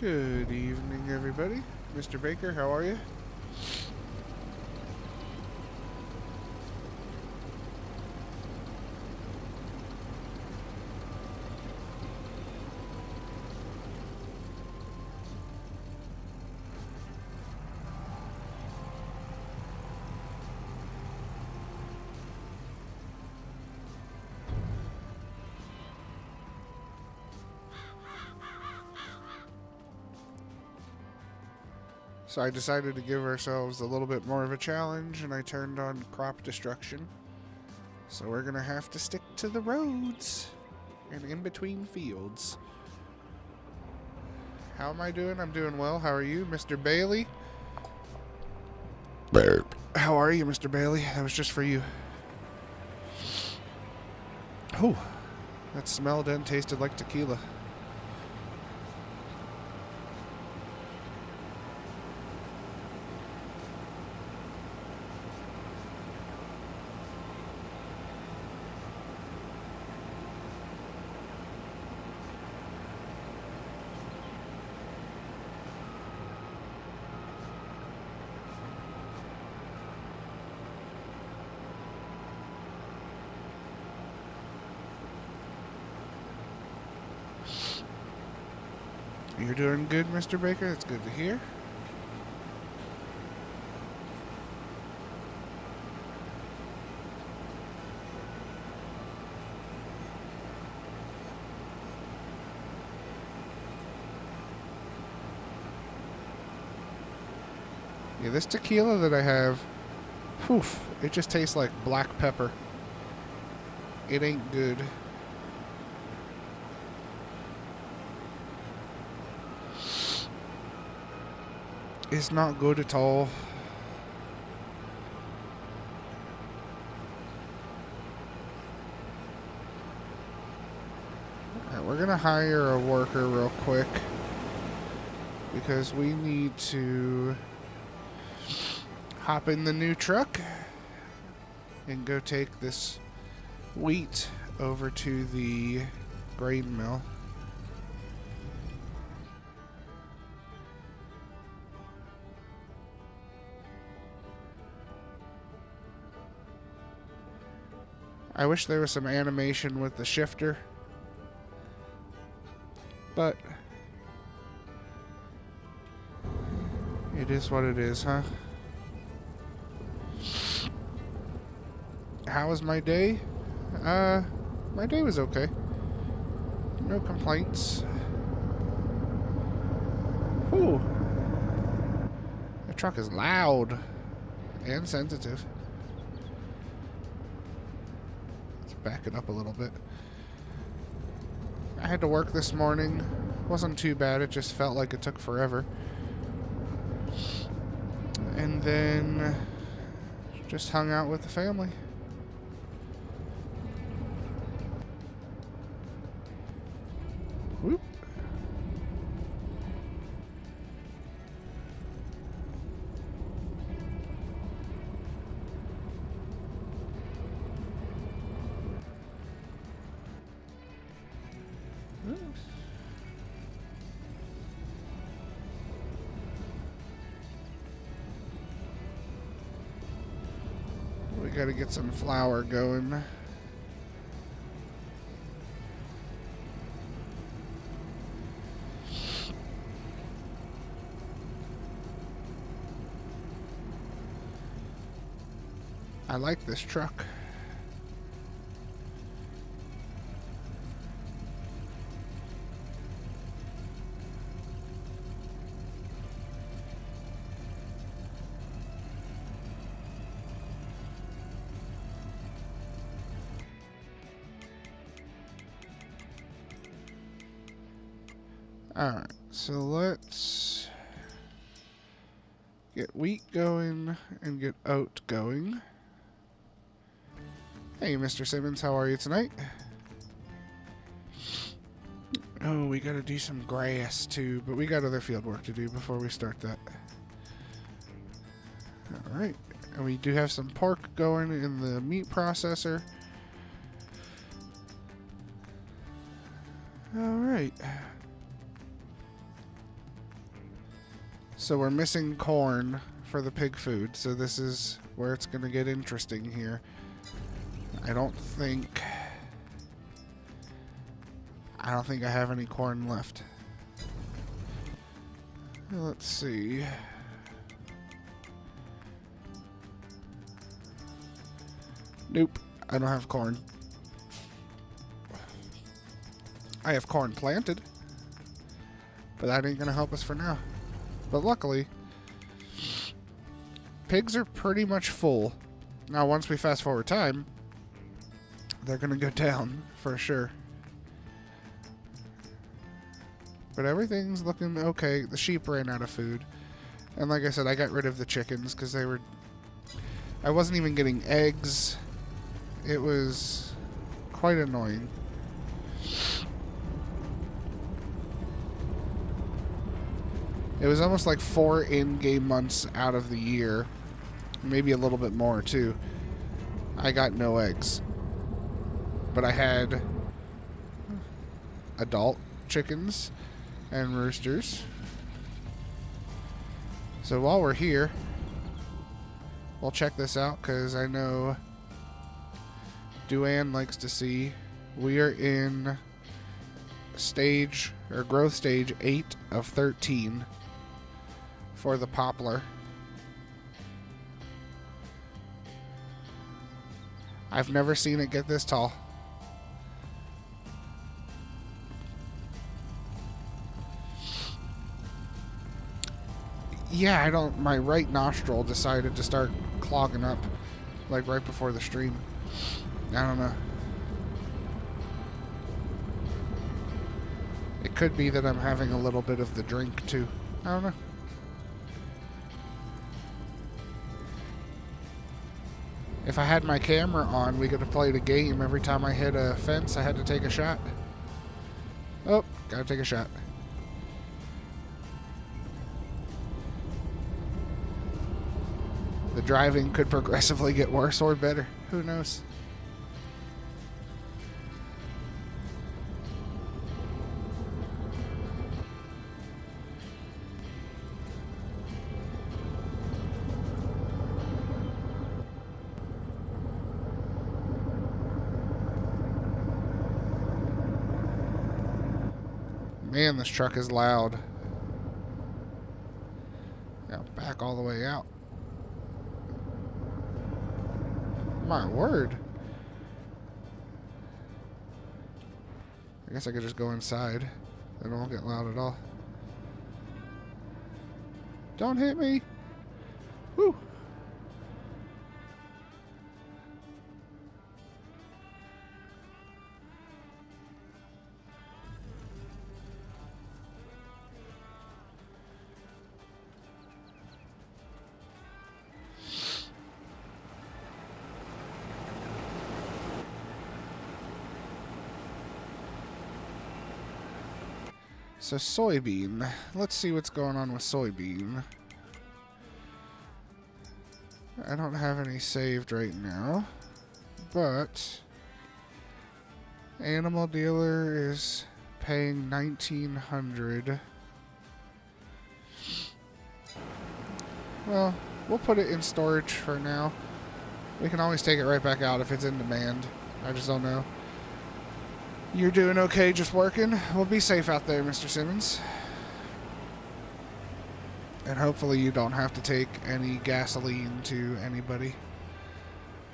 Good evening, everybody. Mr. Baker, how are you? So I decided to give ourselves a little bit more of a challenge, and I turned on crop destruction. So we're gonna have to stick to the roads and in between fields. How am I doing? I'm doing well. How are you, Mr. Bailey? Burp. How are you, Mr. Bailey? That was just for you. Oh, that smelled and tasted like tequila. You're doing good, Mr. Baker. That's good to hear. Yeah, this tequila that I have, poof, it just tastes like black pepper. It ain't good. It's not good at all. Alright, we're gonna hire a worker real quick because we need to hop in the new truck and go take this wheat over to the grain mill. I wish there was some animation with the shifter, but it is what it is, huh? How was my day? My day was okay. No complaints. Whew. The truck is loud and sensitive. Let's back it up a little bit. I had to work this morning. Wasn't too bad, it just felt like it took forever. And then just hung out with the family. Whoop. We gotta get some flour going. I like this truck. Alright, so let's get wheat going and get oat going. Hey, Mr. Simmons, how are you tonight? Oh, we gotta do some grass too, but we got other field work to do before we start that. Alright, and we do have some pork going in the meat processor. Alright. So we're missing corn for the pig food, so this is where it's going to get interesting here. I don't think I have any corn left. Let's see. Nope, I don't have corn. I have corn planted, but that ain't gonna help us for now. But luckily, pigs are pretty much full. Now, once we fast forward time, they're gonna go down for sure. But everything's looking okay. The sheep ran out of food. And like I said, I got rid of the chickens because they were... I wasn't even getting eggs. It was quite annoying. It was almost like 4 in-game months out of the year. Maybe a little bit more, too. I got no eggs. But I had adult chickens and roosters. So while we're here, we'll check this out because I know Duane likes to see. We are in growth stage 8 of 13 for the poplar. I've never seen it get this tall. Yeah, my right nostril decided to start clogging up, like right before the stream. I don't know. It could be that I'm having a little bit of the drink too. I don't know. If I had my camera on, we could have played a game. Every time I hit a fence, I had to take a shot. Oh, gotta take a shot. The driving could progressively get worse or better. Who knows? Man, this truck is loud. Now back all the way out. My word. I guess I could just go inside. Then it won't get loud at all. Don't hit me. Woo. So soybean, let's see what's going on with soybean. I don't have any saved right now, but animal dealer is paying $1,900. Well, we'll put it in storage for now. We can always take it right back out if it's in demand. I just don't know. You're doing okay just working? Well, be safe out there, Mr. Simmons. And hopefully you don't have to take any gasoline to anybody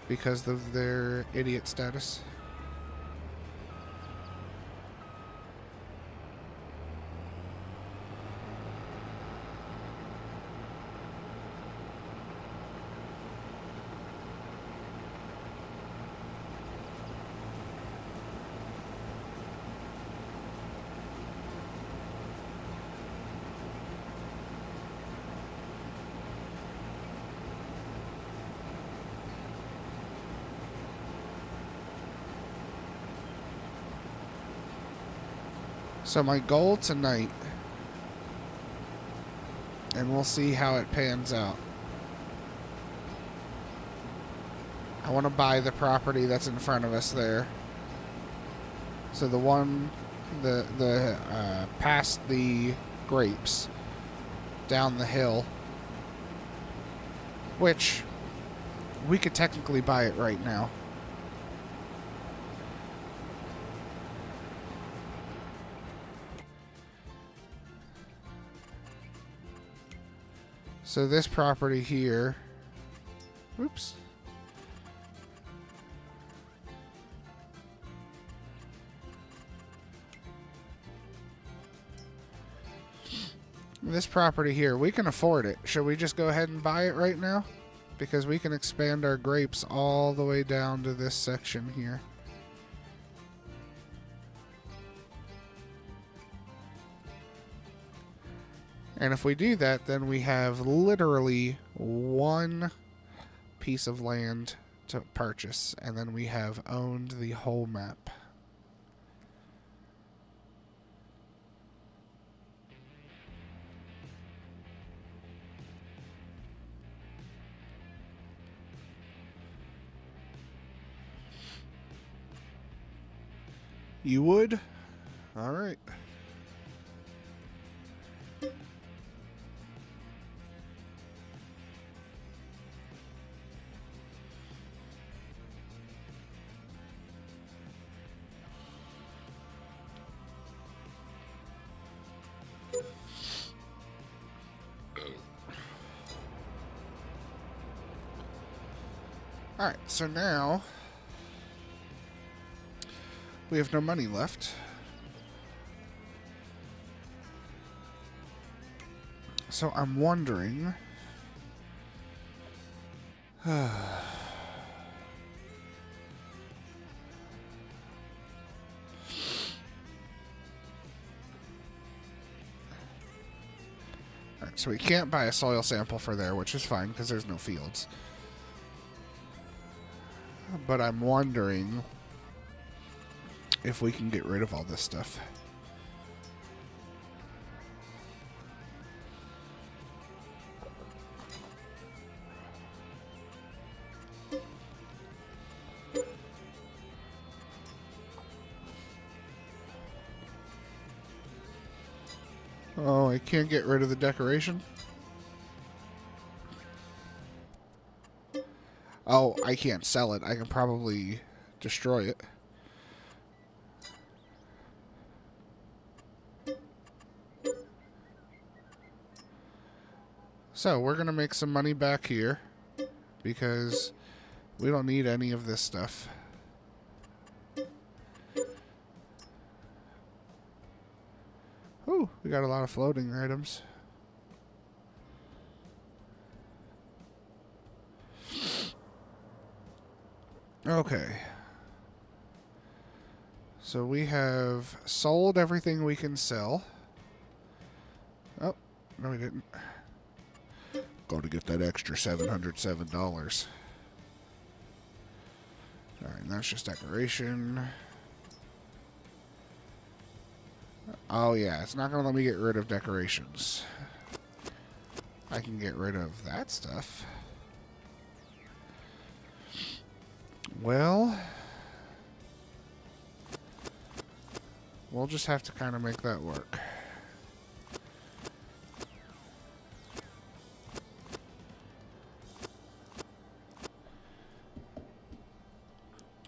because of their idiot status. So my goal tonight, and we'll see how it pans out. I want to buy the property that's in front of us there. So the one, past the grapes. down the hill. Which, we could technically buy it right now. So this property here, oops. This property here, we can afford it. Should we just go ahead and buy it right now? Because we can expand our grapes all the way down to this section here. And if we do that, then we have literally one piece of land to purchase, and then we have owned the whole map. You would? All right. All right, so now we have no money left. So I'm wondering... Alright, so we can't buy a soil sample for there, which is fine because there's no fields. But I'm wondering if we can get rid of all this stuff. Oh, I can't get rid of the decoration? Oh, I can't sell it. I can probably destroy it. So, we're going to make some money back here because we don't need any of this stuff. Ooh, we got a lot of floating items. Okay. So we have sold everything we can sell. Oh, no we didn't. Got to get that extra $707. Alright, and that's just decoration. Oh yeah, it's not going to let me get rid of decorations. I can get rid of that stuff. Well, we'll just have to kind of make that work.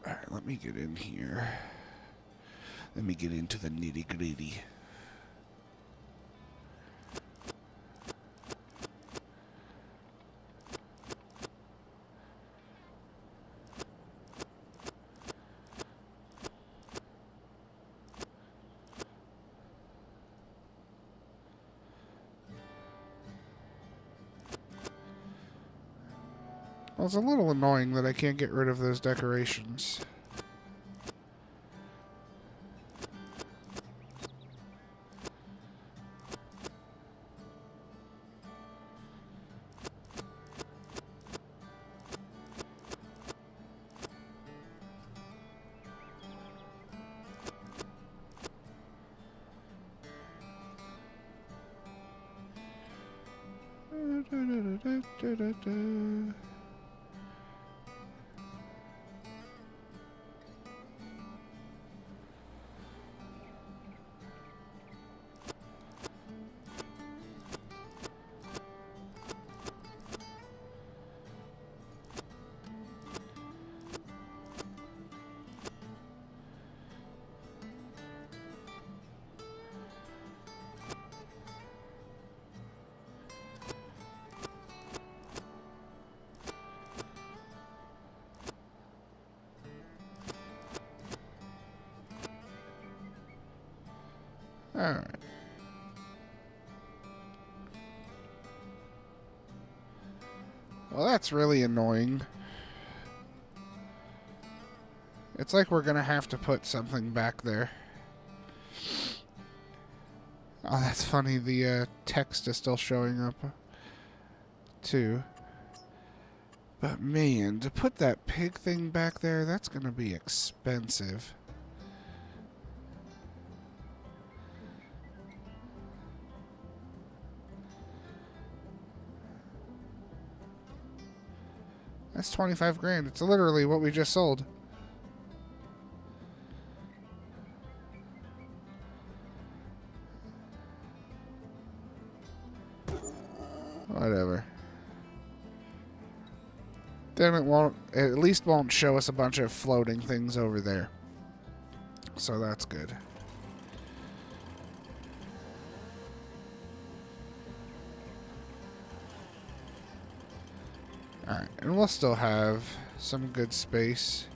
Alright, let me get in here. Let me get into the nitty-gritty. Well, it's a little annoying that I can't get rid of those decorations. Alright. Well, that's really annoying. It's like we're gonna have to put something back there. Oh, that's funny. The text is still showing up, too. But man, to put that pig thing back there, that's gonna be expensive. That's 25 grand. It's literally what we just sold. Whatever. Then it won't, at least won't show us a bunch of floating things over there. So that's good. Alright, and we'll still have some good space.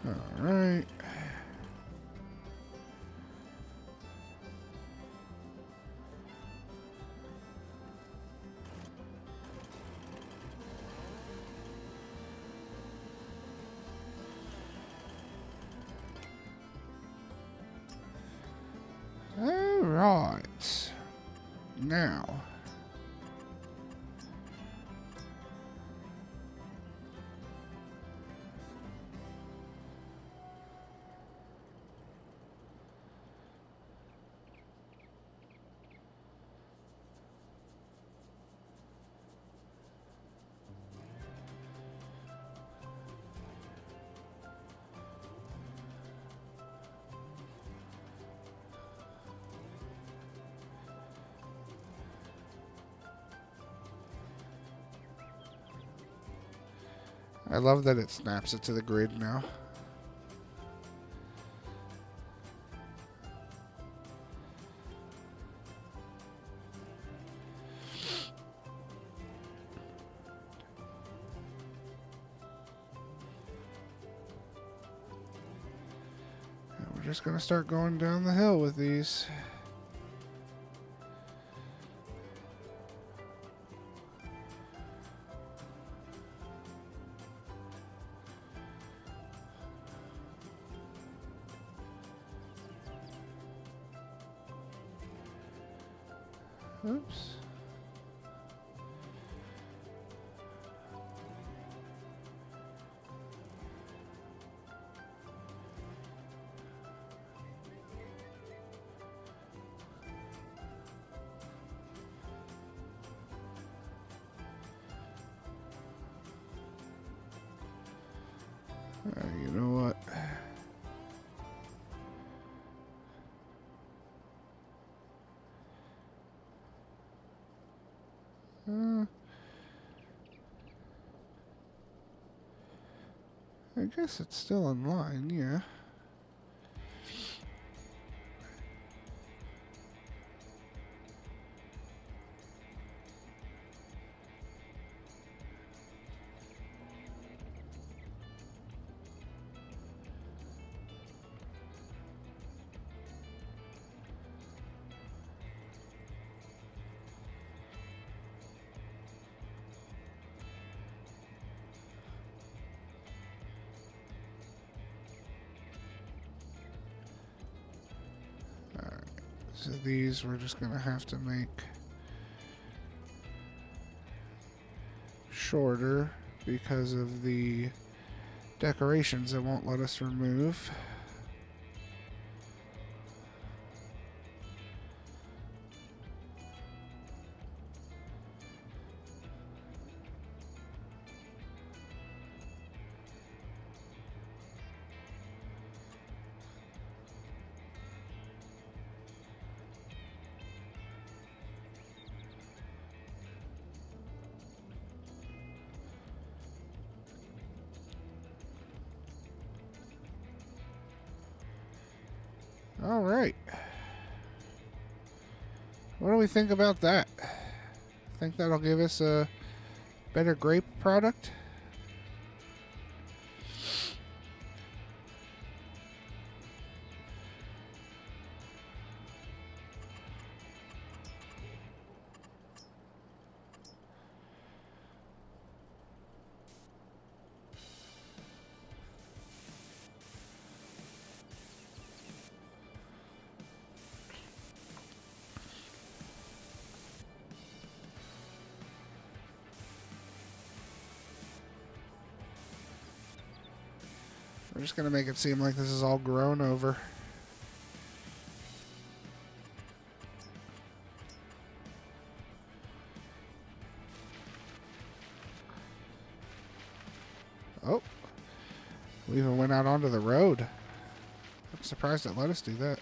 Alright. Alright. Now. I love that it snaps it to the grid now. And we're just going to start going down the hill with these. Oops. You know what? I guess it's still in line, yeah. So these we're just gonna have to make shorter because of the decorations that won't let us remove. All right. What do we think about that? Think that'll give us a better grape product? We're just going to make it seem like this is all grown over. Oh. We even went out onto the road. I'm surprised it let us do that.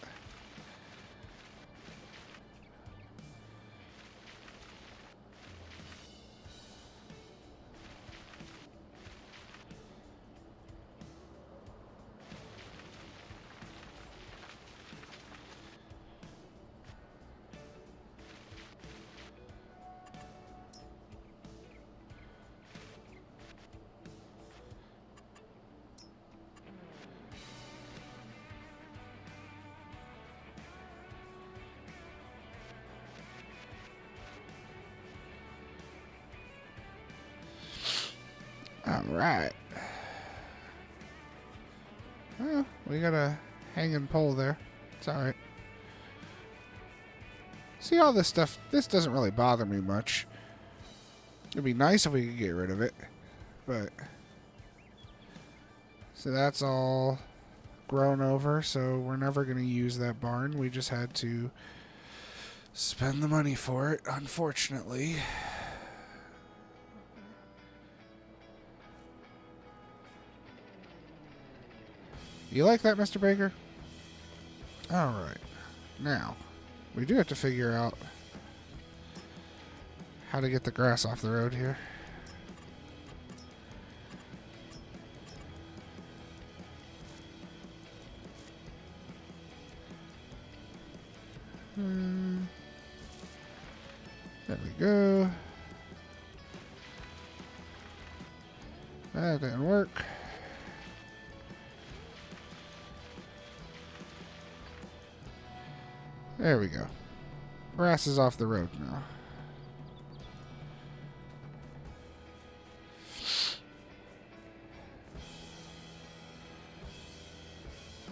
Alright. Well, we got a hanging pole there. It's alright. See, all this stuff, this doesn't really bother me much. It'd be nice if we could get rid of it. But, so that's all grown over, so we're never going to use that barn. We just had to spend the money for it, unfortunately. You like that, Mr. Baker? Alright. Now, we do have to figure out how to get the grass off the road here. There we go. That didn't work. There we go. Grass is off the road now.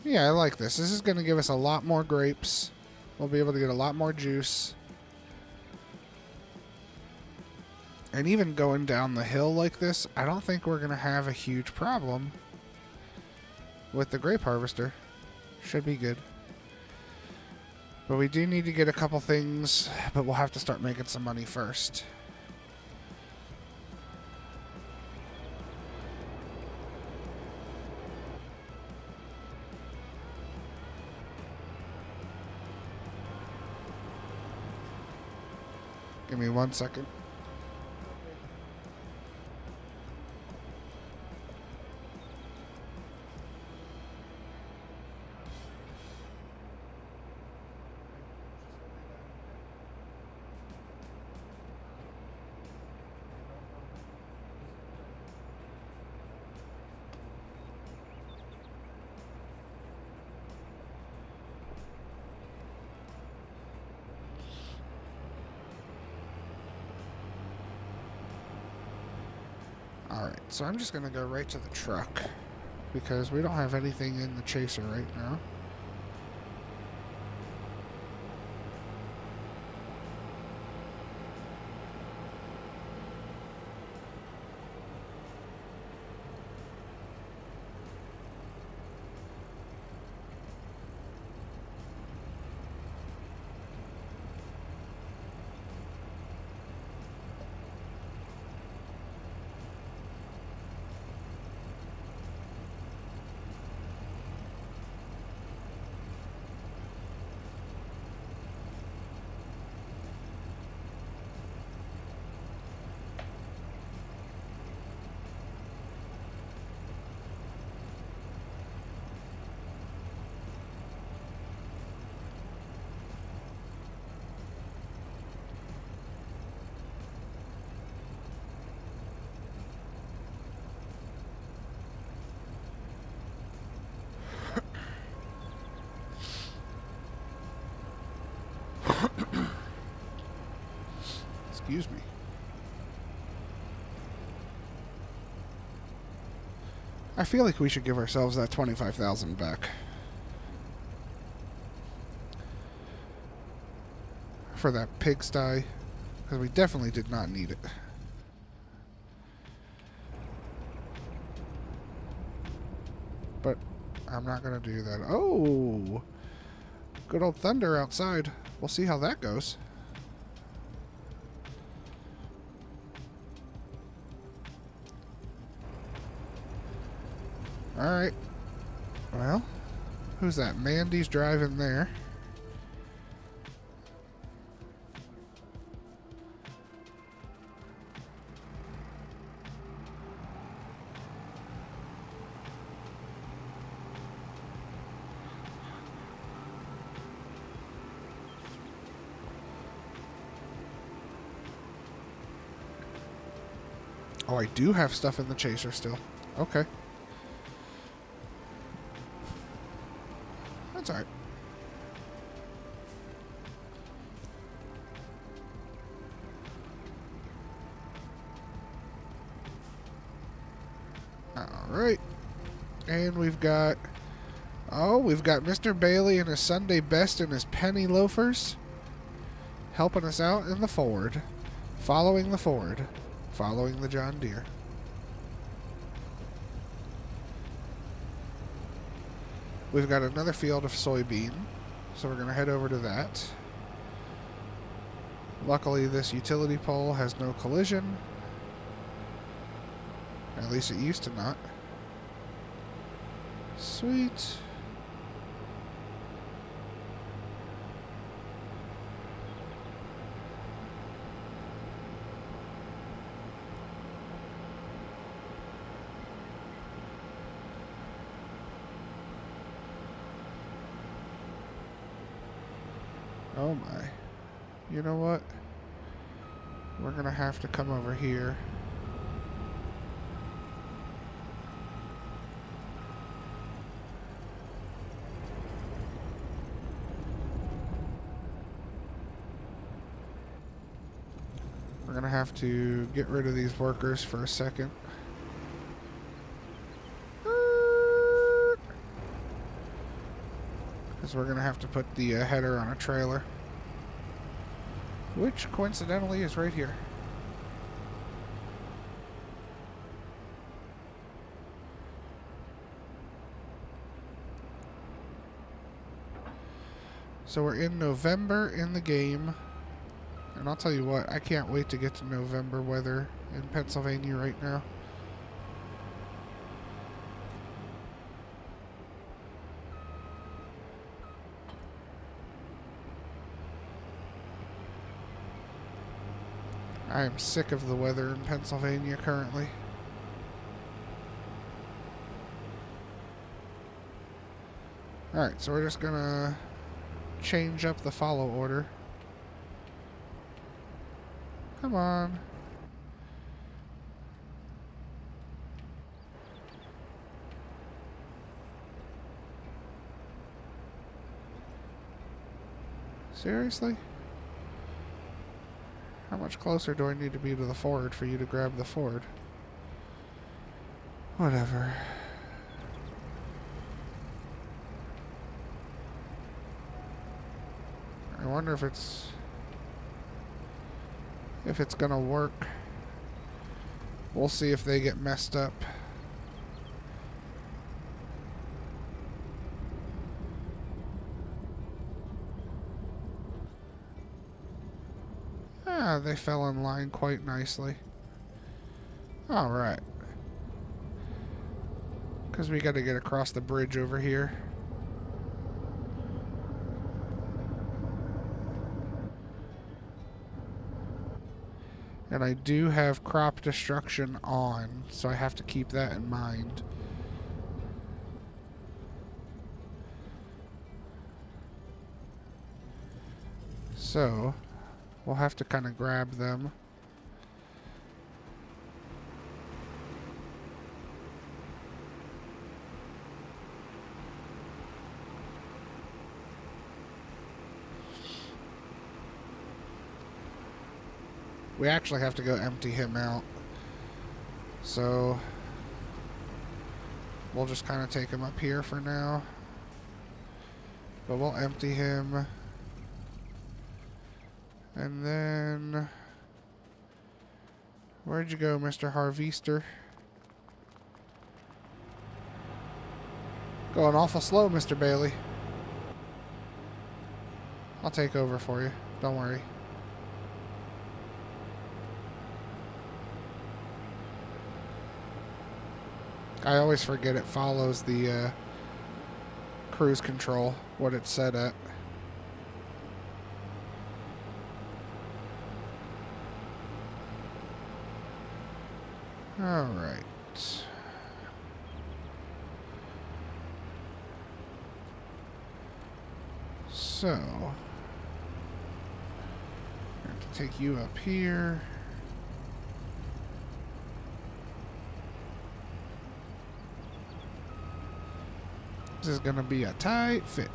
Yeah, I like this. This is going to give us a lot more grapes. We'll be able to get a lot more juice. And even going down the hill like this, I don't think we're going to have a huge problem with the grape harvester. Should be good. But we do need to get a couple things, but we'll have to start making some money first. Give me 1 second. Alright, so I'm just going to go right to the truck because we don't have anything in the chaser right now. Excuse me. I feel like we should give ourselves that 25,000 back. For that pigsty. Because we definitely did not need it. But I'm not going to do that. Oh! Good old thunder outside. We'll see how that goes. Alright. Well, who's that? Mandy's driving there. Oh, I do have stuff in the chaser still. Okay. That's alright. Alright. And we've got... Oh, we've got Mr. Bailey in his Sunday best and his penny loafers. Helping us out in the Ford. Following the Ford. Following the John Deere. We've got another field of soybean, so we're going to head over to that. Luckily, this utility pole has no collision. At least it used to not. Sweet. Oh my. You know what? We're gonna have to come over here. We're gonna have to get rid of these workers for a second. Because we're going to have to put the header on a trailer. Which, coincidentally, is right here. So we're in November in the game. And I'll tell you what, I can't wait to get to November weather in Pennsylvania right now. I am sick of the weather in Pennsylvania currently. Alright, so we're just gonna change up the follow order. Come on. Seriously? How much closer do I need to be to the Ford for you to grab the Ford? Whatever. I wonder if it's gonna work. We'll see if they get messed up. Ah, they fell in line quite nicely. Alright. Because we got to get across the bridge over here. And I do have crop destruction on, so I have to keep that in mind. So, we'll have to kind of grab them. We actually have to go empty him out. So we'll just kind of take him up here for now. But we'll empty him. And then... Where'd you go, Mr. Harvester? Going awful slow, Mr. Bailey. I'll take over for you. Don't worry. I always forget it follows the cruise control, what it's set at. All right. So, I have to take you up here. This is going to be a tight fit.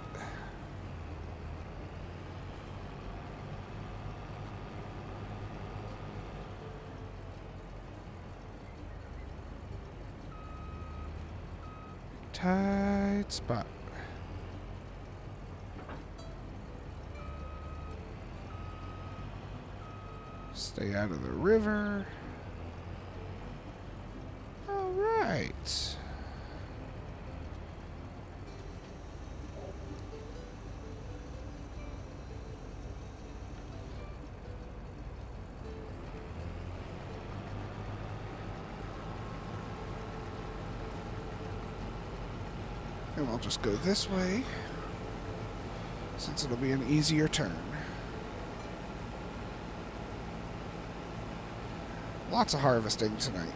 Tight spot. Stay out of the river. All right. And we'll just go this way, since it'll be an easier turn. Lots of harvesting tonight.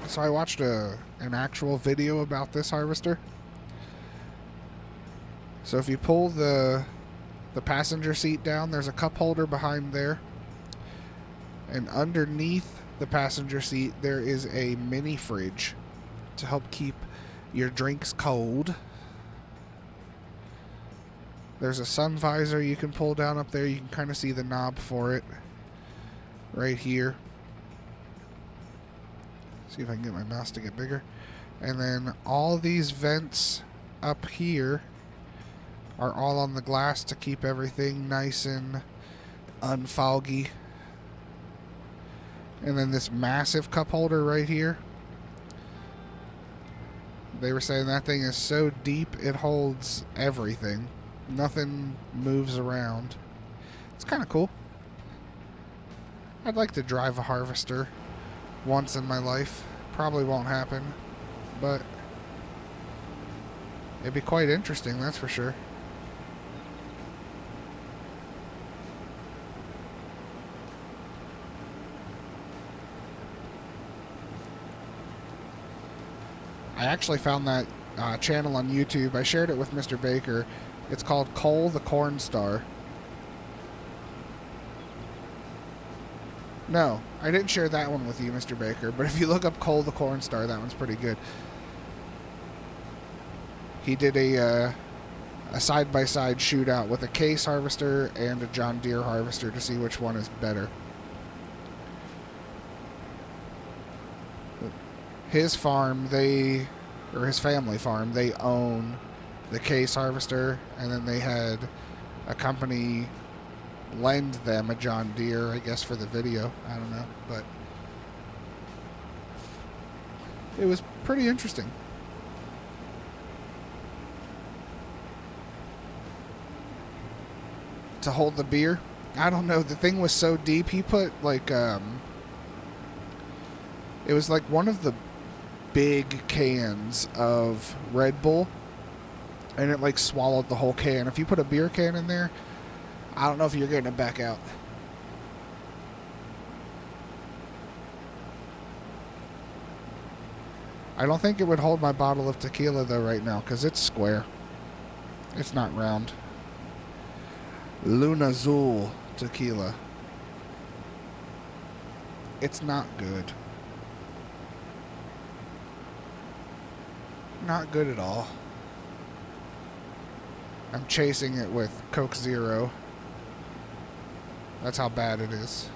So I watched an actual video about this harvester. So if you pull the passenger seat down, there's a cup holder behind there. And underneath the passenger seat, there is a mini fridge to help keep your drinks cold. There's a sun visor you can pull down up there. You can kind of see the knob for it right here. See if I can get my mouse to get bigger. And then all these vents up here are all on the glass to keep everything nice and unfoggy. And then this massive cup holder right here. They were saying that thing is so deep it holds everything. Nothing moves around. It's kind of cool. I'd like to drive a harvester once in my life. Probably won't happen, but it'd be quite interesting, that's for sure. I actually found that channel on YouTube. I shared it with Mr. Baker. It's called Cole the Corn Star. No, I didn't share that one with you, Mr. Baker, but if you look up Cole the Corn Star, that one's pretty good. He did a side-by-side shootout with a Case harvester and a John Deere harvester to see which one is better. His farm, or his family farm, they own the Case harvester, and then they had a company lend them a John Deere, I guess, for the video. I don't know, but It was pretty interesting. To hold the beer. I don't know. The thing was so deep. He put like it was like one of the big cans of Red Bull, and it like swallowed the whole can. If you put a beer can in there, I don't know if you're getting it back out. I don't think it would hold my bottle of tequila though right now because it's square. It's not round. Luna Azul tequila. It's not good. Not good at all. I'm chasing it with Coke Zero. That's how bad it is.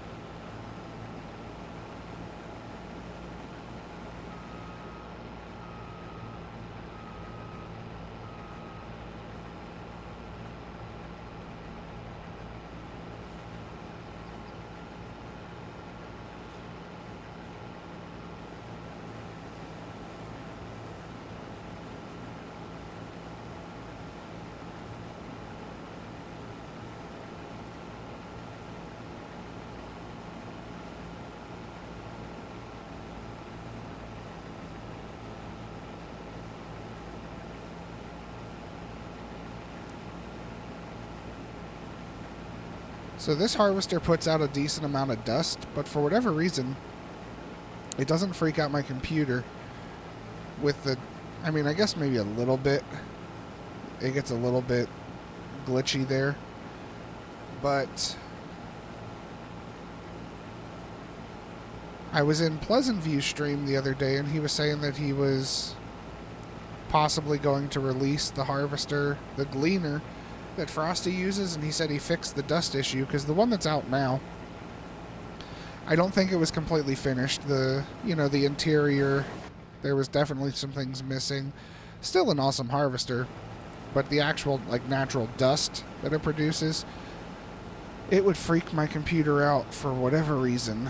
So this harvester puts out a decent amount of dust, but for whatever reason, it doesn't freak out my computer with the, I mean, I guess maybe a little bit. It gets a little bit glitchy there. But I was in Pleasant View's stream the other day, and he was saying that he was possibly going to release the harvester, the gleaner, that Frosty uses, and he said he fixed the dust issue, because the one that's out now, I don't think it was completely finished. The interior, there was definitely some things missing. Still an awesome harvester, but the actual, like, natural dust that it produces, it would freak my computer out for whatever reason.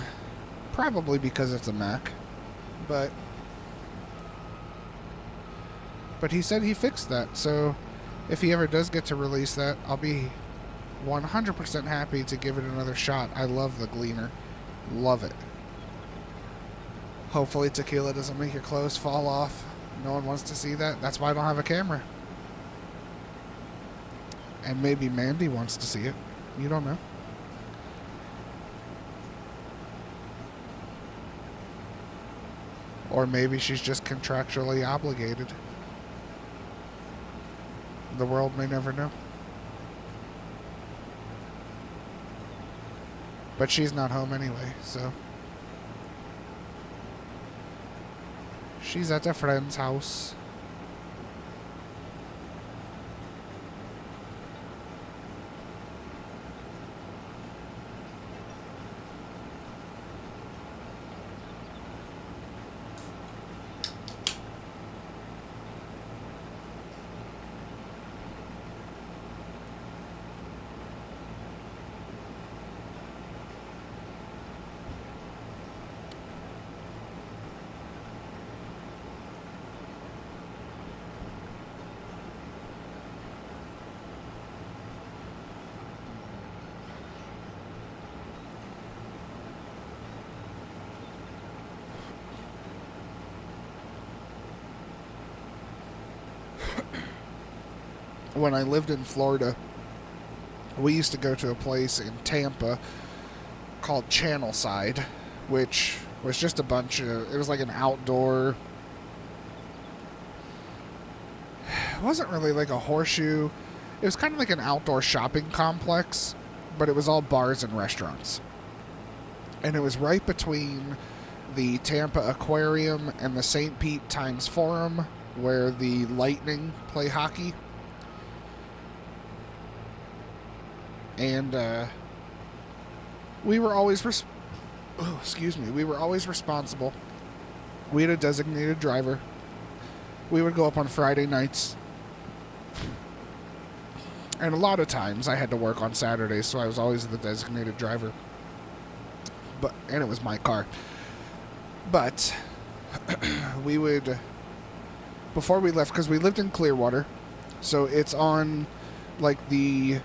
Probably because it's a Mac. But he said he fixed that, so if he ever does get to release that, I'll be 100% happy to give it another shot. I love the gleaner. Love it. Hopefully tequila doesn't make your clothes fall off. No one wants to see that. That's why I don't have a camera. And maybe Mandy wants to see it. You don't know. Or maybe she's just contractually obligated. The world may never know. But she's not home anyway, so she's at a friend's house. When I lived in Florida, we used to go to a place in Tampa called Channelside, which was just a bunch of, it was like an outdoor, it wasn't really like a horseshoe, it was kind of like an outdoor shopping complex, but it was all bars and restaurants. And it was right between the Tampa Aquarium and the St. Pete Times Forum, where the Lightning play hockey. And we were always we were always responsible. We had a designated driver. We would go up on Friday nights, and a lot of times I had to work on Saturdays, so I was always the designated driver. And it was my car. But we would, before we left, because we lived in Clearwater, so it's on like the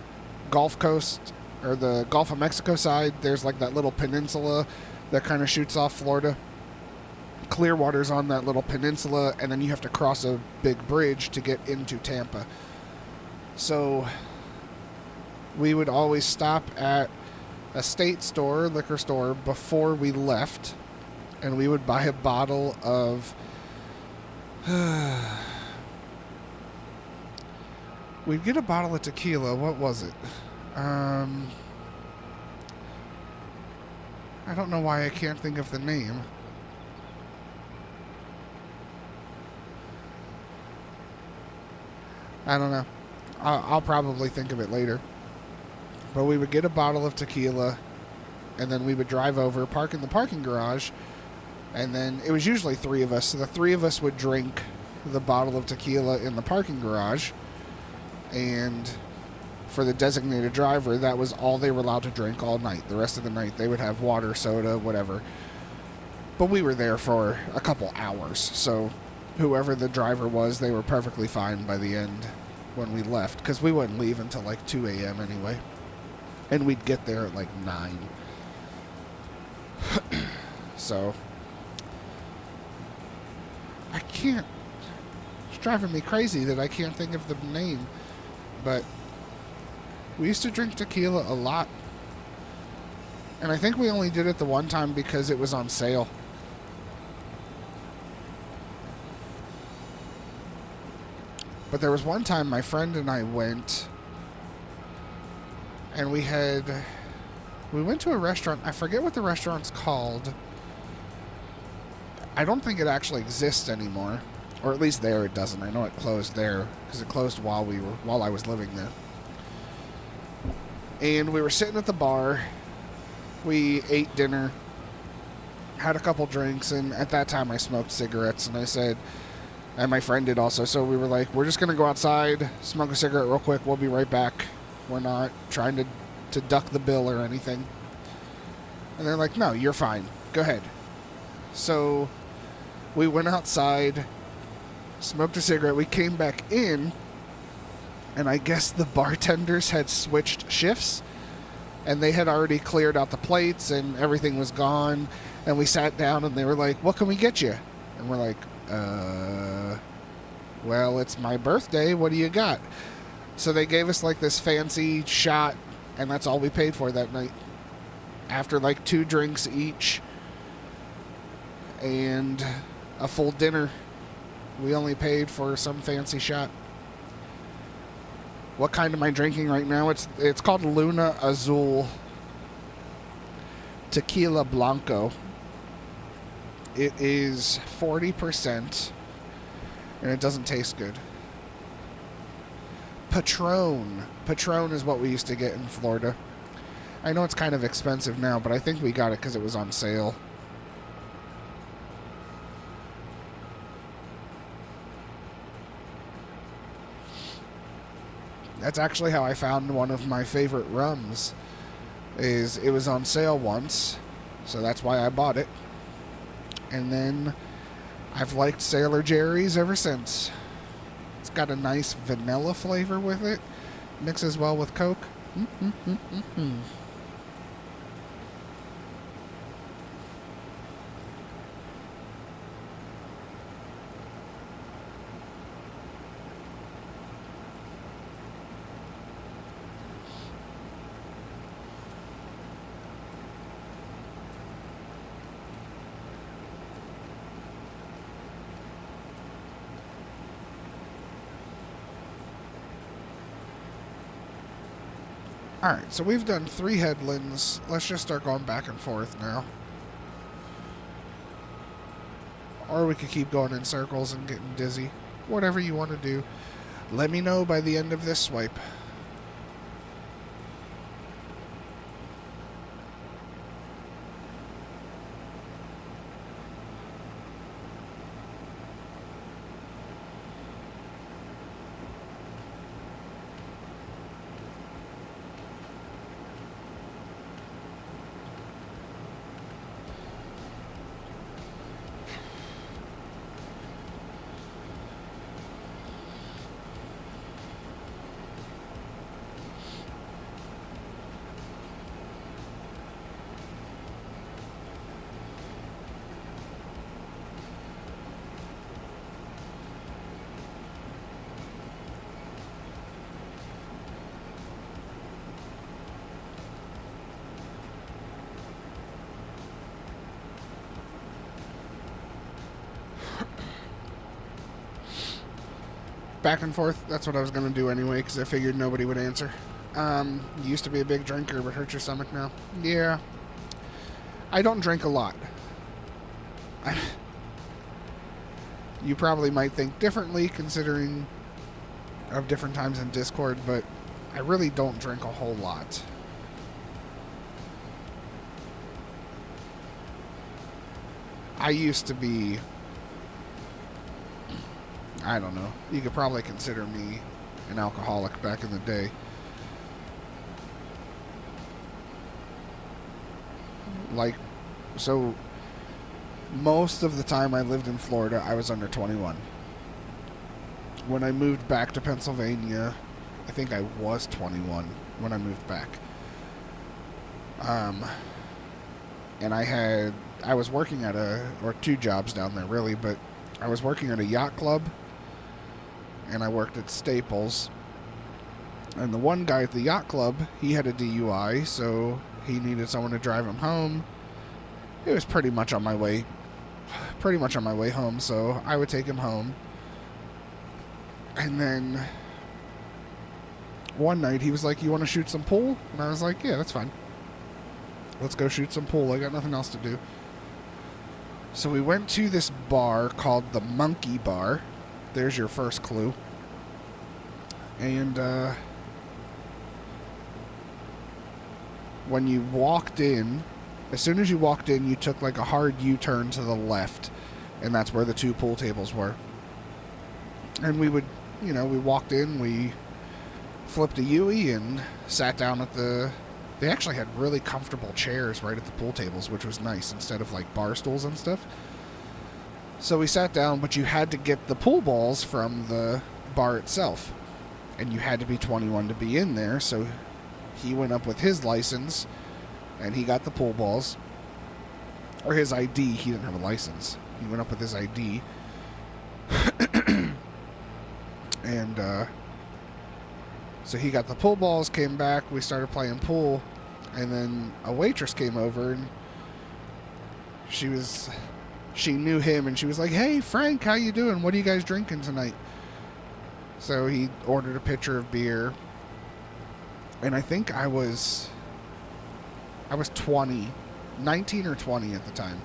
Gulf Coast or the Gulf of Mexico side. There's like that little peninsula that kind of shoots off Florida. Clearwater's on that little peninsula, and then you have to cross a big bridge to get into Tampa. So we would always stop at a state store, liquor store, before we left, and we would buy a bottle of we'd get a bottle of tequila. What was it? I don't know why I can't think of the name. I don't know. I'll probably think of it later. But we would get a bottle of tequila, and then we would drive over, park in the parking garage, and then it was usually 3 of us. So the 3 of us would drink the bottle of tequila in the parking garage, and for the designated driver, that was all they were allowed to drink all night. The rest of the night, they would have water, soda, whatever. But we were there for a couple hours, so whoever the driver was, they were perfectly fine by the end when we left, because we wouldn't leave until like 2 a.m. anyway. And we'd get there at like 9. So I can't, it's driving me crazy that I can't think of the name, but we used to drink tequila a lot. And I think we only did it the one time because it was on sale. But there was one time my friend and I went, and we went to a restaurant. I forget what the restaurant's called. I don't think it actually exists anymore, or at least there it doesn't. I know it closed there because it closed while I was living there. And we were sitting at the bar. We ate dinner, had a couple drinks, and at that time I smoked cigarettes, and I said, and my friend did also, so we were like, we're just going to go outside, smoke a cigarette real quick, we'll be right back. We're not trying to duck the bill or anything. And they're like, no, you're fine. Go ahead. So we went outside, smoked a cigarette, we came back in, and I guess the bartenders had switched shifts, and they had already cleared out the plates, and everything was gone, and we sat down, and they were like, what can we get you? And we're like, well, it's my birthday, what do you got? So they gave us like this fancy shot, and that's all we paid for that night. After like 2 drinks each and a full dinner, we only paid for some fancy shot. What kind am I drinking right now? It's called Luna Azul Tequila Blanco. It is 40%, and it doesn't taste good. Patron. Patron is what we used to get in Florida. I know it's kind of expensive now, but I think we got it because it was on sale. That's actually how I found one of my favorite rums. It was on sale once, so that's why I bought it. And then I've liked Sailor Jerry's ever since. It's got a nice vanilla flavor with it. Mixes well with Coke. Alright, so we've done 3 headlands. Let's just start going back and forth now. Or we could keep going in circles and getting dizzy. Whatever you want to do. Let me know by the end of this swipe. back and forth. That's what I was going to do anyway, because I figured nobody would answer. You used to be a big drinker, but hurt your stomach now. Yeah. I don't drink a lot. You probably might think differently, considering of different times in Discord, but I really don't drink a whole lot. I used to be, I don't know, you could probably consider me an alcoholic back in the day. Like, so most of the time I lived in Florida, I was under 21. When I moved back to Pennsylvania, I think I was 21 when I moved back. And I was working at or two jobs down there really, but I was working at a yacht club and I worked at Staples. And the one guy at the yacht club, he had a DUI, so he needed someone to drive him home. It was pretty much on my way home, so I would take him home. And then one night he was like, "You want to shoot some pool?" And I was like, "Yeah, that's fine. Let's go shoot some pool. I got nothing else to do." So we went to this bar called the Monkey Bar. There's your first clue. And when you walked in, as soon as you walked in, you took like a hard U-turn to the left, and that's where the two pool tables were. And we walked in, we flipped a Yui and sat down at they actually had really comfortable chairs right at the pool tables, which was nice, instead of like bar stools and stuff. So we sat down, but you had to get the pool balls from the bar itself, and you had to be 21 to be in there. So he went up with his license and he got the pool balls, or his ID. He didn't have a license. He went up with his ID. And so he got the pool balls, came back, we started playing pool, and then a waitress came over, and she knew him, and she was like, "Hey, Frank, how you doing? What are you guys drinking tonight?" So he ordered a pitcher of beer, and I think I was 20, 19 or 20 at the time.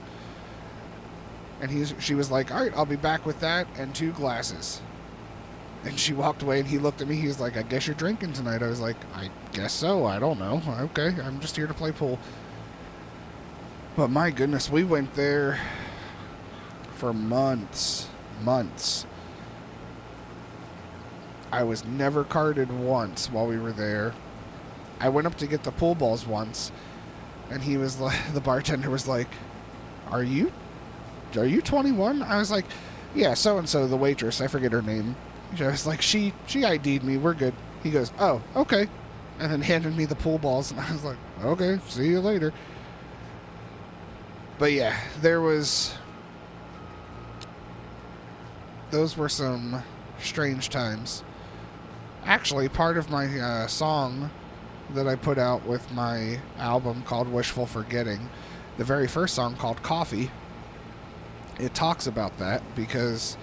And she was like, "All right, I'll be back with that and 2 glasses." And she walked away, and he looked at me. He was like, "I guess you're drinking tonight." I was like, "I guess so. I don't know. Okay, I'm just here to play pool." But my goodness, we went there for months. I was never carded once while we were there. I went up to get the pool balls once, and he was like, the bartender was like, Are you 21? I was like, "Yeah, so-and-so, the waitress, I forget her name." I was like, she ID'd me, we're good. He goes, "Oh, okay." And then handed me the pool balls, and I was like, "Okay, see you later." But yeah, those were some strange times. Actually, part of my song that I put out with my album called Wishful Forgetting, the very first song called Coffee, it talks about that, because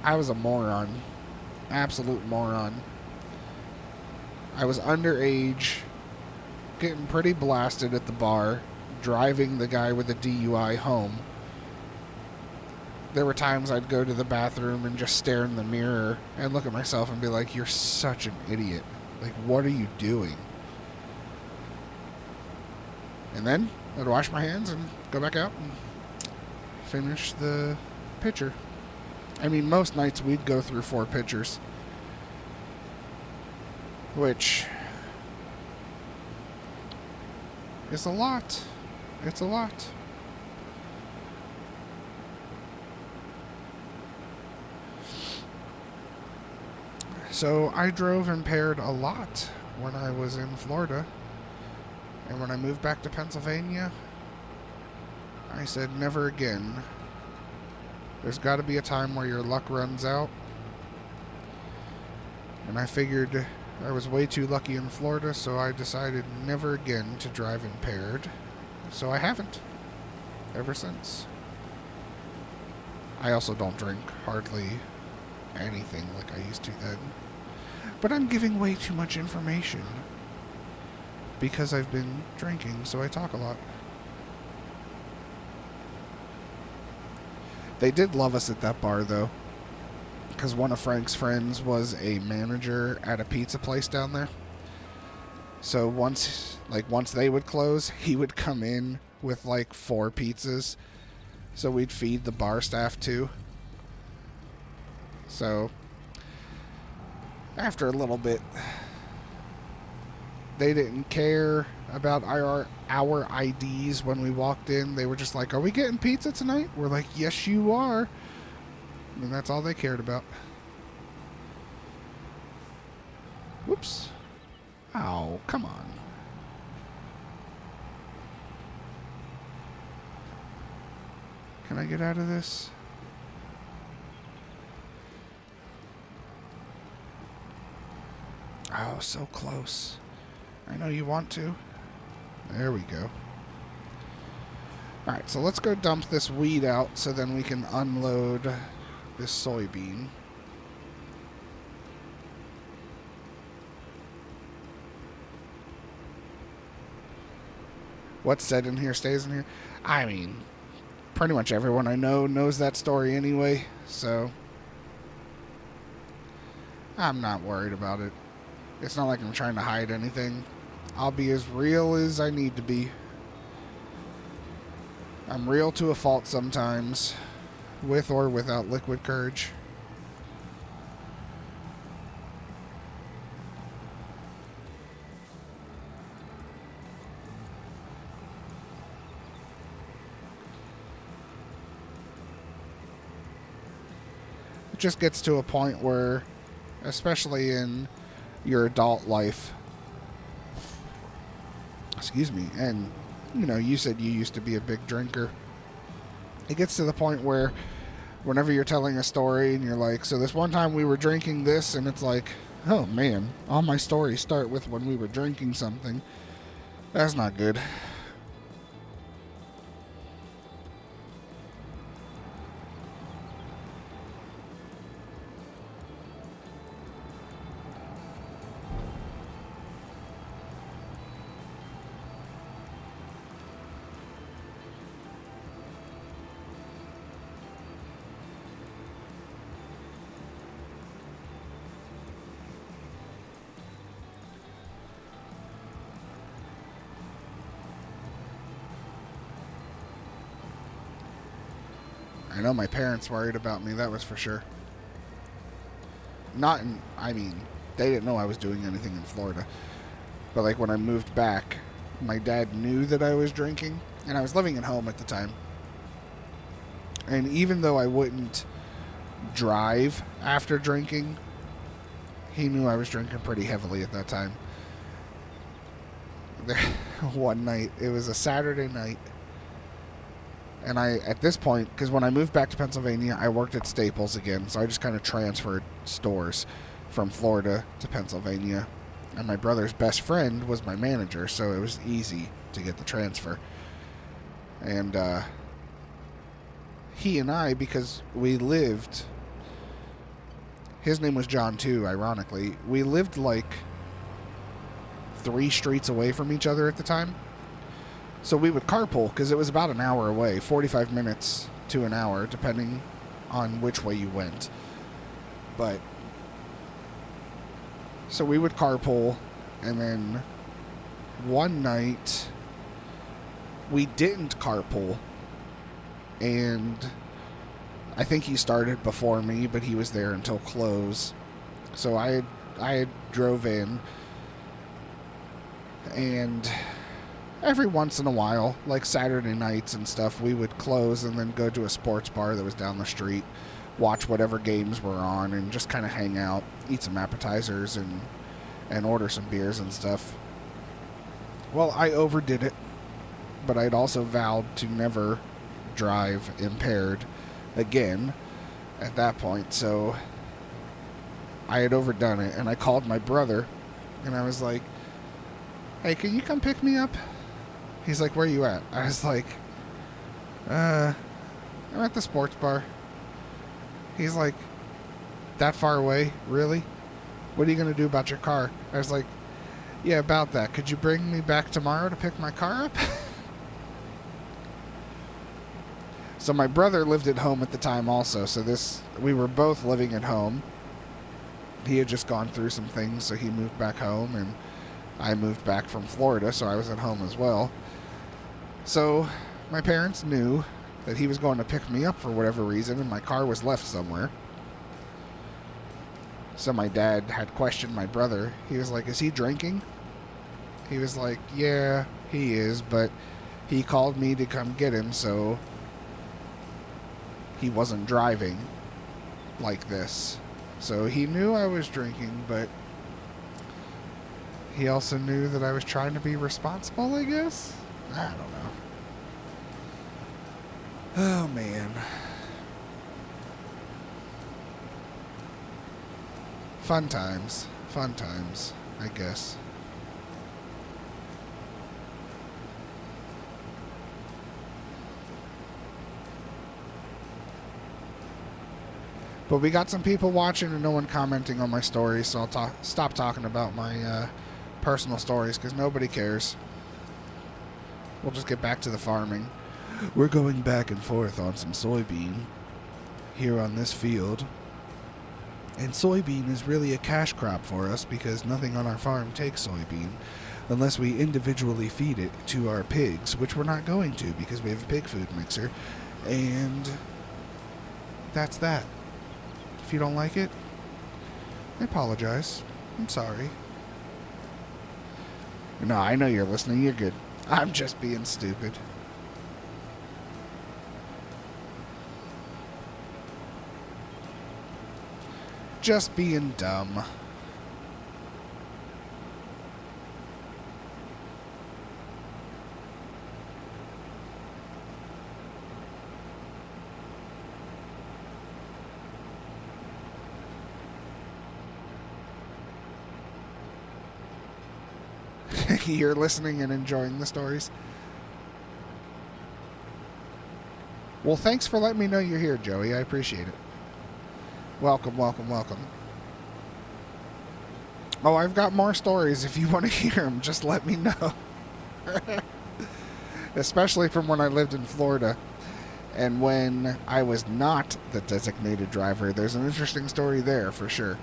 I was a moron. Absolute moron. I was underage, getting pretty blasted at the bar, driving the guy with the DUI home. There were times I'd go to the bathroom and just stare in the mirror and look at myself and be like, "You're such an idiot. Like, what are you doing?" And then I'd wash my hands and go back out and finish the pitcher. I mean, most nights we'd go through 4 pitchers, which is a lot. It's a lot. So I drove impaired a lot when I was in Florida. And when I moved back to Pennsylvania, I said, never again. There's got to be a time where your luck runs out. And I figured I was way too lucky in Florida, so I decided never again to drive impaired. So I haven't ever since. I also don't drink hardly anything like I used to then. But I'm giving way too much information because I've been drinking, so I talk a lot. They did love us at that bar, though, because one of Frank's friends was a manager at a pizza place down there. So once they would close, he would come in with like 4 pizzas, so we'd feed the bar staff too. So after a little bit, they didn't care about our IDs when we walked in. They were just like, "Are we getting pizza tonight?" We're like, "Yes, you are." And that's all they cared about. Whoops. Oh, come on. Can I get out of this? Oh, so close. I know you want to. There we go. Alright, so let's go dump this weed out so then we can unload this soybean. What's said in here stays in here. I mean, pretty much everyone I know knows that story anyway, so I'm not worried about it. It's not like I'm trying to hide anything. I'll be as real as I need to be. I'm real to a fault sometimes, with or without liquid courage. It just gets to a point where, especially in your adult life, excuse me, and you know, you said you used to be a big drinker. It gets to the point where whenever you're telling a story and you're like, so this one time we were drinking this, and it's like, oh man, all my stories start with when we were drinking something. That's not good. I know my parents worried about me, that was for sure. Not in, I mean, they didn't know I was doing anything in Florida. But like when I moved back, my dad knew that I was drinking, and I was living at home at the time. And even though I wouldn't drive after drinking, he knew I was drinking pretty heavily at that time. One night, it was a Saturday night, and at this point, because when I moved back to Pennsylvania, I worked at Staples again, so I just kind of transferred stores from Florida to Pennsylvania. And my brother's best friend was my manager, so it was easy to get the transfer. And he and I, because we lived, his name was John too, ironically, we lived like 3 streets away from each other at the time. So we would carpool because it was about an hour away, 45 minutes to an hour, depending on which way you went. But so we would carpool, and then one night we didn't carpool, and I think he started before me, but he was there until close. So I had drove in, and every once in a while, like Saturday nights and stuff, we would close and then go to a sports bar that was down the street, watch whatever games were on, and just kind of hang out, eat some appetizers, and order some beers and stuff. Well, I overdid it, but I'd also vowed to never drive impaired again at that point, so I had overdone it, and I called my brother, and I was like, "Hey, can you come pick me up?" He's like, "Where are you at?" I was like, I'm at the sports bar." He's like, that far away? Really? What are you going to do about your car? I was like, yeah, about that. Could you bring me back tomorrow to pick my car up? So my brother lived at home at the time also, so we were both living at home. He had just gone through some things, so he moved back home, and I moved back from Florida, so I was at home as well. So my parents knew that he was going to pick me up for whatever reason, and my car was left somewhere. So my dad had questioned my brother. He was like, is he drinking? He was like, yeah, he is, but he called me to come get him, so he wasn't driving like this. So he knew I was drinking, but he also knew that I was trying to be responsible, I guess? I don't know. Oh, man. Fun times, I guess. But we got some people watching and no one commenting on my stories, so I'll stop talking about my personal stories because nobody cares. We'll just get back to the farming. We're going back and forth on some soybean here on this field. And soybean is really a cash crop for us because nothing on our farm takes soybean unless we individually feed it to our pigs, which we're not going to because we have a pig food mixer. And that's that. If you don't like it, I apologize. I'm sorry. No, I know you're listening. You're good. I'm just being stupid. Just being dumb. You're listening and enjoying the stories. Well, thanks for letting me know you're here, Joey. I appreciate it. Welcome, welcome, welcome. Oh, I've got more stories. If you want to hear them, just let me know. Especially from when I lived in Florida and when I was not the designated driver. There's an interesting story there for sure.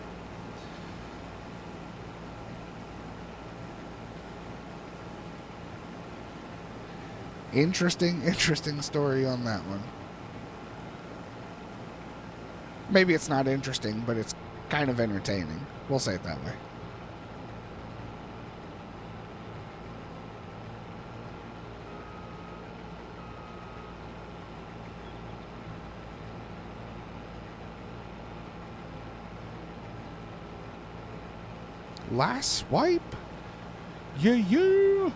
Interesting story on that one. Maybe it's not interesting, but it's kind of entertaining. We'll say it that way. Last swipe? Yeah.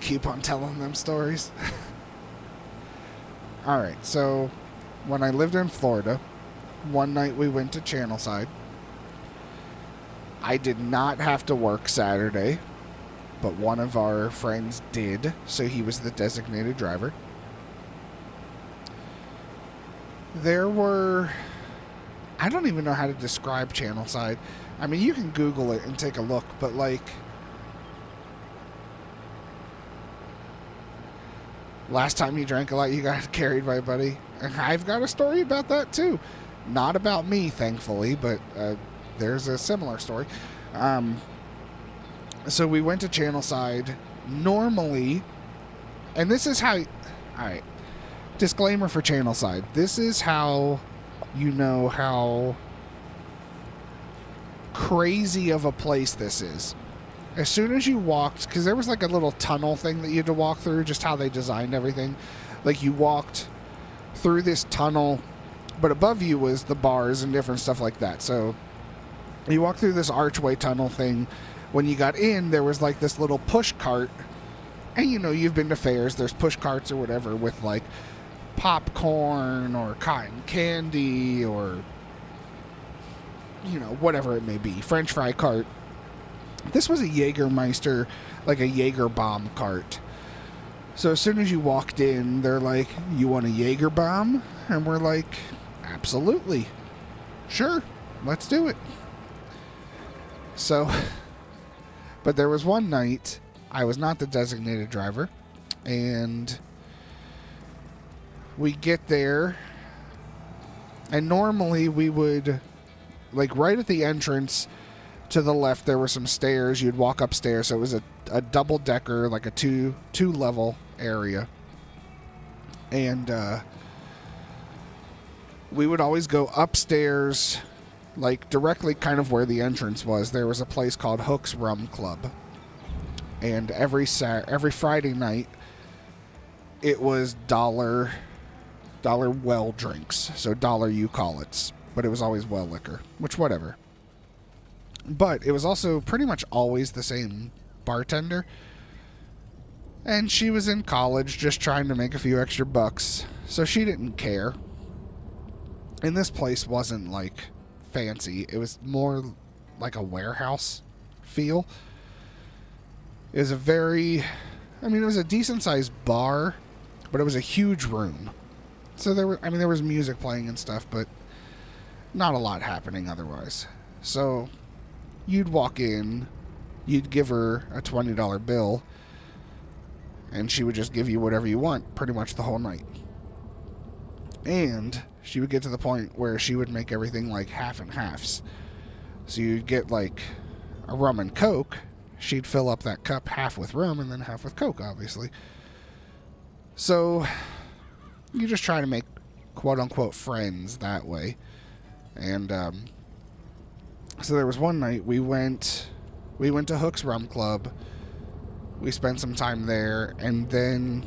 Keep on telling them stories. Alright, so when I lived in Florida, one night we went to Channelside. I did not have to work Saturday, but one of our friends did, so he was the designated driver. There were... I don't even know how to describe Channelside. I mean, you can Google it and take a look, but like... Last time you drank a lot, you got carried by a buddy. And I've got a story about that, too. Not about me, thankfully, but there's a similar story. So we went to Channelside. Normally, and this is how... Alright. Disclaimer for Channelside. This is how you know how crazy of a place this is. As soon as you walked, because there was like a little tunnel thing that you had to walk through, just how they designed everything. Like you walked through this tunnel, but above you was the bars and different stuff like that. So you walked through this archway tunnel thing. When you got in, there was like this little push cart. And you know, you've been to fairs, there's push carts or whatever with like popcorn or cotton candy or, you know, whatever it may be. French fry cart. This was a Jägermeister, like a Jaeger bomb cart. So as soon as you walked in, they're like, "You want a Jaeger bomb?" And we're like, "Absolutely. Sure, let's do it." So, but there was one night, I was not the designated driver, and we get there, and normally we would, like right at the entrance to the left, there were some stairs. You'd walk upstairs, so it was a double-decker, like a two-level area. And we would always go upstairs, like directly kind of where the entrance was. There was a place called Hook's Rum Club. And every Friday night, it was dollar well drinks. So dollar you call it. But it was always well liquor, which whatever. But it was also pretty much always the same bartender. And she was in college just trying to make a few extra bucks. So she didn't care. And this place wasn't like fancy. It was more like a warehouse feel. It was it was a decent sized bar, but it was a huge room. So there was music playing and stuff, but not a lot happening otherwise. So you'd walk in, you'd give her a $20 bill, and she would just give you whatever you want pretty much the whole night. And she would get to the point where she would make everything like half and halves. So you'd get like a rum and Coke. She'd fill up that cup half with rum and then half with Coke, obviously. So you just try to make quote-unquote friends that way. And so there was one night we went to Hook's Rum Club. We spent some time there, and then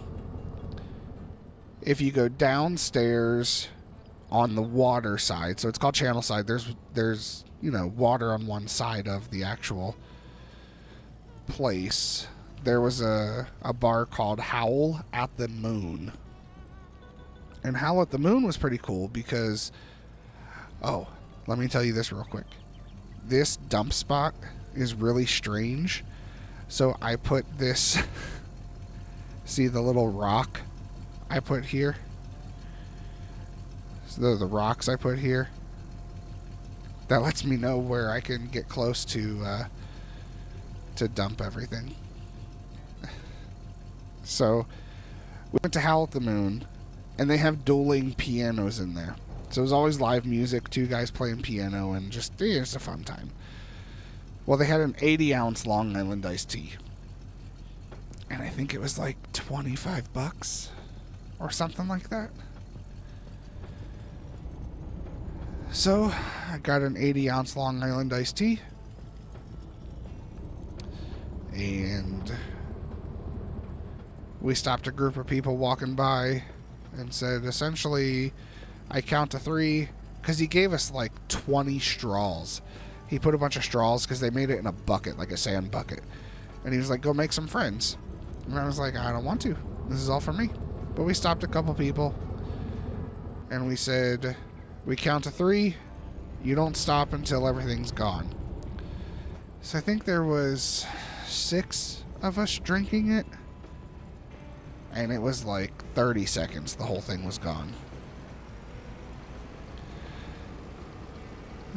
if you go downstairs on the water side, so it's called Channel Side, there's water on one side of the actual place. There was a bar called Howl at the Moon. And Howl at the Moon was pretty cool because, let me tell you this real quick. This dump spot is really strange. So I put this, see the little rock I put here? So the rocks I put here, that lets me know where I can get close to dump everything. So we went to Howl at the Moon, and they have dueling pianos in there. So it was always live music, two guys playing piano, and just a fun time. Well, they had an 80-ounce Long Island iced tea. And I think it was like $25 or something like that. So I got an 80-ounce Long Island iced tea. And we stopped a group of people walking by and said, essentially, I count to 3, because he gave us like 20 straws. He put a bunch of straws because they made it in a bucket, like a sand bucket. And he was like, go make some friends. And I was like, I don't want to. This is all for me. But we stopped a couple people. And we said, we count to 3. You don't stop until everything's gone. So I think there was 6 of us drinking it. And it was like 30 seconds. The whole thing was gone.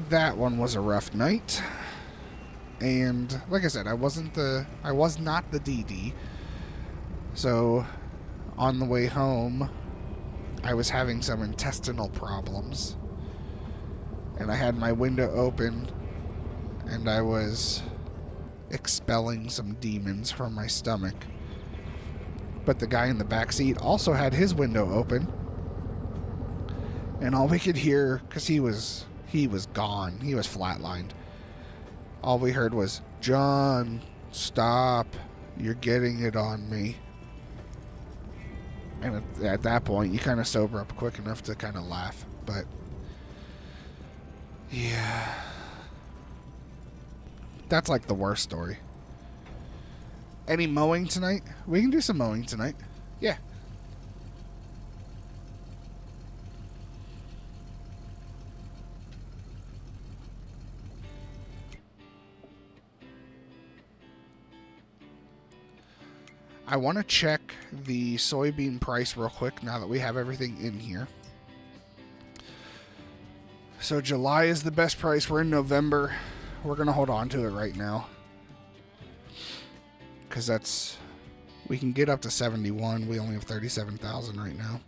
That one was a rough night. And like I said, I was not the DD. So on the way home, I was having some intestinal problems. And I had my window open, and I was expelling some demons from my stomach. But the guy in the back seat also had his window open. And all we could hear, because he was gone. He was flatlined. All we heard was, John, stop. You're getting it on me. And at that point, you kind of sober up quick enough to kind of laugh. But, yeah. That's like the worst story. Any mowing tonight? We can do some mowing tonight. Yeah. I want to check the soybean price real quick now that we have everything in here. So July is the best price. We're in November. We're going to hold on to it right now. Because that's... we can get up to 71. We only have 37,000 right now.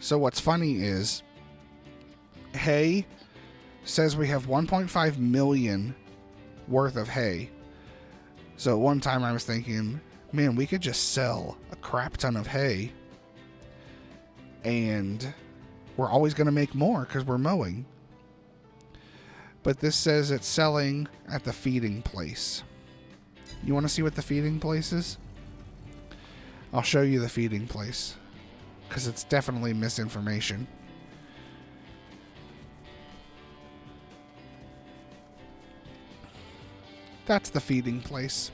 So what's funny is hay says we have 1.5 million worth of hay. So at one time I was thinking, man, we could just sell a crap ton of hay and we're always going to make more because we're mowing. But this says it's selling at the feeding place. You want to see what the feeding place is? I'll show you the feeding place because it's definitely misinformation. That's the feeding place.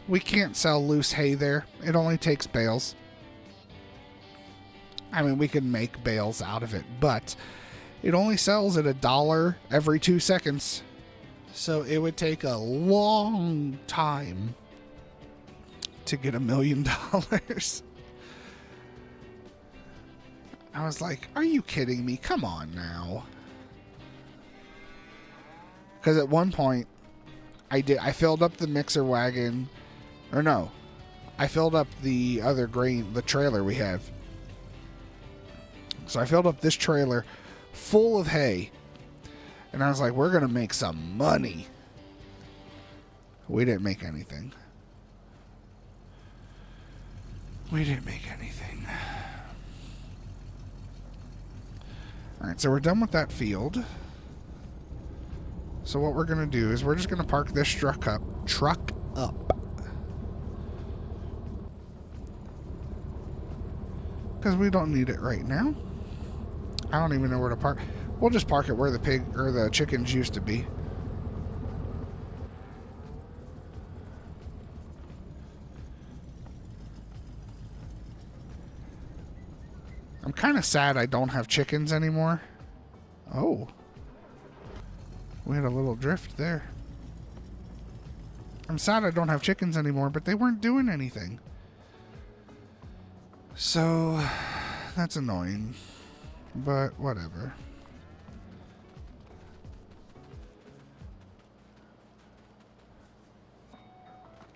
We can't sell loose hay there. It only takes bales. I mean, we can make bales out of it, but it only sells at $1 every 2 seconds. So it would take a long time to get $1 million. I was like, are you kidding me? Come on now. Because at one point, I filled up the mixer wagon, or no, I filled up the other grain, the trailer we have. So I filled up this trailer full of hay, and I was like, we're going to make some money. We didn't make anything. We didn't make anything. Alright, so we're done with that field. So what we're going to do is we're just going to park this truck up. Because we don't need it right now. I don't even know where to park. We'll just park it where the pig or the chickens used to be. I'm kind of sad I don't have chickens anymore. Oh. We had a little drift there. I'm sad I don't have chickens anymore, but they weren't doing anything. So, that's annoying. But, whatever.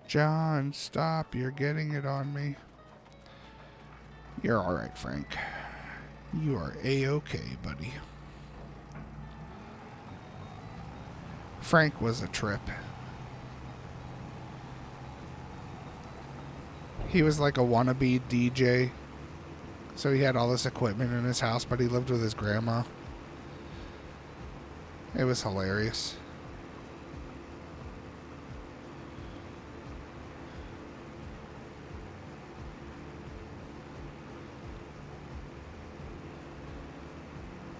John, stop. You're getting it on me. You're alright, Frank. You are A-okay, buddy. Frank was a trip. He was like a wannabe DJ. So he had all this equipment in his house, but he lived with his grandma. It was hilarious.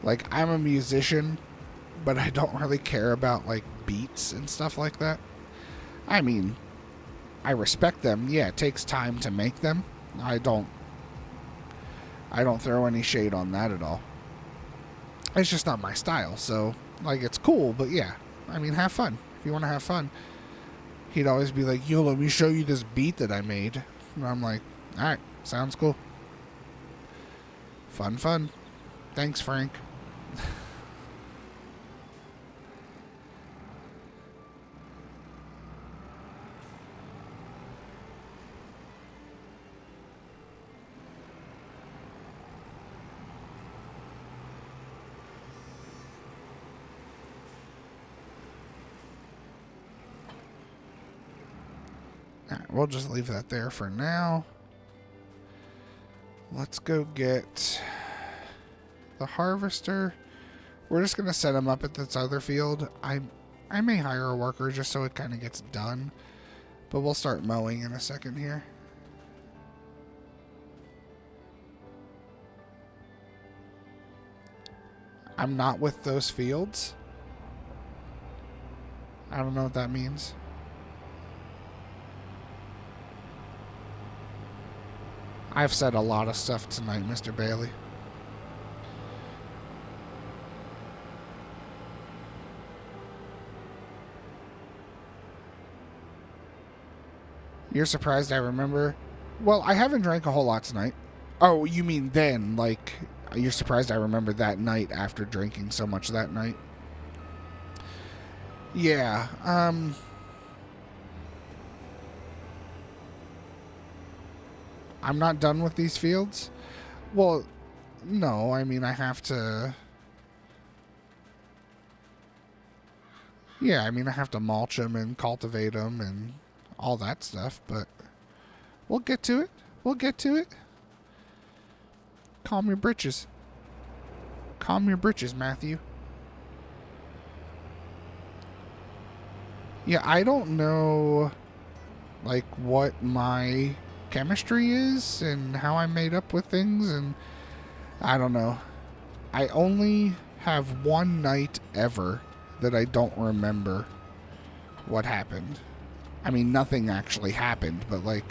Like, I'm a musician, but I don't really care about, like, beats and stuff like that. I mean, I respect them. Yeah, it takes time to make them. I don't throw any shade on that at all. It's just not my style, so, like, it's cool, but yeah. I mean, have fun. If you want to have fun. He'd always be like, yo, let me show you this beat that I made. And I'm like, alright, sounds cool. Fun. Thanks, Frank. Alright, we'll just leave that there for now. Let's go get the harvester. We're just going to set him up at this other field. I may hire a worker just so it kind of gets done. But we'll start mowing in a second here. I'm not with those fields. I don't know what that means. I've said a lot of stuff tonight, Mr. Bailey. You're surprised I remember? Well, I haven't drank a whole lot tonight. Oh, you mean then? Like, you're surprised I remember that night after drinking so much that night? Yeah, I'm not done with these fields? Well, no, I mean, I have to... Yeah, I mean, I have to mulch them and cultivate them and all that stuff, but we'll get to it. We'll get to it. Calm your britches. Calm your britches, Matthew. Yeah, I don't know, like, what my chemistry is and how I'm made up with things, and I don't know. I only have one night ever that I don't remember what happened. I mean, nothing actually happened, but, like,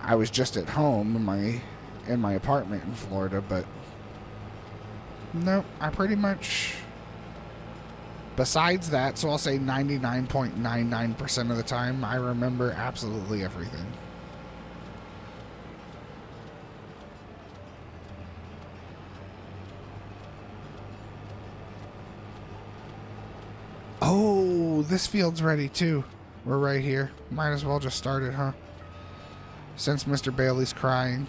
I was just at home in my apartment in Florida, but no, I pretty much... Besides that, so I'll say 99.99% of the time, I remember absolutely everything. Oh, this field's ready too. We're right here. Might as well just start it, huh? Since Mr. Bailey's crying.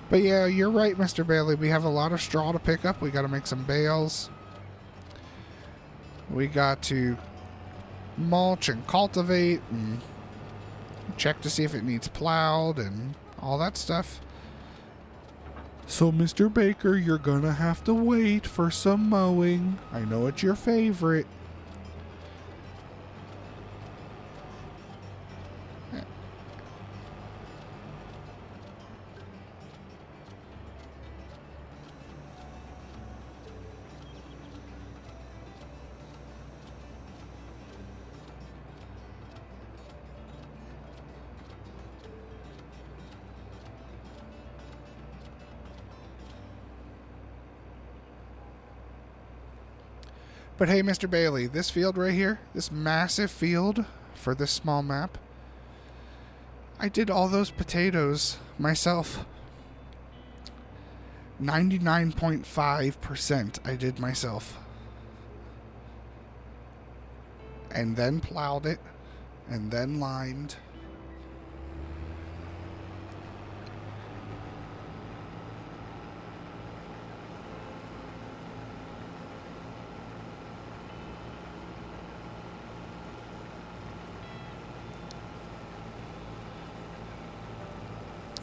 But yeah, you're right, Mr. Bailey. We have a lot of straw to pick up. We got to make some bales. We got to mulch and cultivate and check to see if it needs plowed and all that stuff. So, Mr. Baker, you're gonna have to wait for some mowing. I know it's your favorite. But hey, Mr. Bailey, this field right here, this massive field for this small map, I did all those potatoes myself. 99.5% I did myself. And then plowed it, and then limed.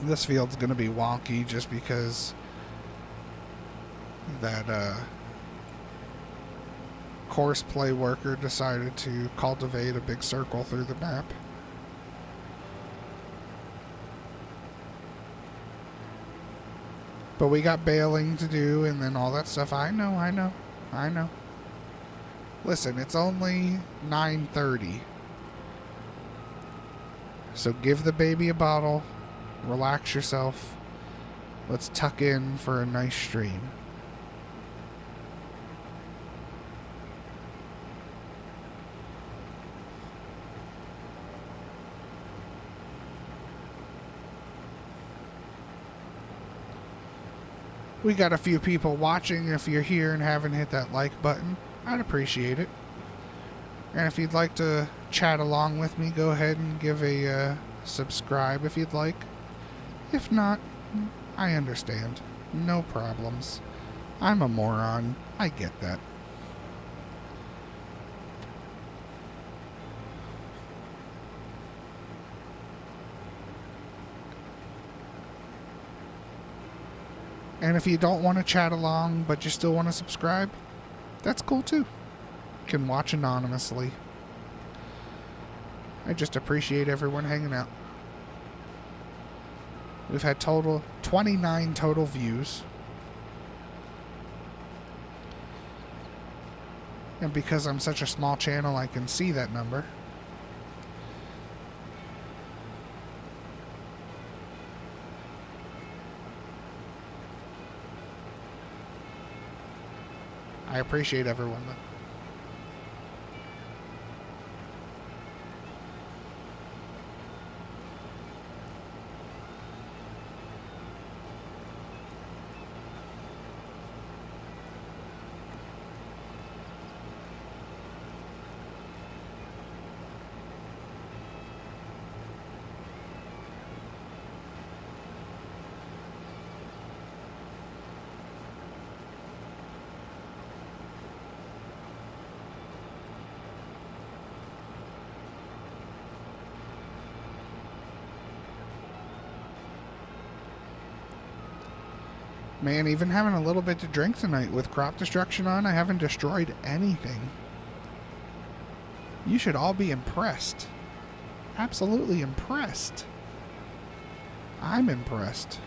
This field's going to be wonky just because that course play worker decided to cultivate a big circle through the map. But we got baling to do and then all that stuff. I know. Listen, it's only 9:30. So give the baby a bottle. Relax yourself. Let's tuck in for a nice stream. We got a few people watching. If you're here and haven't hit that like button, I'd appreciate it. And if you'd like to chat along with me, go ahead and give a subscribe if you'd like. If not, I understand. No problems. I'm a moron. I get that. And if you don't want to chat along, but you still want to subscribe, that's cool too. You can watch anonymously. I just appreciate everyone hanging out. We've had 29 total views. And because I'm such a small channel, I can see that number. I appreciate everyone, though. Man, even having a little bit to drink tonight with crop destruction on, I haven't destroyed anything. You should all be impressed. Absolutely impressed. I'm impressed.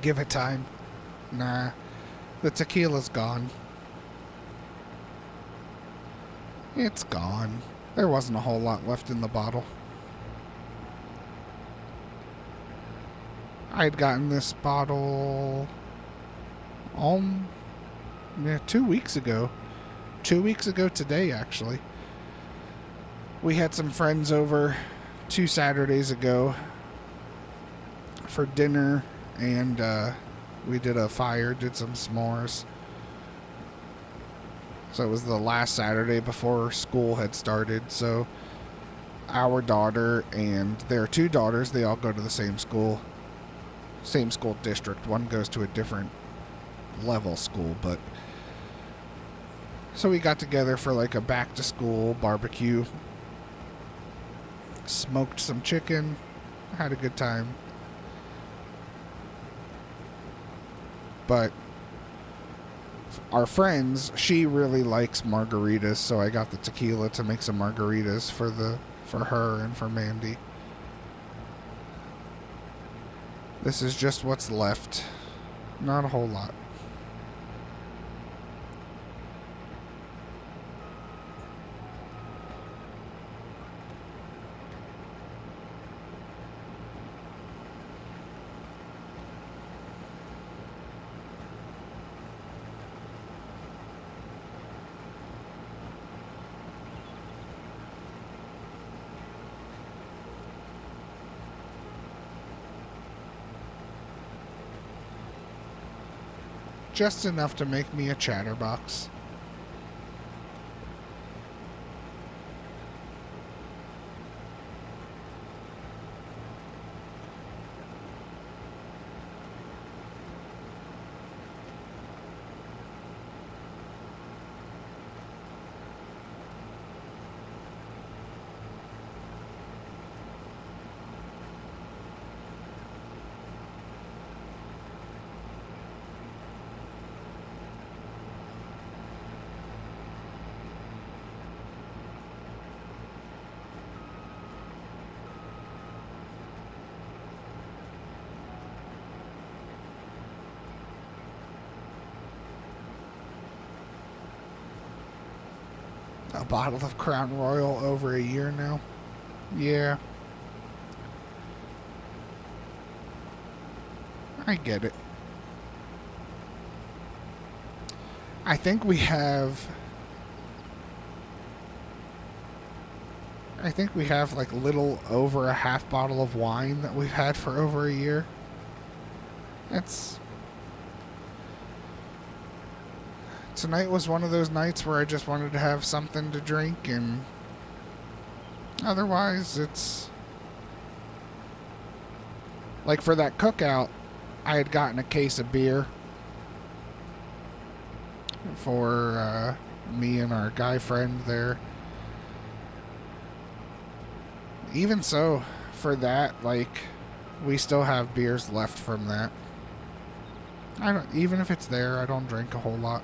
Give it time. Nah, the tequila's gone. It's gone. There wasn't a whole lot left in the bottle. I'd gotten this bottle 2 weeks ago. 2 weeks ago today, actually. We had some friends over 2 Saturdays ago for dinner, and we did a fire, did some s'mores. So it was the last Saturday before school had started. So our daughter and their 2 daughters, they all go to the same school district. One goes to a different level school, but so we got together for like a back to school barbecue, smoked some chicken, had a good time. But our friends, she really likes margaritas, so I got the tequila to make some margaritas for her and for Mandy. This is just what's left. Not a whole lot. Just enough to make me a chatterbox. A bottle of Crown Royal over a year now. Yeah. I get it. I think we have like little over a half bottle of wine that we've had for over a year. Tonight was one of those nights where I just wanted to have something to drink, and otherwise it's like for that cookout, I had gotten a case of beer for me and our guy friend there. Even so, for that, like, we still have beers left from that. I don't, even if it's there, I don't drink a whole lot.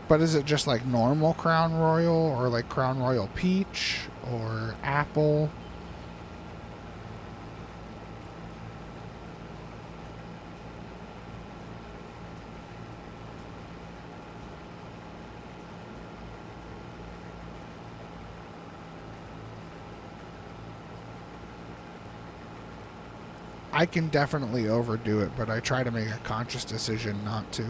But is it just like normal Crown Royal or like Crown Royal Peach or Apple? I can definitely overdo it, but I try to make a conscious decision not to.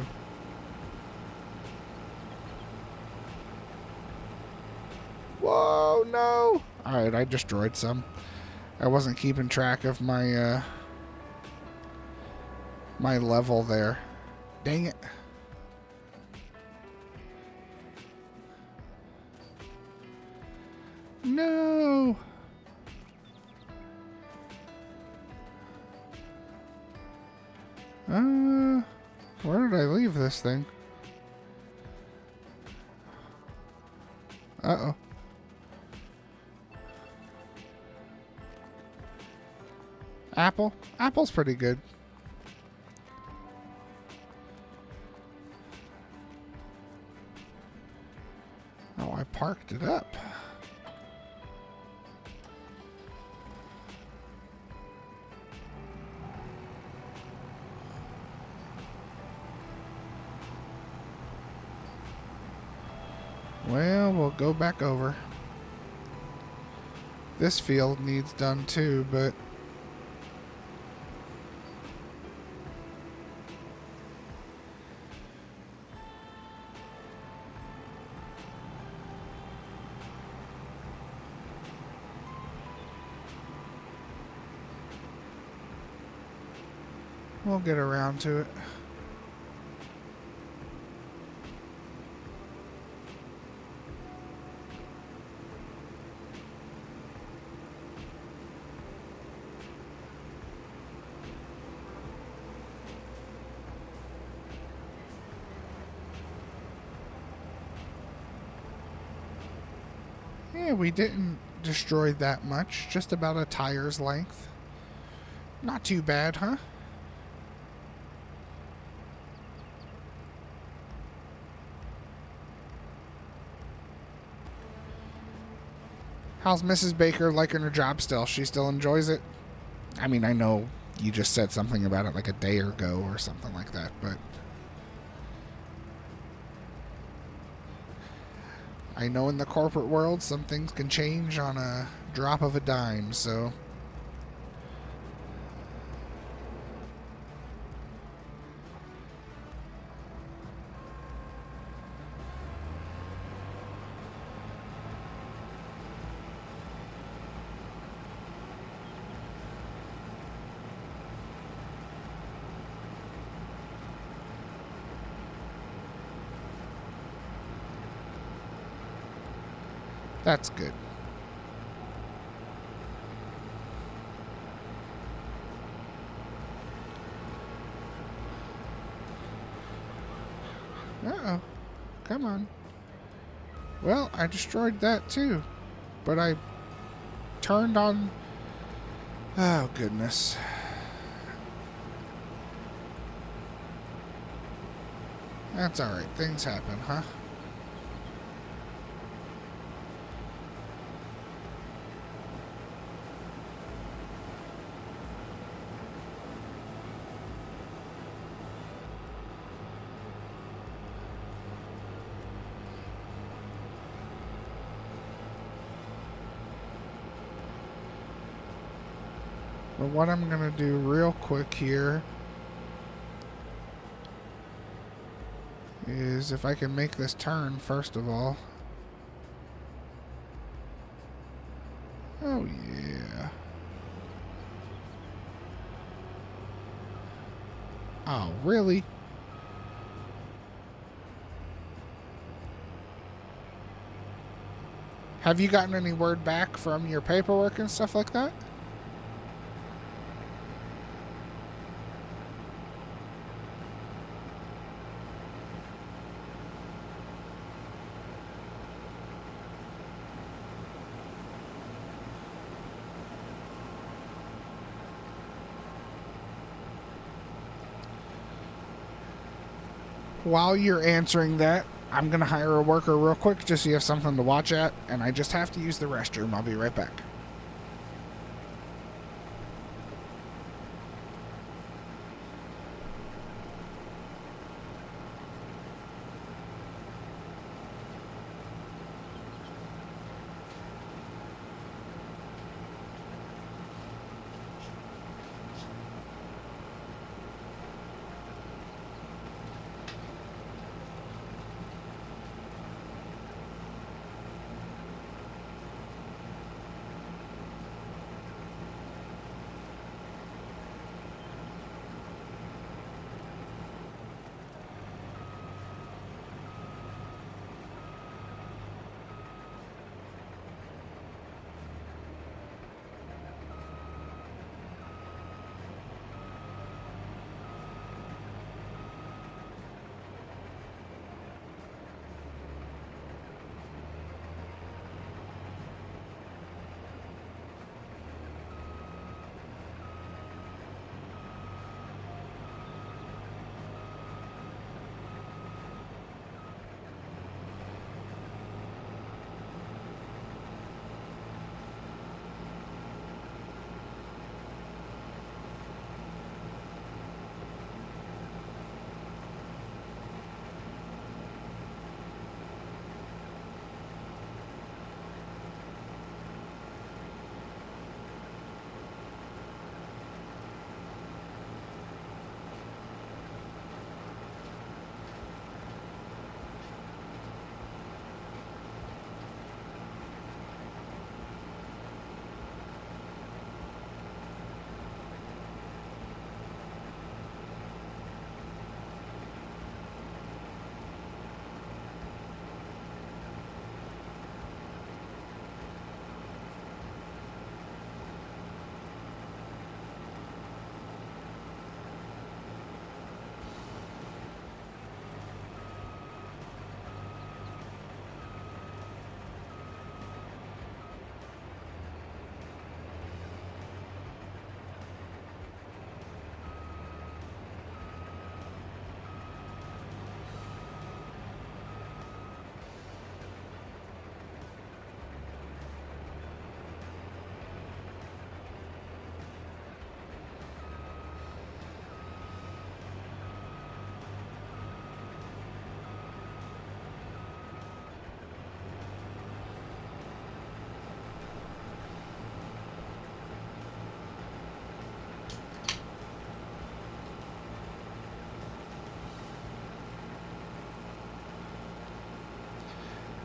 Whoa, no! Alright, I destroyed some. I wasn't keeping track of my, my level there. Dang it. No! Where did I leave this thing? Uh-oh. Apple? Apple's pretty good. Oh, I parked it up. Well, we'll go back over. This field needs done too, but we'll get around to it. Yeah, we didn't destroy that much. Just about a tire's length. Not too bad, huh? How's Mrs. Baker liking her job still? She still enjoys it? I mean, I know you just said something about it like a day ago or something like that, but I know in the corporate world some things can change on a drop of a dime, so that's good. Uh-oh. Come on. Well, I destroyed that too. But I turned on... Oh, goodness. That's alright. Things happen, huh? But what I'm going to do real quick here is if I can make this turn, first of all. Oh, yeah. Oh, really? Have you gotten any word back from your paperwork and stuff like that? While you're answering that, I'm going to hire a worker real quick just so you have something to watch at, and I just have to use the restroom. I'll be right back.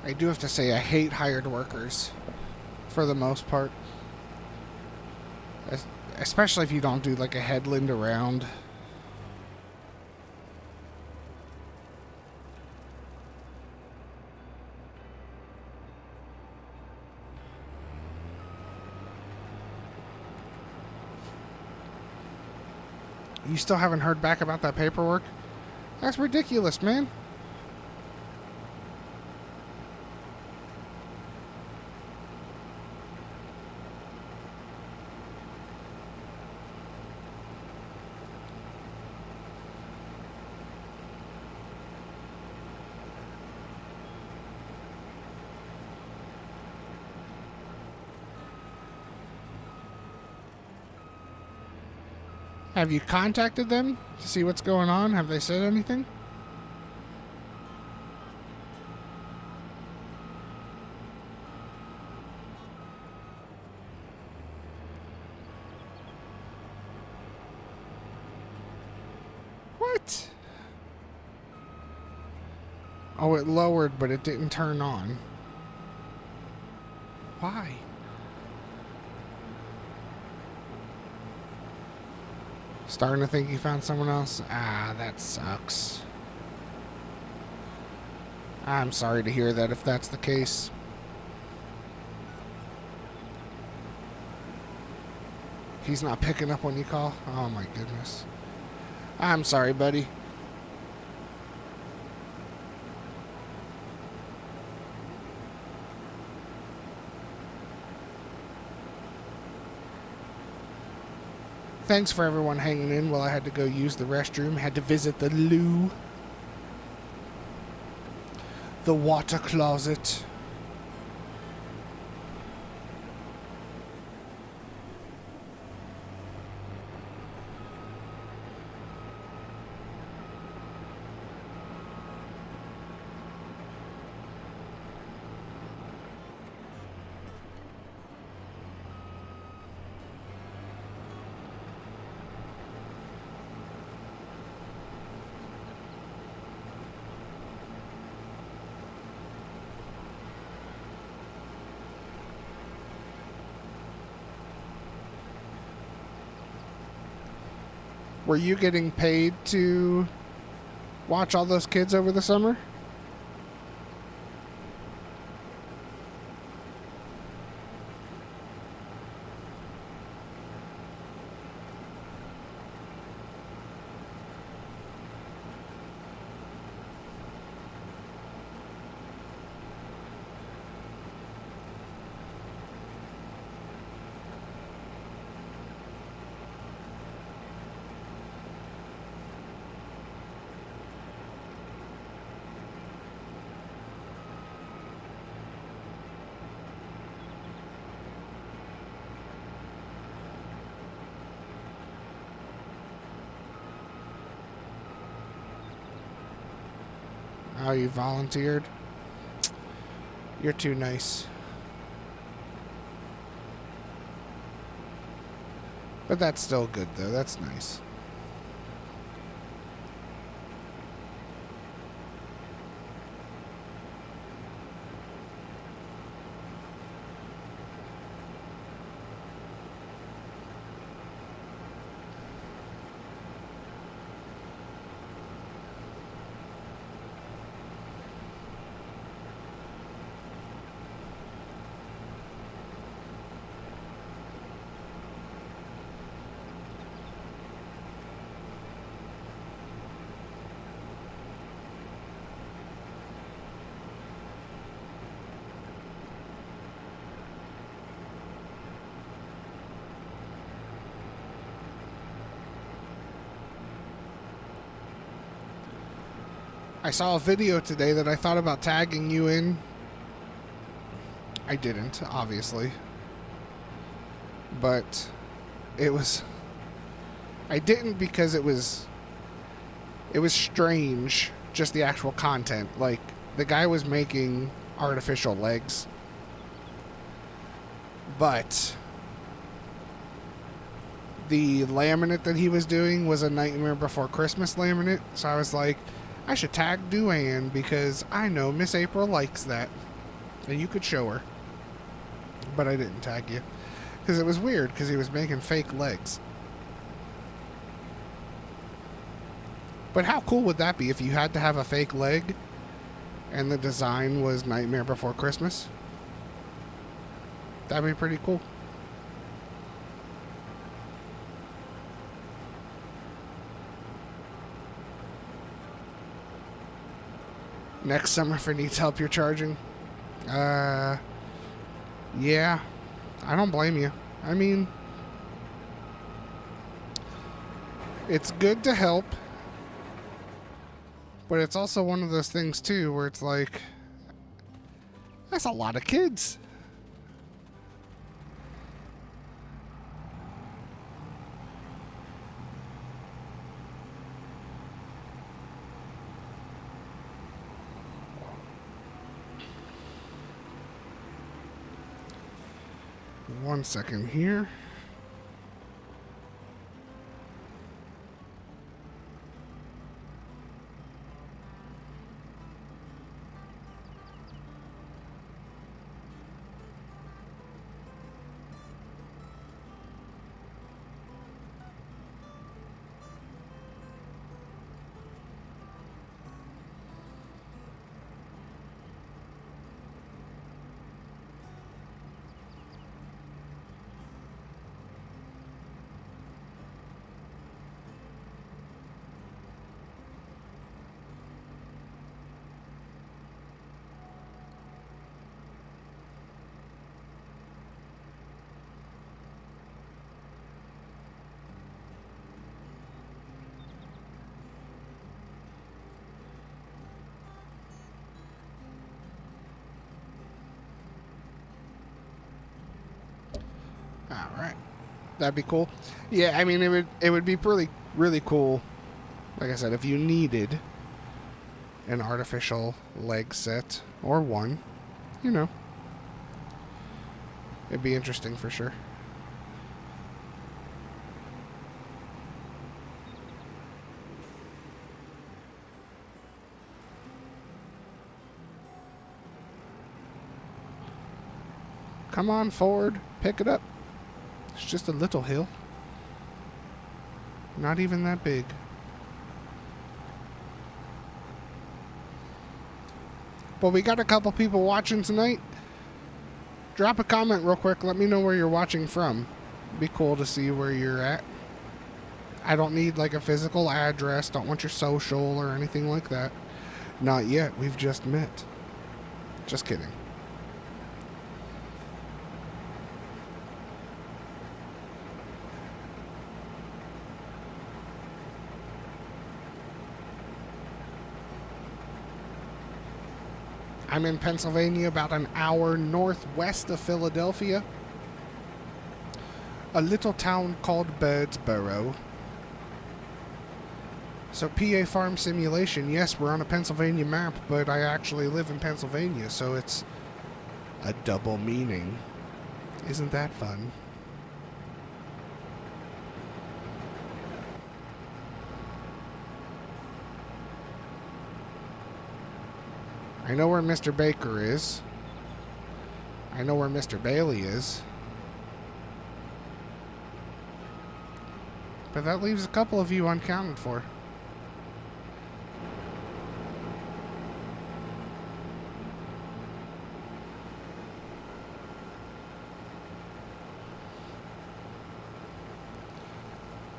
I do have to say I hate hired workers for the most part. Especially if you don't do like a headland around. You still haven't heard back about that paperwork? That's ridiculous, man. Have you contacted them to see what's going on? Have they said anything? What? Oh, it lowered, but it didn't turn on. Why? Starting to think you found someone else? Ah, that sucks. I'm sorry to hear that if that's the case. He's not picking up when you call? Oh my goodness. I'm sorry, buddy. Thanks for everyone hanging in while I had to go use the restroom. Had to visit the loo. The water closet. Were you getting paid to watch all those kids over the summer? Oh, you volunteered? You're too nice. But that's still good, though. That's nice. I saw a video today that I thought about tagging you in. I didn't, obviously. But it was... I didn't because it was strange, just the actual content. Like, the guy was making artificial legs. But the laminate that he was doing was a Nightmare Before Christmas laminate. So I was like, I should tag Duane because I know Miss April likes that. And you could show her. But I didn't tag you. Because it was weird because he was making fake legs. But how cool would that be if you had to have a fake leg and the design was Nightmare Before Christmas? That'd be pretty cool. Next summer for needs help you're charging? Yeah. I don't blame you. I mean, it's good to help, but it's also one of those things too where it's like, that's a lot of kids. One second here. All right. That'd be cool. Yeah, I mean, it would be really cool. Like I said, if you needed an artificial leg set or one, you know, it'd be interesting for sure. Come on, Ford. Pick it up. It's just a little hill. Not even that big. But we got a couple people watching tonight. Drop a comment real quick. Let me know where you're watching from. It'd be cool to see where you're at. I don't need like a physical address. Don't want your social or anything like that. Not yet. We've just met. Just kidding. I'm in Pennsylvania, about an hour northwest of Philadelphia. A little town called Birdsboro. So PA Farm Simulation, yes, we're on a Pennsylvania map, but I actually live in Pennsylvania, so it's a double meaning. Isn't that fun? I know where Mr. Baker is. I know where Mr. Bailey is. But that leaves a couple of you unaccounted for.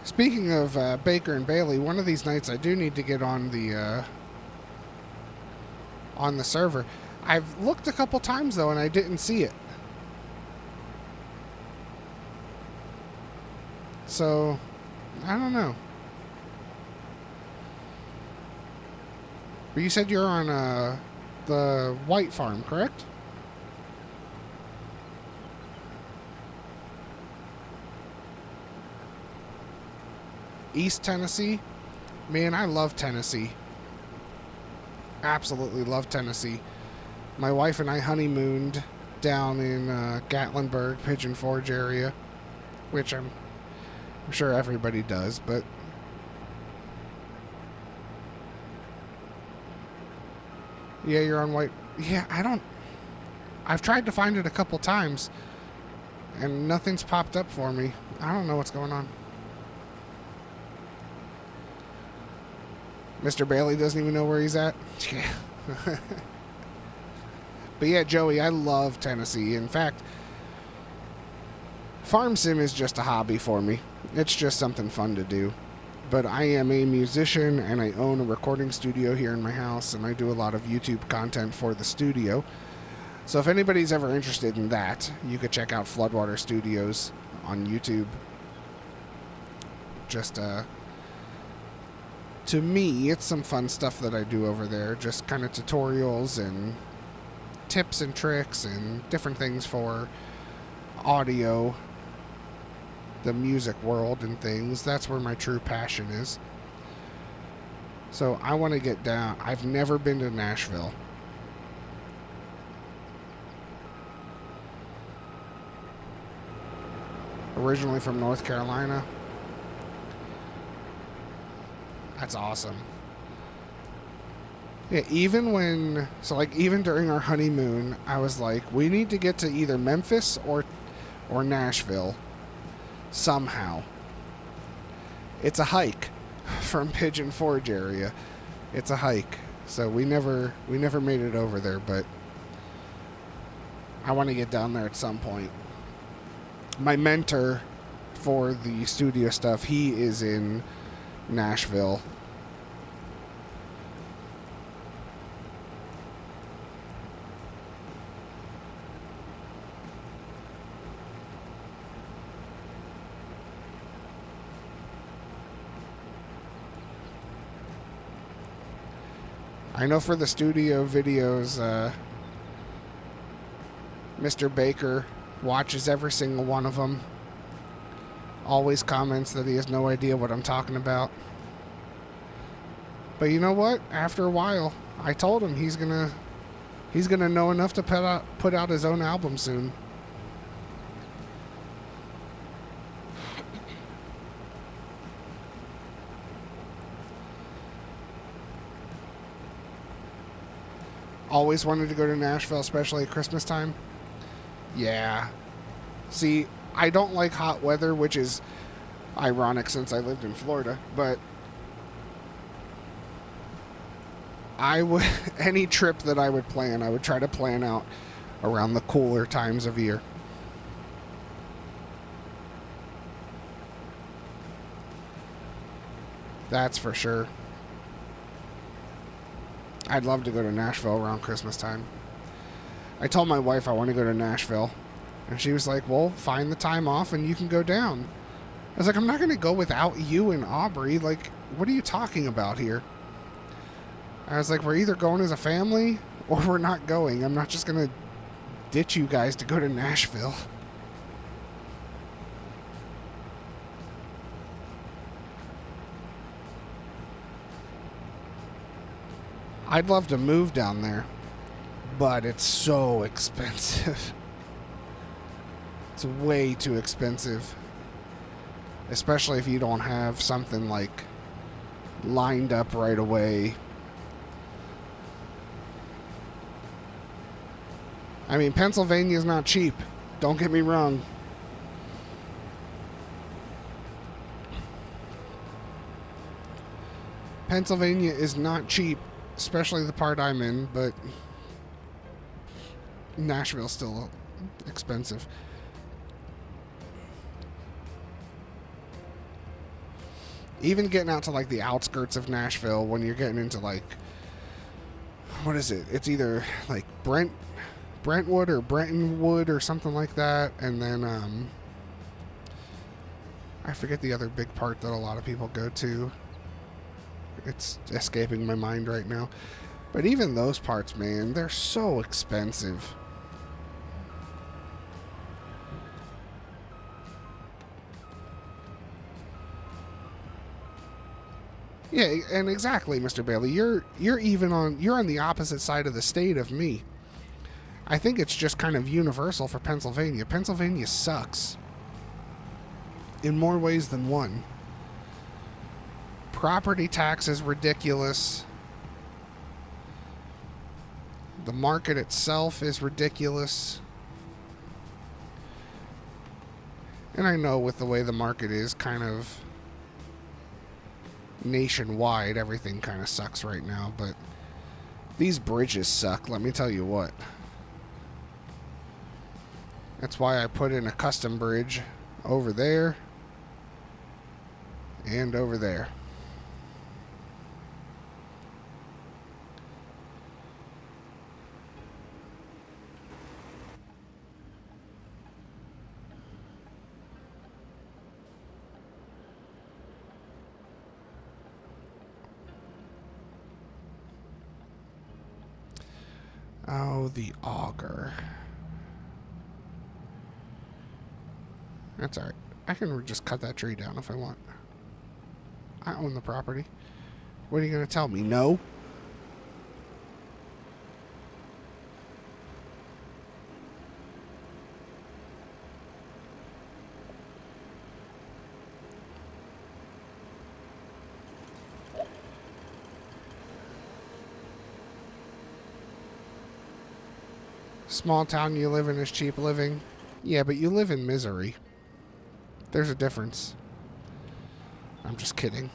Speaking of Baker and Bailey, one of these nights I do need to get on the server. I've looked a couple times though and I didn't see it. So, I don't know. But you said you're on the White Farm, correct? East Tennessee? Man, I love Tennessee. Absolutely love Tennessee. My wife and I honeymooned down in Gatlinburg, Pigeon Forge area, which I'm sure everybody does, but yeah, you're on White. Yeah, I've tried to find it a couple times and nothing's popped up for me. I don't know what's going on. Mr. Bailey doesn't even know where he's at. Yeah. But yeah, Joey, I love Tennessee. In fact, Farm Sim is just a hobby for me. It's just something fun to do. But I am a musician and I own a recording studio here in my house and I do a lot of YouTube content for the studio. So if anybody's ever interested in that, you could check out Floodwater Studios on YouTube. Just to me, it's some fun stuff that I do over there. Just kind of tutorials and tips and tricks and different things for audio, the music world and things. That's where my true passion is. So I want to get down. I've never been to Nashville. Originally from North Carolina. That's awesome. Yeah, even during our honeymoon, I was like, we need to get to either Memphis or Nashville somehow. It's a hike from Pigeon Forge area. It's a hike. So we never made it over there, but I want to get down there at some point. My mentor for the studio stuff, he is in Nashville. I know for the studio videos, Mr. Baker watches every single one of them. Always comments that he has no idea what I'm talking about. But you know what? After a while, I told him he's gonna know enough to put out his own album soon. Always wanted to go to Nashville, especially at Christmas time. Yeah. See, I don't like hot weather, which is ironic since I lived in Florida, but I would any trip that I would plan, I would try to plan out around the cooler times of year. That's for sure. I'd love to go to Nashville around Christmas time. I told my wife I want to go to Nashville, and she was like, well, find the time off and you can go down. I was like, I'm not going to go without you and Aubrey. Like, what are you talking about here? I was like, we're either going as a family or we're not going. I'm not just going to ditch you guys to go to Nashville. I'd love to move down there, but it's so expensive. It's way too expensive. Especially if you don't have something like lined up right away. I mean, Pennsylvania is not cheap. Don't get me wrong. Pennsylvania is not cheap, especially the part I'm in, but Nashville's still expensive. Even getting out to like the outskirts of Nashville, when you're getting into like, what is it? It's either like Brentwood or Brentonwood or something like that, and then I forget the other big part that a lot of people go to. It's escaping my mind right now. But even those parts, man, they're so expensive. Yeah, and exactly, Mr. Bailey. You're on the opposite side of the state of me. I think it's just kind of universal for Pennsylvania. Pennsylvania sucks in more ways than one. Property tax is ridiculous. The market itself is ridiculous. And I know with the way the market is kind of nationwide, everything kind of sucks right now, but these bridges suck, let me tell you what. That's why I put in a custom bridge over there and over there. Oh, the auger. That's alright. I can just cut that tree down if I want. I own the property. What are you going to tell me? No? Small town you live in is cheap living. Yeah, but you live in misery. There's a difference. I'm just kidding.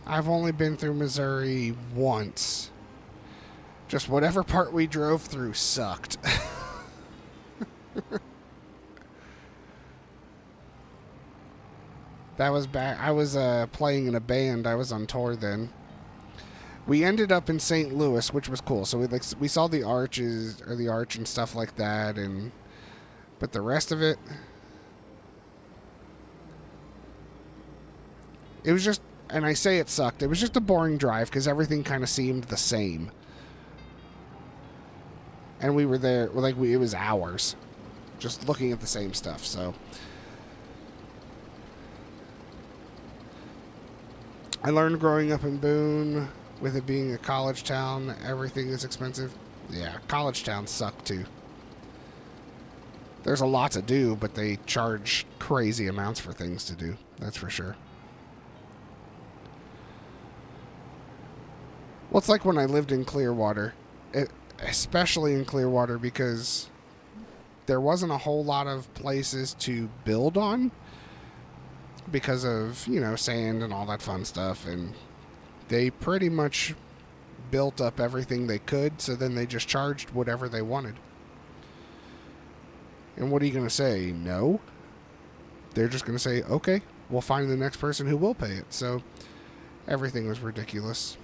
I've only been through Missouri once. Just whatever part we drove through sucked. That was back. I was playing in a band. I was on tour then. We ended up in St. Louis, which was cool. So we saw the arches or the arch and stuff like that, but the rest of it was just, and I say it sucked. It was just a boring drive because everything kind of seemed the same. And we were there, like, it was hours just looking at the same stuff, so. I learned growing up in Boone, with it being a college town, everything is expensive. Yeah, college towns suck too. There's a lot to do, but they charge crazy amounts for things to do. That's for sure. Well, it's like when I lived in Clearwater, especially in Clearwater, because there wasn't a whole lot of places to build on because of, you know, sand and all that fun stuff. And they pretty much built up everything they could, so then they just charged whatever they wanted. And what are you going to say? No? They're just going to say, okay, we'll find the next person who will pay it. So everything was ridiculous.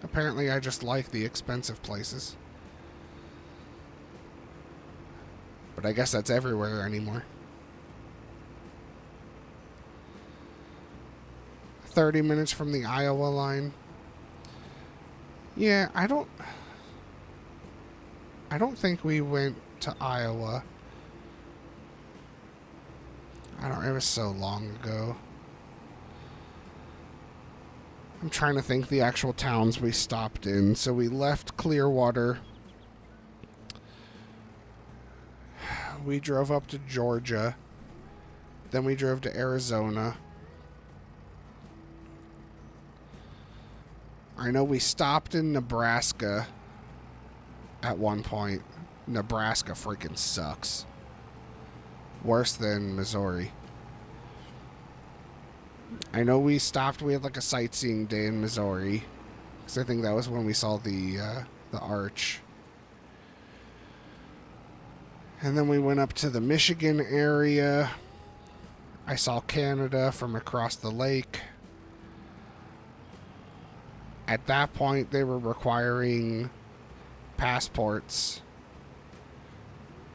Apparently, I just like the expensive places. But I guess that's everywhere anymore. 30 minutes from the Iowa line. Yeah, I don't think we went to Iowa. It was so long ago. I'm trying to think the actual towns we stopped in. So we left Clearwater. We drove up to Georgia. Then we drove to Arizona. I know we stopped in Nebraska at one point. Nebraska freaking sucks. Worse than Missouri. I know we stopped. We had like a sightseeing day in Missouri, because I think that was when we saw the arch. And then we went up to the Michigan area. I saw Canada from across the lake. At that point, they were requiring passports.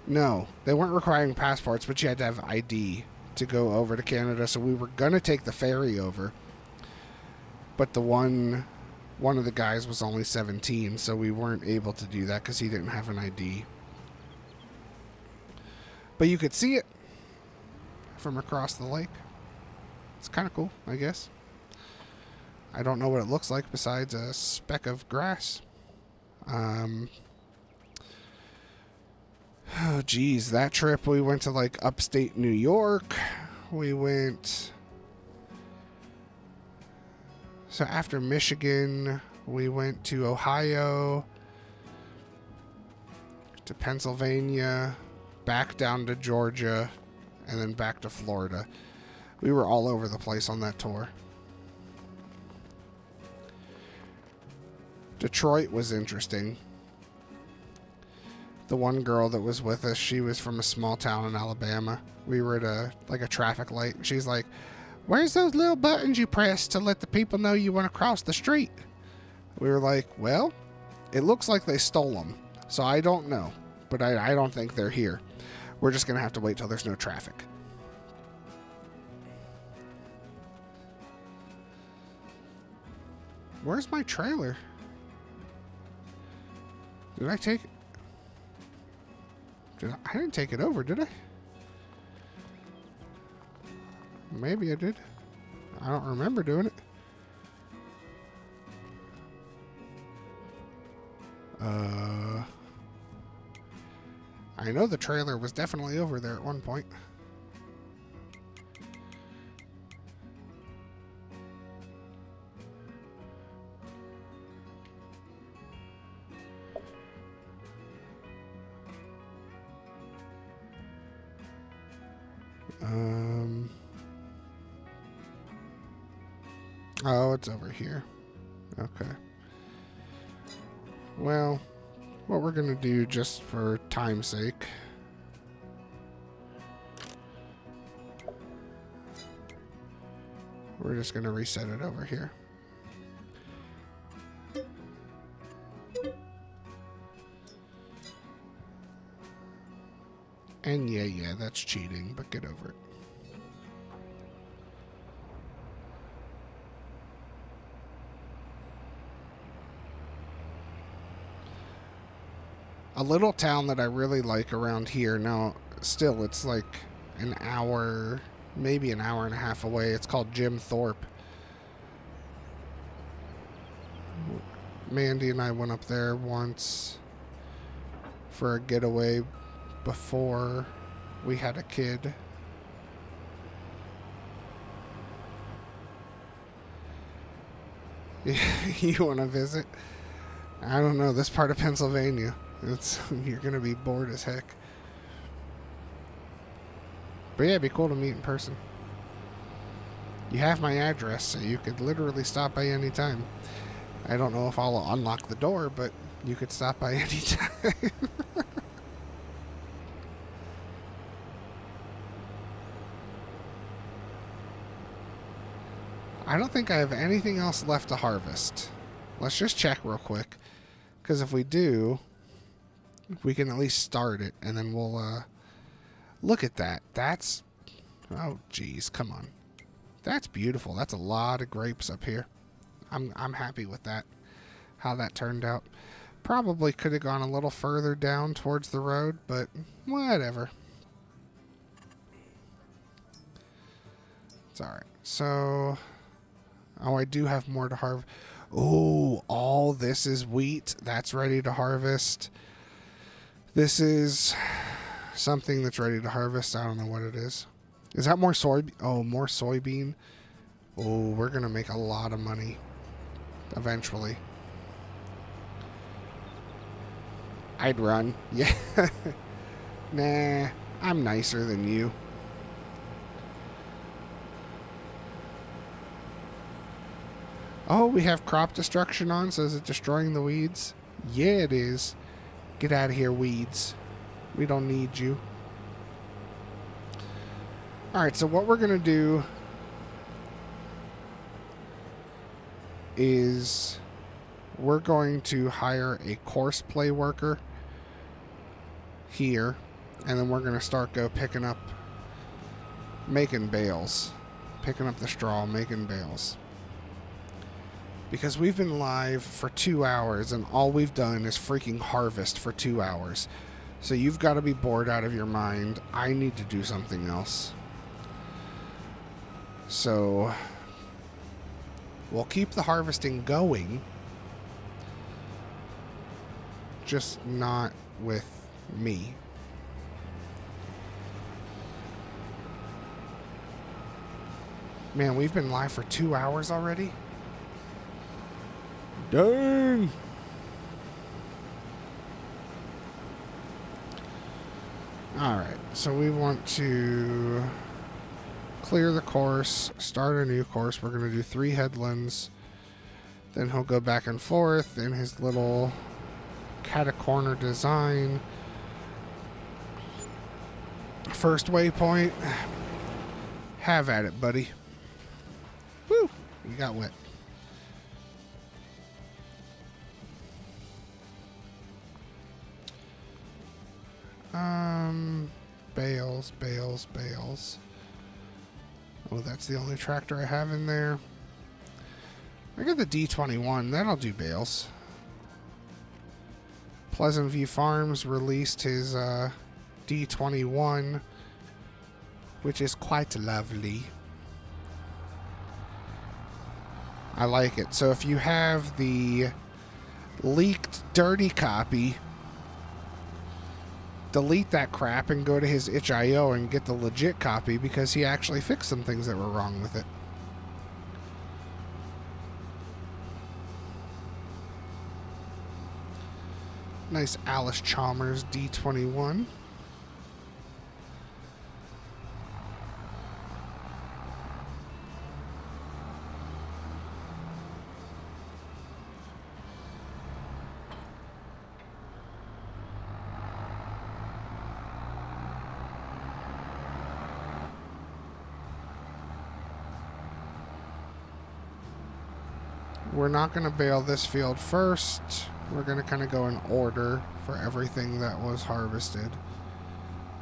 No, they weren't requiring passports, but you had to have ID to go over to Canada. So we were going to take the ferry over. But the one of the guys was only 17, so we weren't able to do that because he didn't have an ID. But you could see it from across the lake. It's kind of cool, I guess. I don't know what it looks like besides a speck of grass. Oh, geez, that trip we went to like upstate New York. We went. So after Michigan, we went to Ohio, to Pennsylvania, back down to Georgia, and then back to Florida. We were all over the place on that tour. Detroit was interesting. The one girl that was with us, she was from a small town in Alabama. We were at a traffic light. She's like, "Where's those little buttons you press to let the people know you want to cross the street?" We were like, "Well, it looks like they stole them. So I don't know. But I don't think they're here. We're just going to have to wait till there's no traffic." Where's my trailer? Did I take it? I didn't take it over, did I? Maybe I did. I don't remember doing it. I know the trailer was definitely over there at one point. Oh, it's over here. Okay. Well, what we're going to do just for time's sake, we're just going to reset it over here. And yeah, that's cheating, but get over it. A little town that I really like around here. Now, still, it's like an hour, maybe an hour and a half away. It's called Jim Thorpe. Mandy and I went up there once for a getaway before we had a kid. You want to visit? I don't know. This part of Pennsylvania, you're going to be bored as heck. But yeah, it'd be cool to meet in person. You have my address, so you could literally stop by any time. I don't know if I'll unlock the door, but you could stop by any time. I don't think I have anything else left to harvest. Let's just check real quick. Because if we do, we can at least start it. And then we'll look at that. That's... Oh, geez. Come on. That's beautiful. That's a lot of grapes up here. I'm happy with that. How that turned out. Probably could have gone a little further down towards the road. But whatever. It's alright. So... Oh, I do have more to harvest. Oh, all this is wheat. That's ready to harvest. This is something that's ready to harvest. I don't know what it is. Is that more soybean? Oh, more soybean. Oh, we're going to make a lot of money eventually. I'd run. Yeah. Nah, I'm nicer than you. Oh, we have crop destruction on, so is it destroying the weeds? Yeah, it is. Get out of here, weeds. We don't need you. Alright, so what we're going to do is we're going to hire a course play worker here, and then we're going to start picking up, making bales. Picking up the straw, making bales. Because we've been live for 2 hours and all we've done is freaking harvest for 2 hours. So you've got to be bored out of your mind. I need to do something else. So we'll keep the harvesting going. Just not with me. Man, we've been live for 2 hours already? Dang! Alright, so we want to clear the course, start a new course. We're going to do 3 headlands. Then he'll go back and forth in his little catacorner design. First waypoint. Have at it, buddy. Woo! You got wet. Bales, bales, bales. Oh, that's the only tractor I have in there. I got the D21. That'll do bales. Pleasant View Farms released his D21, which is quite lovely. I like it. So if you have the leaked dirty copy, delete that crap and go to his itch.io and get the legit copy because he actually fixed some things that were wrong with it. Nice Alice Chalmers D21. We're not going to bale this field first. We're going to kind of go in order for everything that was harvested.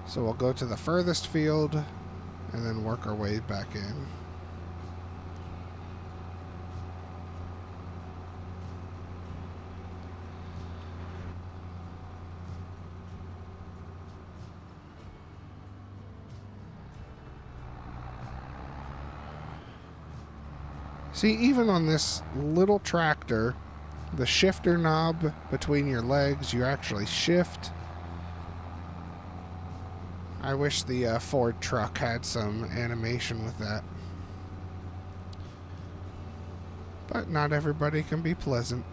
So we'll go to the furthest field and then work our way back in. See, even on this little tractor, the shifter knob between your legs, you actually shift. I wish the Ford truck had some animation with that. But not everybody can be pleasant.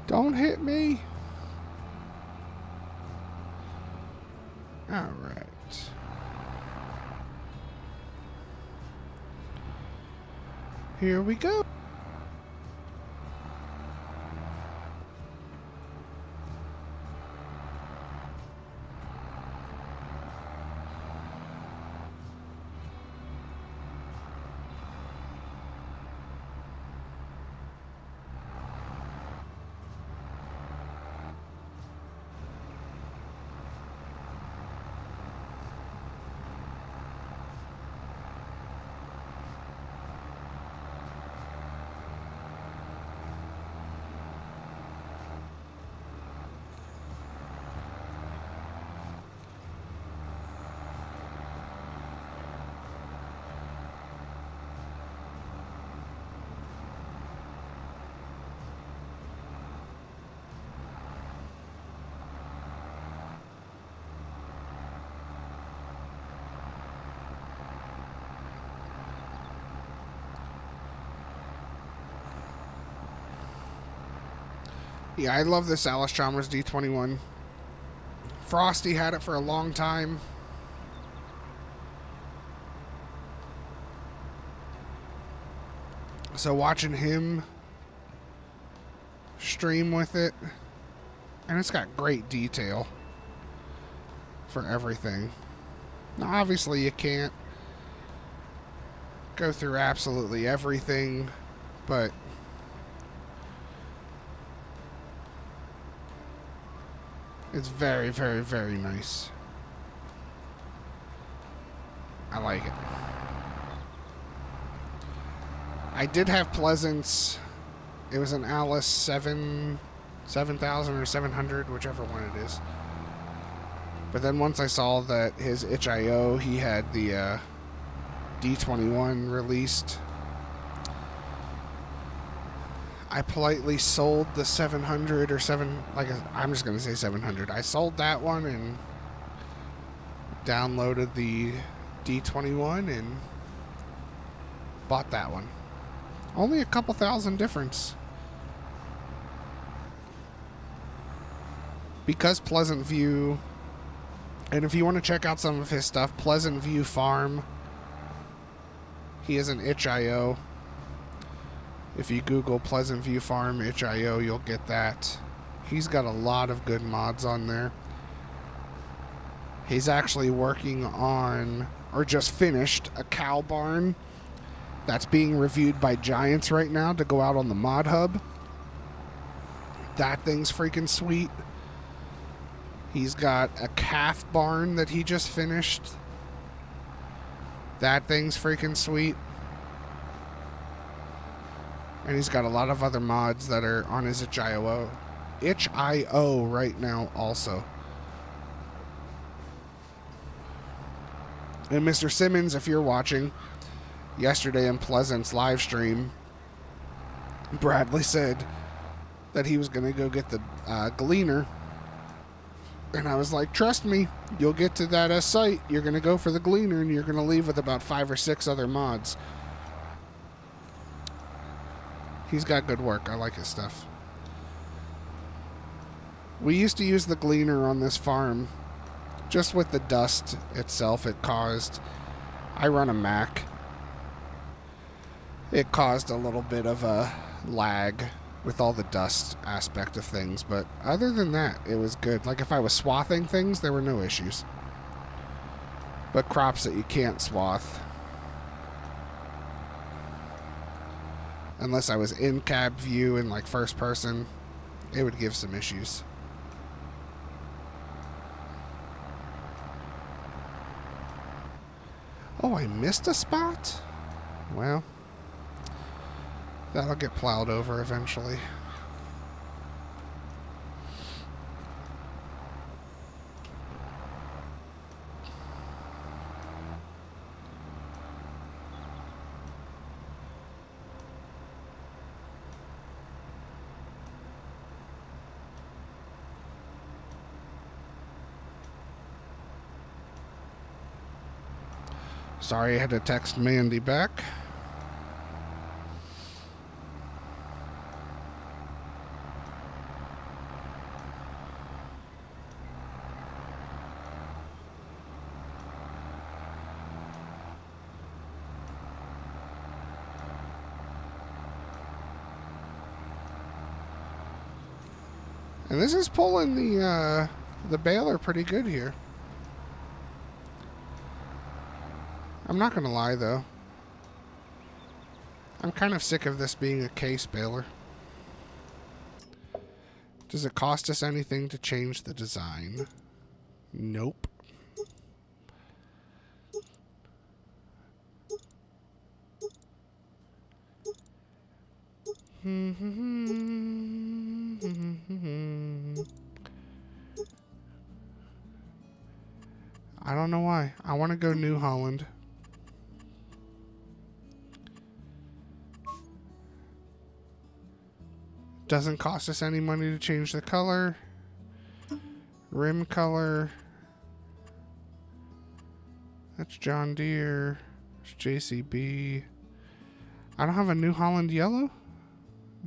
Don't hit me. All right. Here we go. Yeah, I love this Alice Chalmers D21. Frosty had it for a long time. So watching him stream with it, and it's got great detail for everything. Now, obviously, you can't go through absolutely everything, but it's very, very, very nice. I like it. I did have Pleasance. It was an Alice 7000 or 700, whichever one it is. But then once I saw that his itch.io, he had the D21 released, I politely sold the 700 or I'm just going to say 700. I sold that one and downloaded the D21 and bought that one. Only a couple thousand difference. Because Pleasant View, and if you want to check out some of his stuff, Pleasant View Farm, he is an itch.io. If you Google Pleasant View Farm itch.io, you'll get that. He's got a lot of good mods on there. He's actually working on, or just finished, a cow barn that's being reviewed by Giants right now to go out on the Mod Hub. That thing's freaking sweet. He's got a calf barn that he just finished. That thing's freaking sweet. And he's got a lot of other mods that are on his itch.io right now also. And Mr. Simmons, if you're watching, yesterday in Pleasant's live stream, Bradley said that he was going to go get the Gleaner. And I was like, trust me, you'll get to that site, you're going to go for the Gleaner, and you're going to leave with about 5 or 6 other mods. He's got good work. I like his stuff. We used to use the Gleaner on this farm just with the dust itself it caused. I run a Mac. It caused a little bit of a lag with all the dust aspect of things, but other than that, it was good. Like if I was swathing things, there were no issues. But crops that you can't swath, unless I was in cab view and like first person, it would give some issues. Oh, I missed a spot? Well, That'll get plowed over eventually. Sorry, I had to text Mandy back. And this is pulling the baler pretty good here. I'm not going to lie, though. I'm kind of sick of this being a case baler. Does it cost us anything to change the design? Nope. I don't know why. I want to go New Holland. Doesn't cost us any money to change the color. Rim color. That's John Deere. It's JCB. I don't have a New Holland yellow.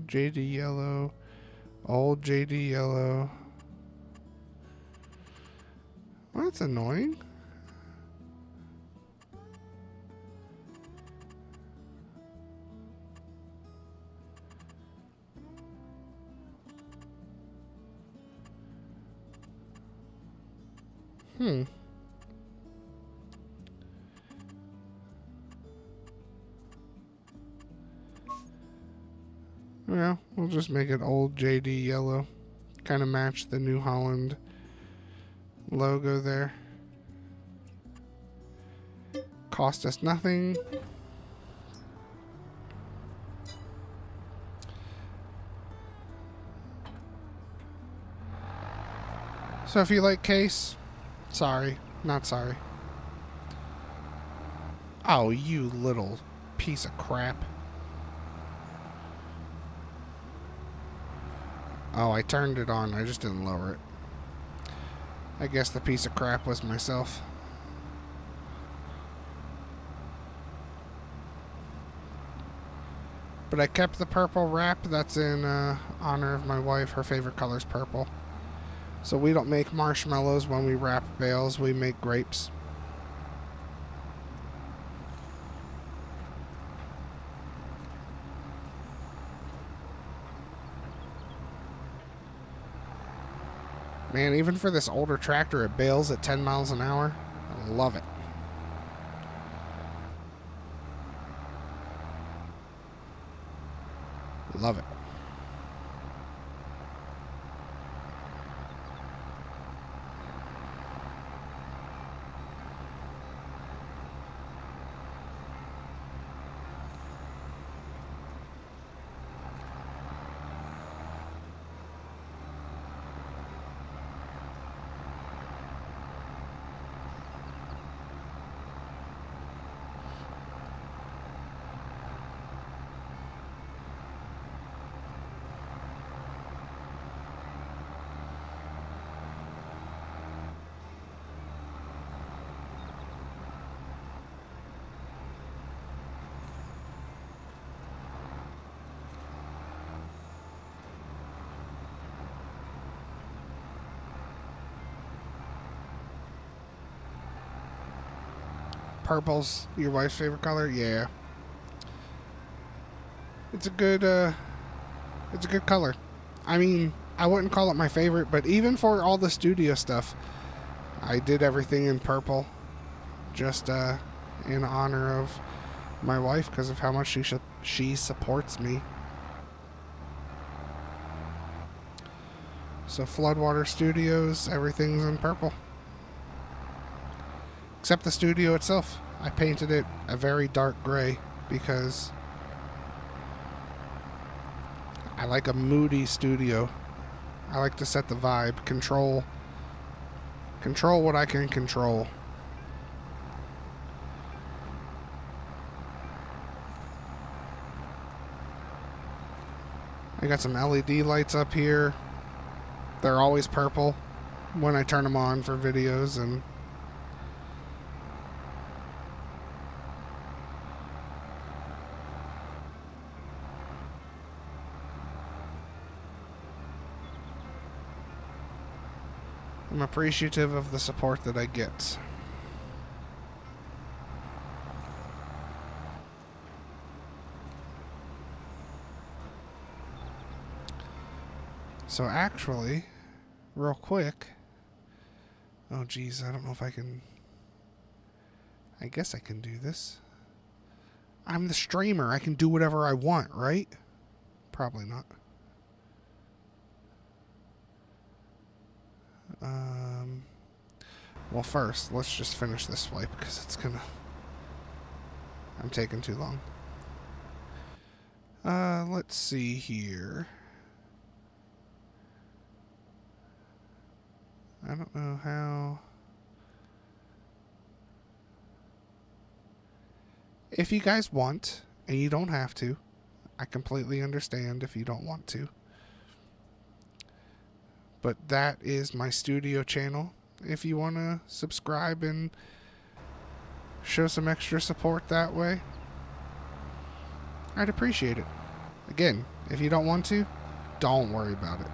JD yellow. Old JD yellow. Well, that's annoying. Well, we'll just make it old JD yellow. Kind of match the New Holland logo there. Cost us nothing. So if you like case, sorry, not sorry. Oh, you little piece of crap. Oh, I turned it on. I just didn't lower it. I guess the piece of crap was myself. But I kept the purple wrap. That's in honor of my wife. Her favorite color is purple. So we don't make marshmallows when we wrap bales. We make grapes. Man, even for this older tractor, it bales at 10 miles an hour. I love it. Love it. Purple's your wife's favorite color? Yeah. It's a good color. I mean, I wouldn't call it my favorite, but even for all the studio stuff, I did everything in purple. Just in honor of my wife because of how much she supports me. So Floodwater Studios, everything's in purple. Except the studio itself. I painted it a very dark gray because I like a moody studio. I like to set the vibe. Control what I can control. I got some LED lights up here. They're always purple when I turn them on for videos, and I'm appreciative of the support that I get. So actually, real quick, oh geez, I don't know if I can, I guess I can do this. I'm the streamer, I can do whatever I want, right? Probably not. Well, first, let's just finish this swipe because it's gonna... I'm taking too long. Let's see here. I don't know how... If you guys want, and you don't have to, I completely understand if you don't want to. But that is my studio channel. If you want to subscribe and show some extra support that way, I'd appreciate it. Again, if you don't want to, don't worry about it.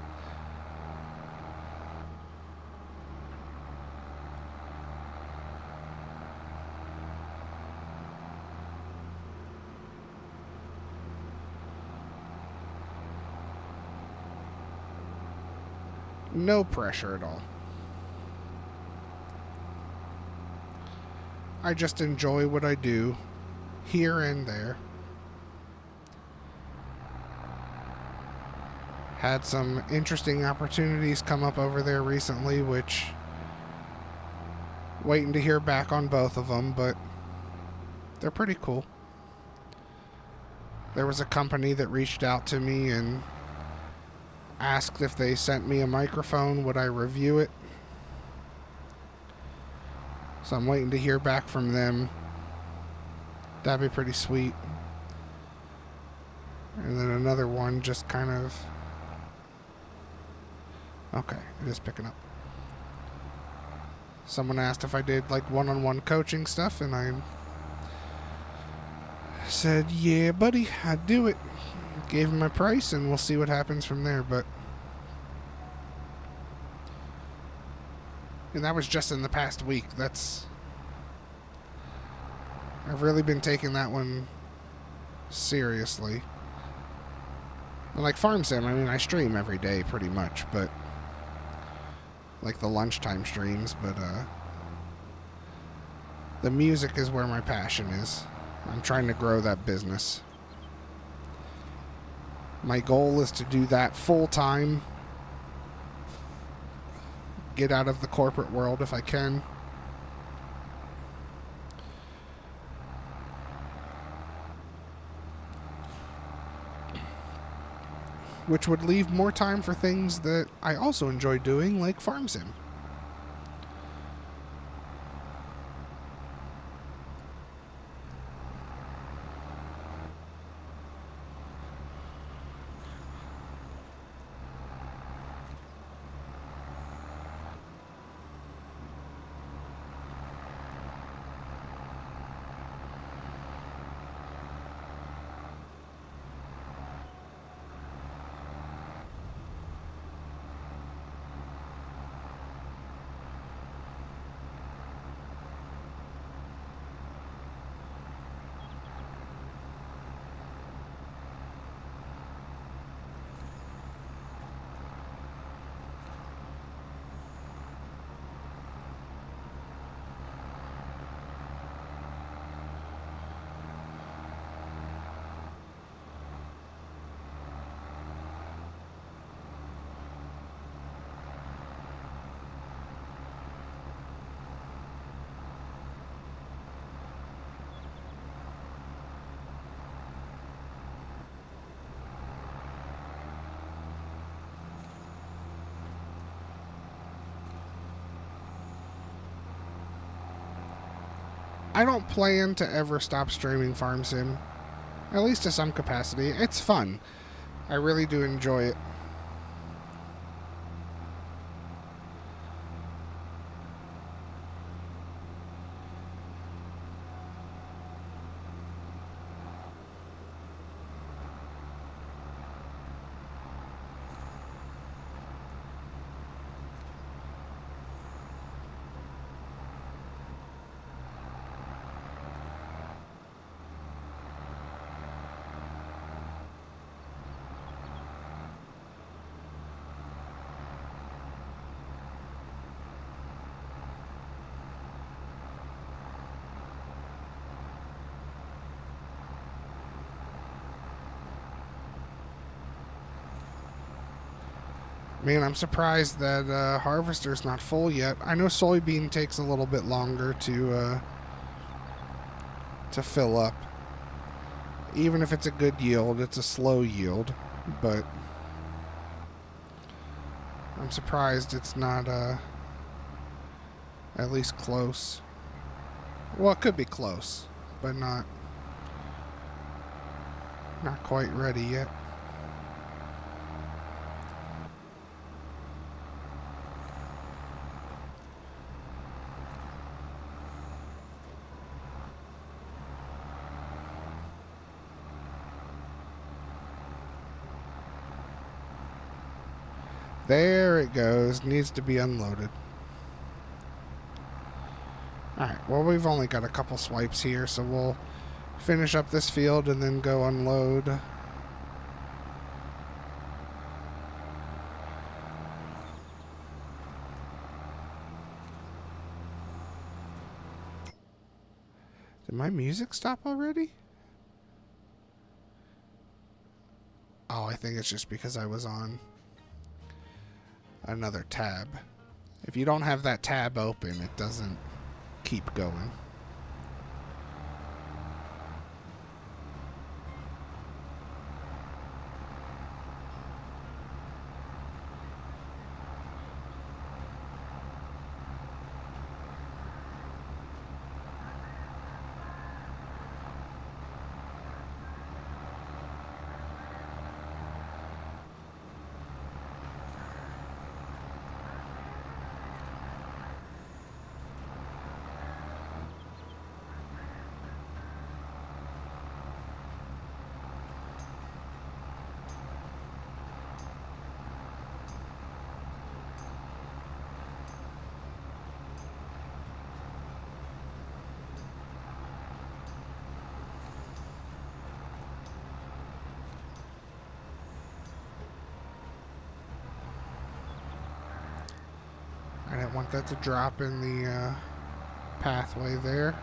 No pressure at all. I just enjoy what I do here and there. Had some interesting opportunities come up over there recently, which waiting to hear back on both of them, but they're pretty cool. There was a company that reached out to me and asked if they sent me a microphone, would I review it? So I'm waiting to hear back from them. That'd be pretty sweet. And then another one just kind of... Okay, it is picking up. Someone asked if I did like one-on-one coaching stuff, and I said, yeah, buddy, I'd do it. Gave him my price, and we'll see what happens from there, but... And that was just in the past week. I've really been taking that one seriously. And like Farm Sim, I mean, I stream every day pretty much, but... Like the lunchtime streams, but the music is where my passion is. I'm trying to grow that business. My goal is to do that full time. Get out of the corporate world if I can. Which would leave more time for things that I also enjoy doing, like Farm Sim. I don't plan to ever stop streaming Farm Sim, at least to some capacity. It's fun. I really do enjoy it. Man, I'm surprised that harvester's not full yet. I know soybean takes a little bit longer to fill up. Even if it's a good yield, it's a slow yield. But I'm surprised it's not at least close. Well, it could be close, but not quite ready yet. There it goes. Needs to be unloaded. Alright, well, we've only got a couple swipes here, so we'll finish up this field and then go unload. Did my music stop already? Oh, I think it's just because I was on another tab. If you don't have that tab open, it doesn't keep going. I didn't want that to drop in the pathway there.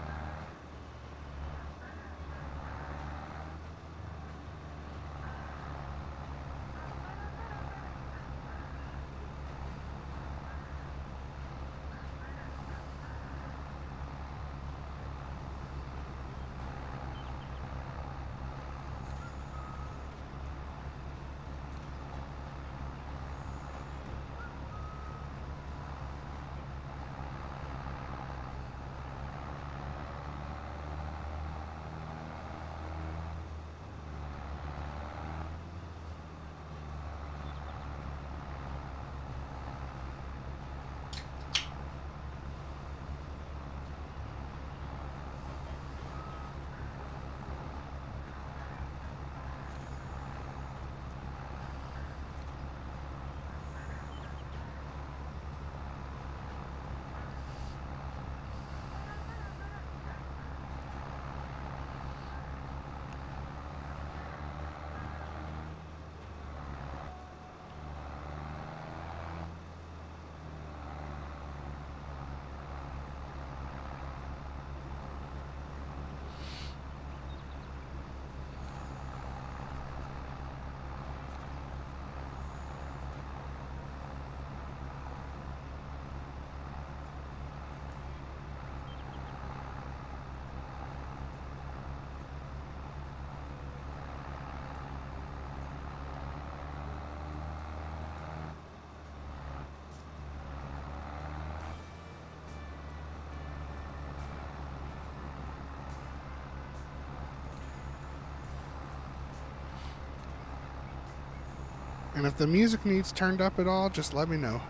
And if the music needs turned up at all, just let me know.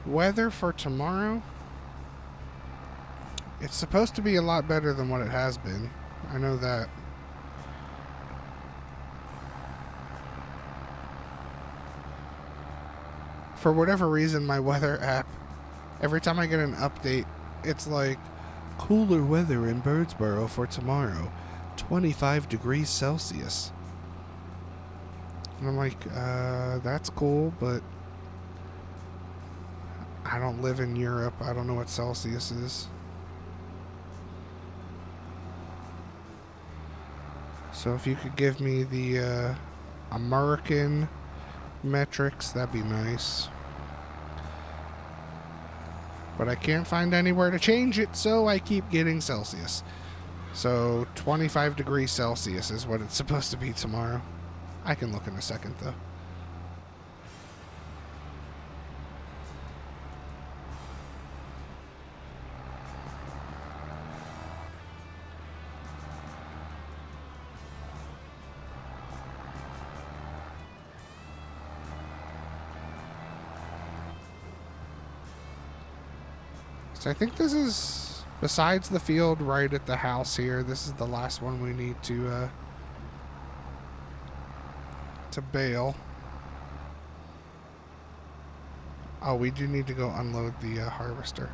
Weather for tomorrow. It's supposed to be a lot better than what it has been. I know that. For whatever reason, my weather app, every time I get an update, it's like, cooler weather in Birdsboro for tomorrow, 25 degrees Celsius. And I'm like, that's cool, but I don't live in Europe. I don't know what Celsius is. So if you could give me the American metrics, that'd be nice. But I can't find anywhere to change it, so I keep getting Celsius. So 25 degrees Celsius is what it's supposed to be tomorrow. I can look in a second, though. So I think this is, besides the field right at the house here, this is the last one we need to bale. Oh, we do need to go unload the harvester.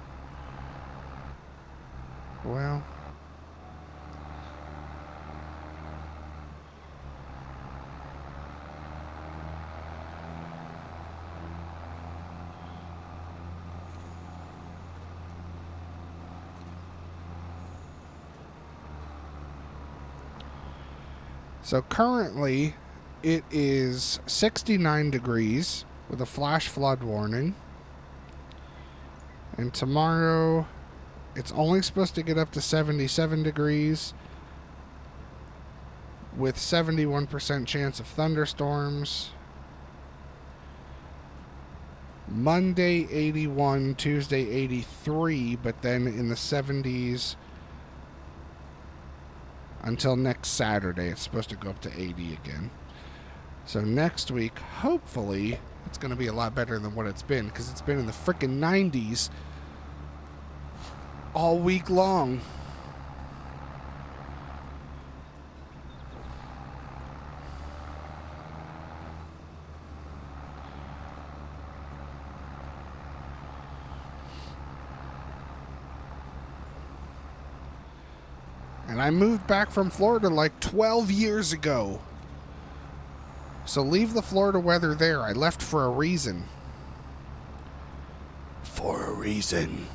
Well, so currently it is 69 degrees with a flash flood warning. And tomorrow it's only supposed to get up to 77 degrees with 71% chance of thunderstorms. Monday 81, Tuesday 83, but then in the 70s until next Saturday. It's supposed to go up to 80 again. So next week, hopefully, it's going to be a lot better than what it's been, because it's been in the freaking 90s all week long. And I moved back from Florida like 12 years ago. So leave the Florida weather there. I left for a reason. For a reason.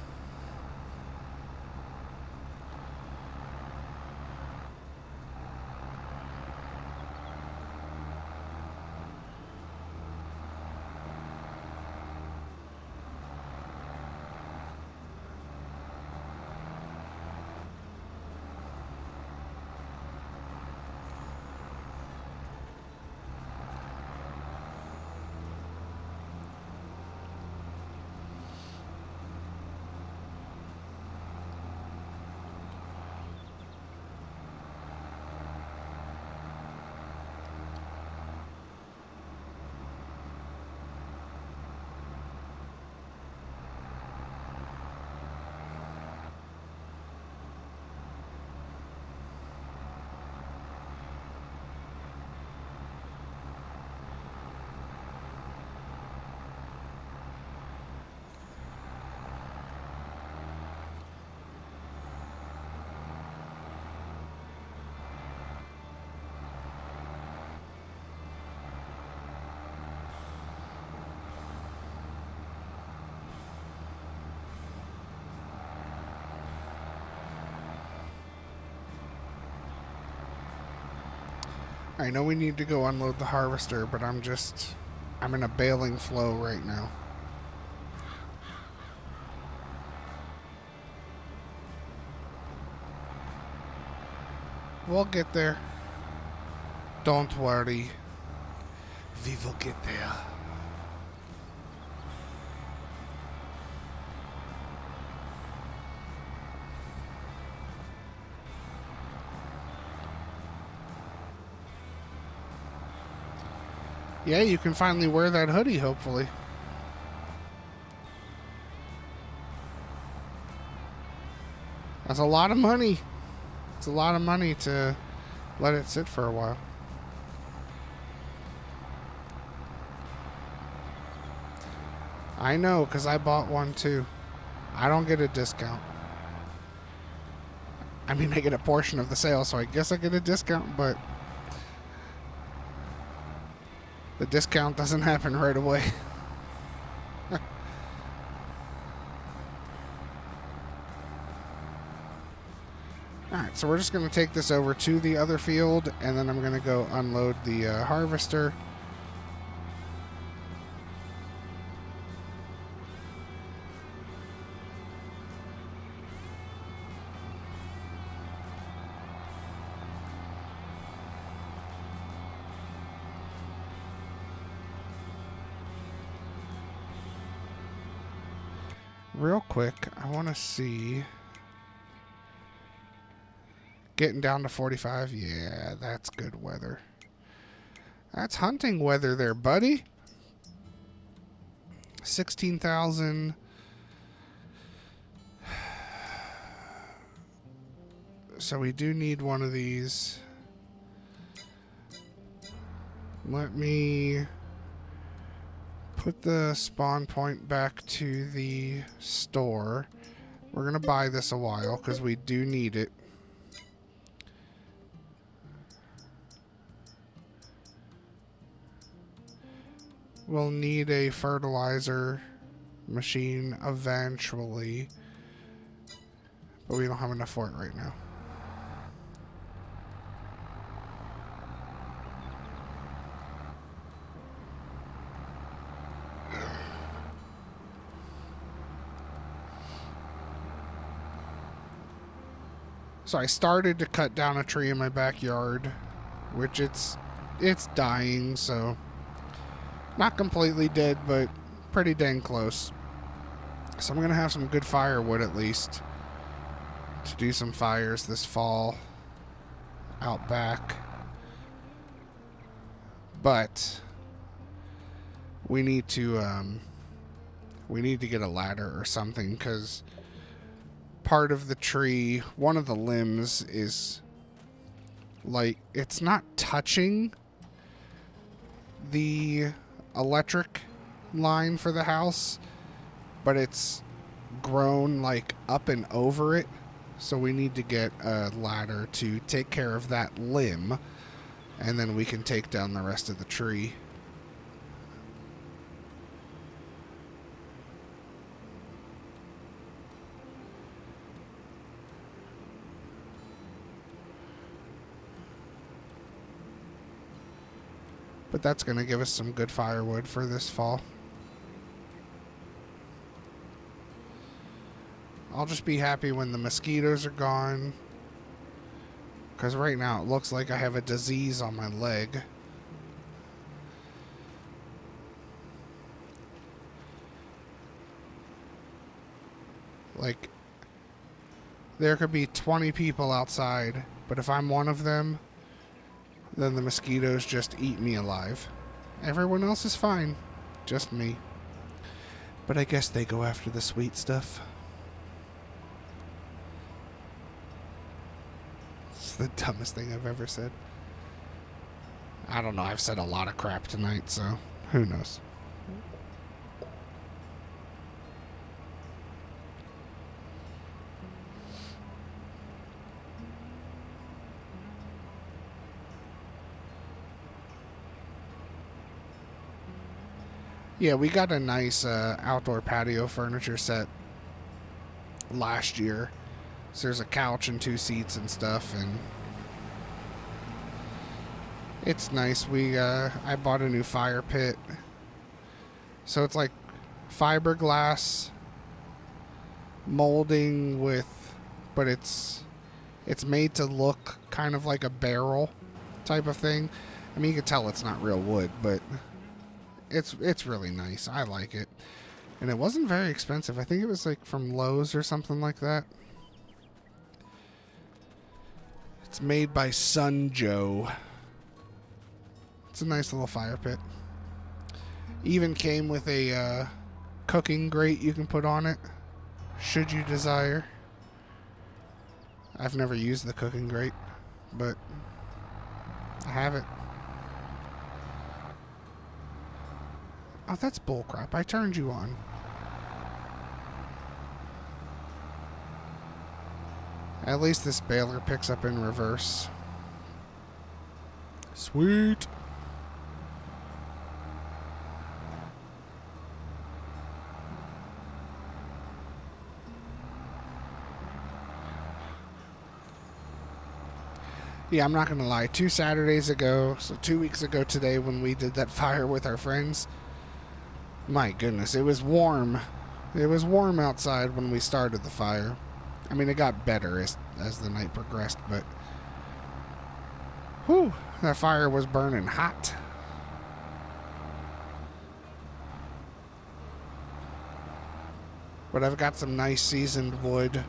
I know we need to go unload the harvester, but I'm in a baling flow right now. We'll get there. Don't worry. We will get there. Yeah, you can finally wear that hoodie, hopefully. That's a lot of money. It's a lot of money to let it sit for a while. I know, because I bought one too. I don't get a discount. I mean, I get a portion of the sale, so I guess I get a discount, but the discount doesn't happen right away. Alright, so we're just going to take this over to the other field, and then I'm going to go unload the harvester. Real quick, I want to see... Getting down to 45. Yeah, that's good weather. That's hunting weather there, buddy. 16,000. So we do need one of these. Let me put the spawn point back to the store. We're going to buy this a while because we do need it. We'll need a fertilizer machine eventually, but we don't have enough for it right now. So I started to cut down a tree in my backyard, which it's dying, so not completely dead, but pretty dang close. So I'm going to have some good firewood at least to do some fires this fall out back. But we need to get a ladder or something, because part of the tree, one of the limbs is like, it's not touching the electric line for the house, but it's grown like up and over it, so we need to get a ladder to take care of that limb, and then we can take down the rest of the tree. But that's going to give us some good firewood for this fall. I'll just be happy when the mosquitoes are gone, because right now it looks like I have a disease on my leg. Like, there could be 20 people outside, but if I'm one of them, then the mosquitoes just eat me alive. Everyone else is fine. Just me. But I guess they go after the sweet stuff. It's the dumbest thing I've ever said. I don't know. I've said a lot of crap tonight, so who knows. Yeah, we got a nice outdoor patio furniture set last year. So there's a couch and 2 seats and stuff, and it's nice. I bought a new fire pit. So it's like fiberglass molding but it's made to look kind of like a barrel type of thing. I mean, you can tell it's not real wood, but it's really nice. I like it. And it wasn't very expensive. I think it was like from Lowe's or something like that. It's made by Sun Joe. It's a nice little fire pit. Even came with a cooking grate you can put on it, should you desire. I've never used the cooking grate, but I have it. Oh, that's bullcrap. I turned you on. At least this baler picks up in reverse. Sweet. Yeah, I'm not going to lie. 2 Saturdays ago, so 2 weeks ago today when we did that fire with our friends, my goodness, it was warm. It was warm outside when we started the fire. I mean, it got better as the night progressed, but whew, that fire was burning hot. But I've got some nice seasoned wood.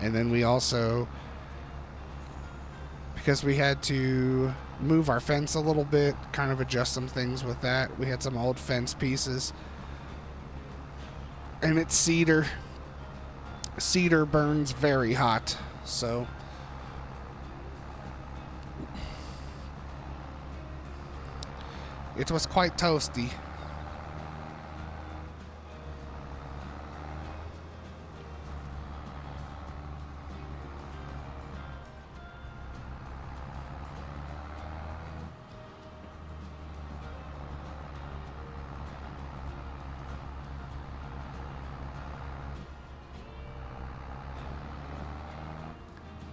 And then we also, because we had to move our fence a little bit, kind of adjust some things with that. We had some old fence pieces. And it's cedar. Cedar burns very hot, so it was quite toasty.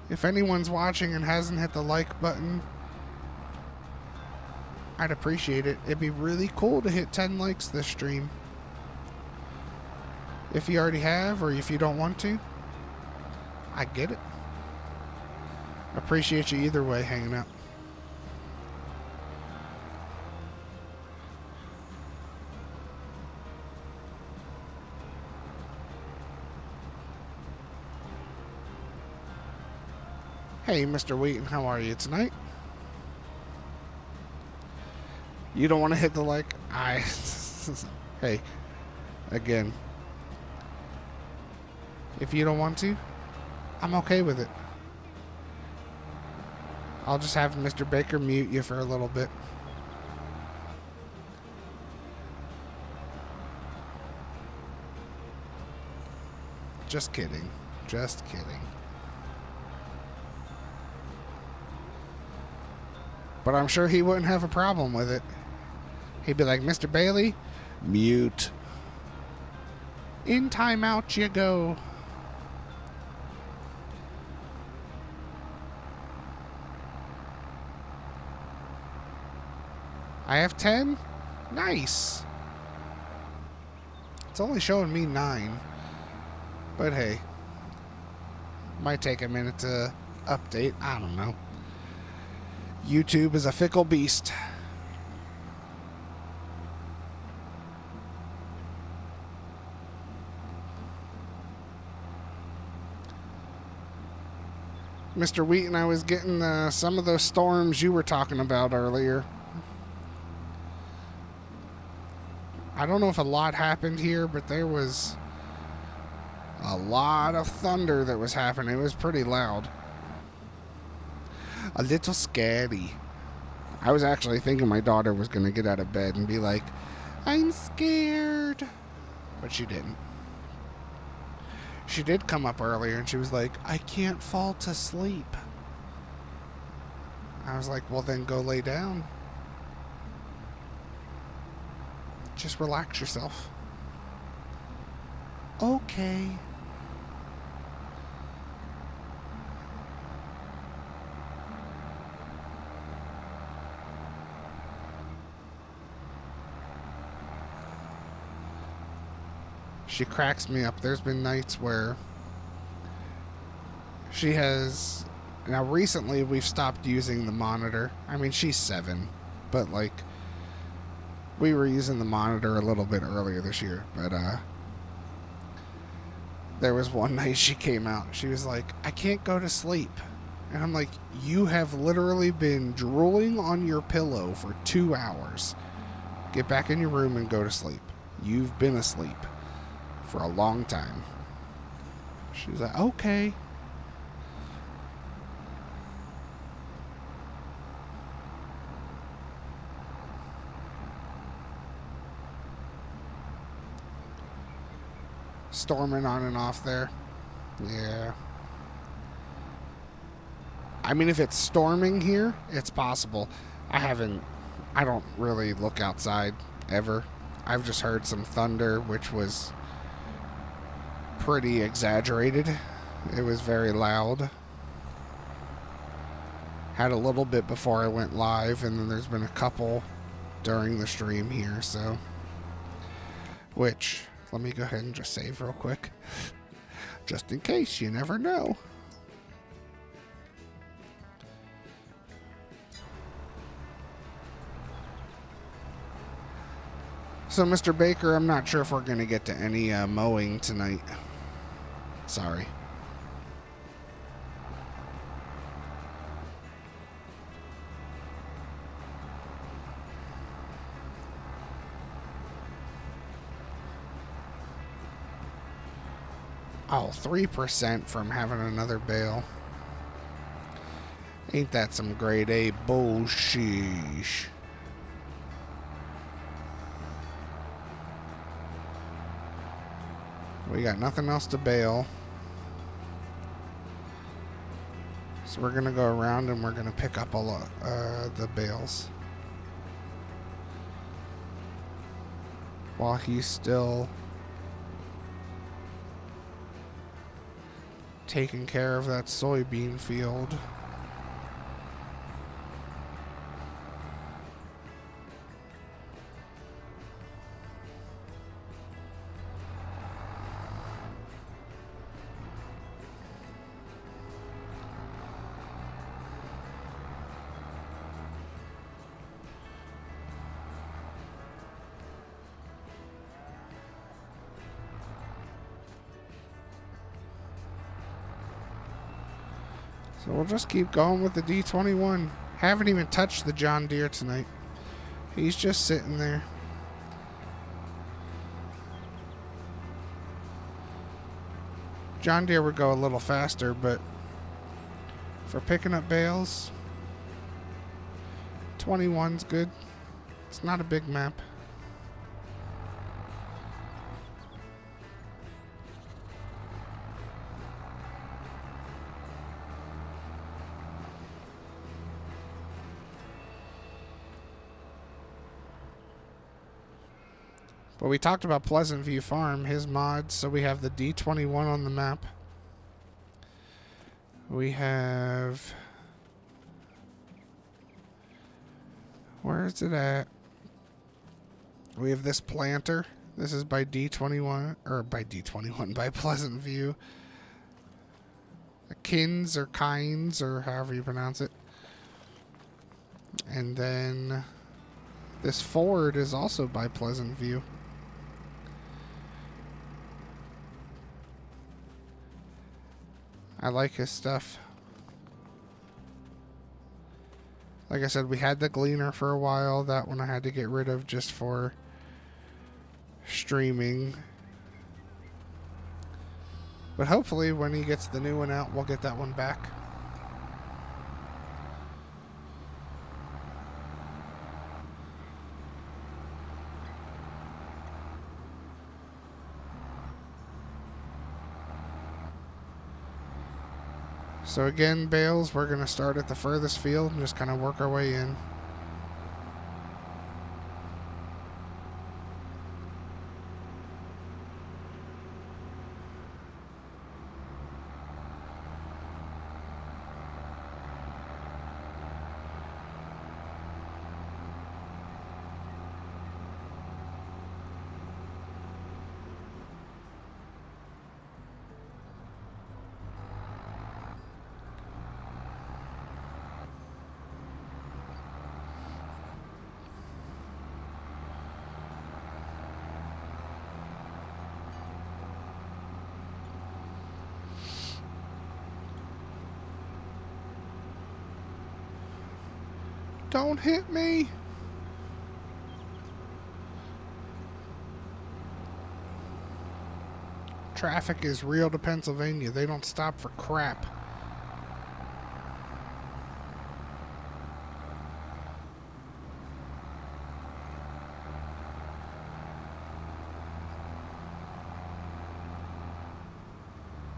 If anyone's watching and hasn't hit the like button, I'd appreciate it. It'd be really cool to hit 10 likes this stream. If you already have, or if you don't want to, I get it. Appreciate you either way hanging out. Hey, Mr. Wheaton, how are you tonight? You don't want to hit the like? Hey, again, if you don't want to, I'm okay with it. I'll just have Mr. Baker mute you for a little bit. Just kidding. Just kidding. But I'm sure he wouldn't have a problem with it. He'd be like, Mr. Bailey, mute. In timeout you go. I have 10? Nice. It's only showing me 9. But hey. Might take a minute to update. I don't know. YouTube is a fickle beast. Mr. Wheaton, I was getting some of those storms you were talking about earlier. I don't know if a lot happened here, but there was a lot of thunder that was happening. It was pretty loud. A little scary. I was actually thinking my daughter was going to get out of bed and be like, I'm scared. But she didn't. She did come up earlier and she was like, I can't fall to sleep. I was like, well, then go lay down. Just relax yourself. Okay. She cracks me up. There's been nights where she has... Now, recently, we've stopped using the monitor. I mean, she's 7. But, like, we were using the monitor a little bit earlier this year. But, there was one night she came out. She was like, I can't go to sleep. And I'm like, you have literally been drooling on your pillow for 2 hours. get back in your room and go to sleep. You've been asleep for a long time. She's like, okay. Storming on and off there. Yeah. I mean, if it's storming here, it's possible. I don't really look outside ever. I've just heard some thunder, which was pretty exaggerated. It was very loud. Had a little bit before I went live, and then there's been a couple during the stream here, so. Which, let me go ahead and just save real quick. Just in case, you never know. So, Mr. Baker, I'm not sure if we're going to get to any mowing tonight. Sorry. Oh, 3% from having another bale. Ain't that some grade A bullshit? We got nothing else to bale. So we're going to go around and we're going to pick up all the bales. While he's still taking care of that soybean field. So we'll just keep going with the D21. Haven't even touched the John Deere tonight. He's just sitting there. John Deere would go a little faster, but for picking up bales, 21's good. It's not a big map. But we talked about Pleasant View Farm, his mods, so we have the D21 on the map. We have... Where is it at? We have this planter. This is by D21, or by D21, by Pleasant View. Kins or Kynes, or however you pronounce it. And then this Ford is also by Pleasant View. I like his stuff. Like I said, we had the Gleaner for a while. That one I had to get rid of just for streaming. But hopefully when he gets the new one out, we'll get that one back. So again, bales, we're going to start at the furthest field and just kind of work our way in. Don't hit me. Traffic is real to Pennsylvania. They don't stop for crap.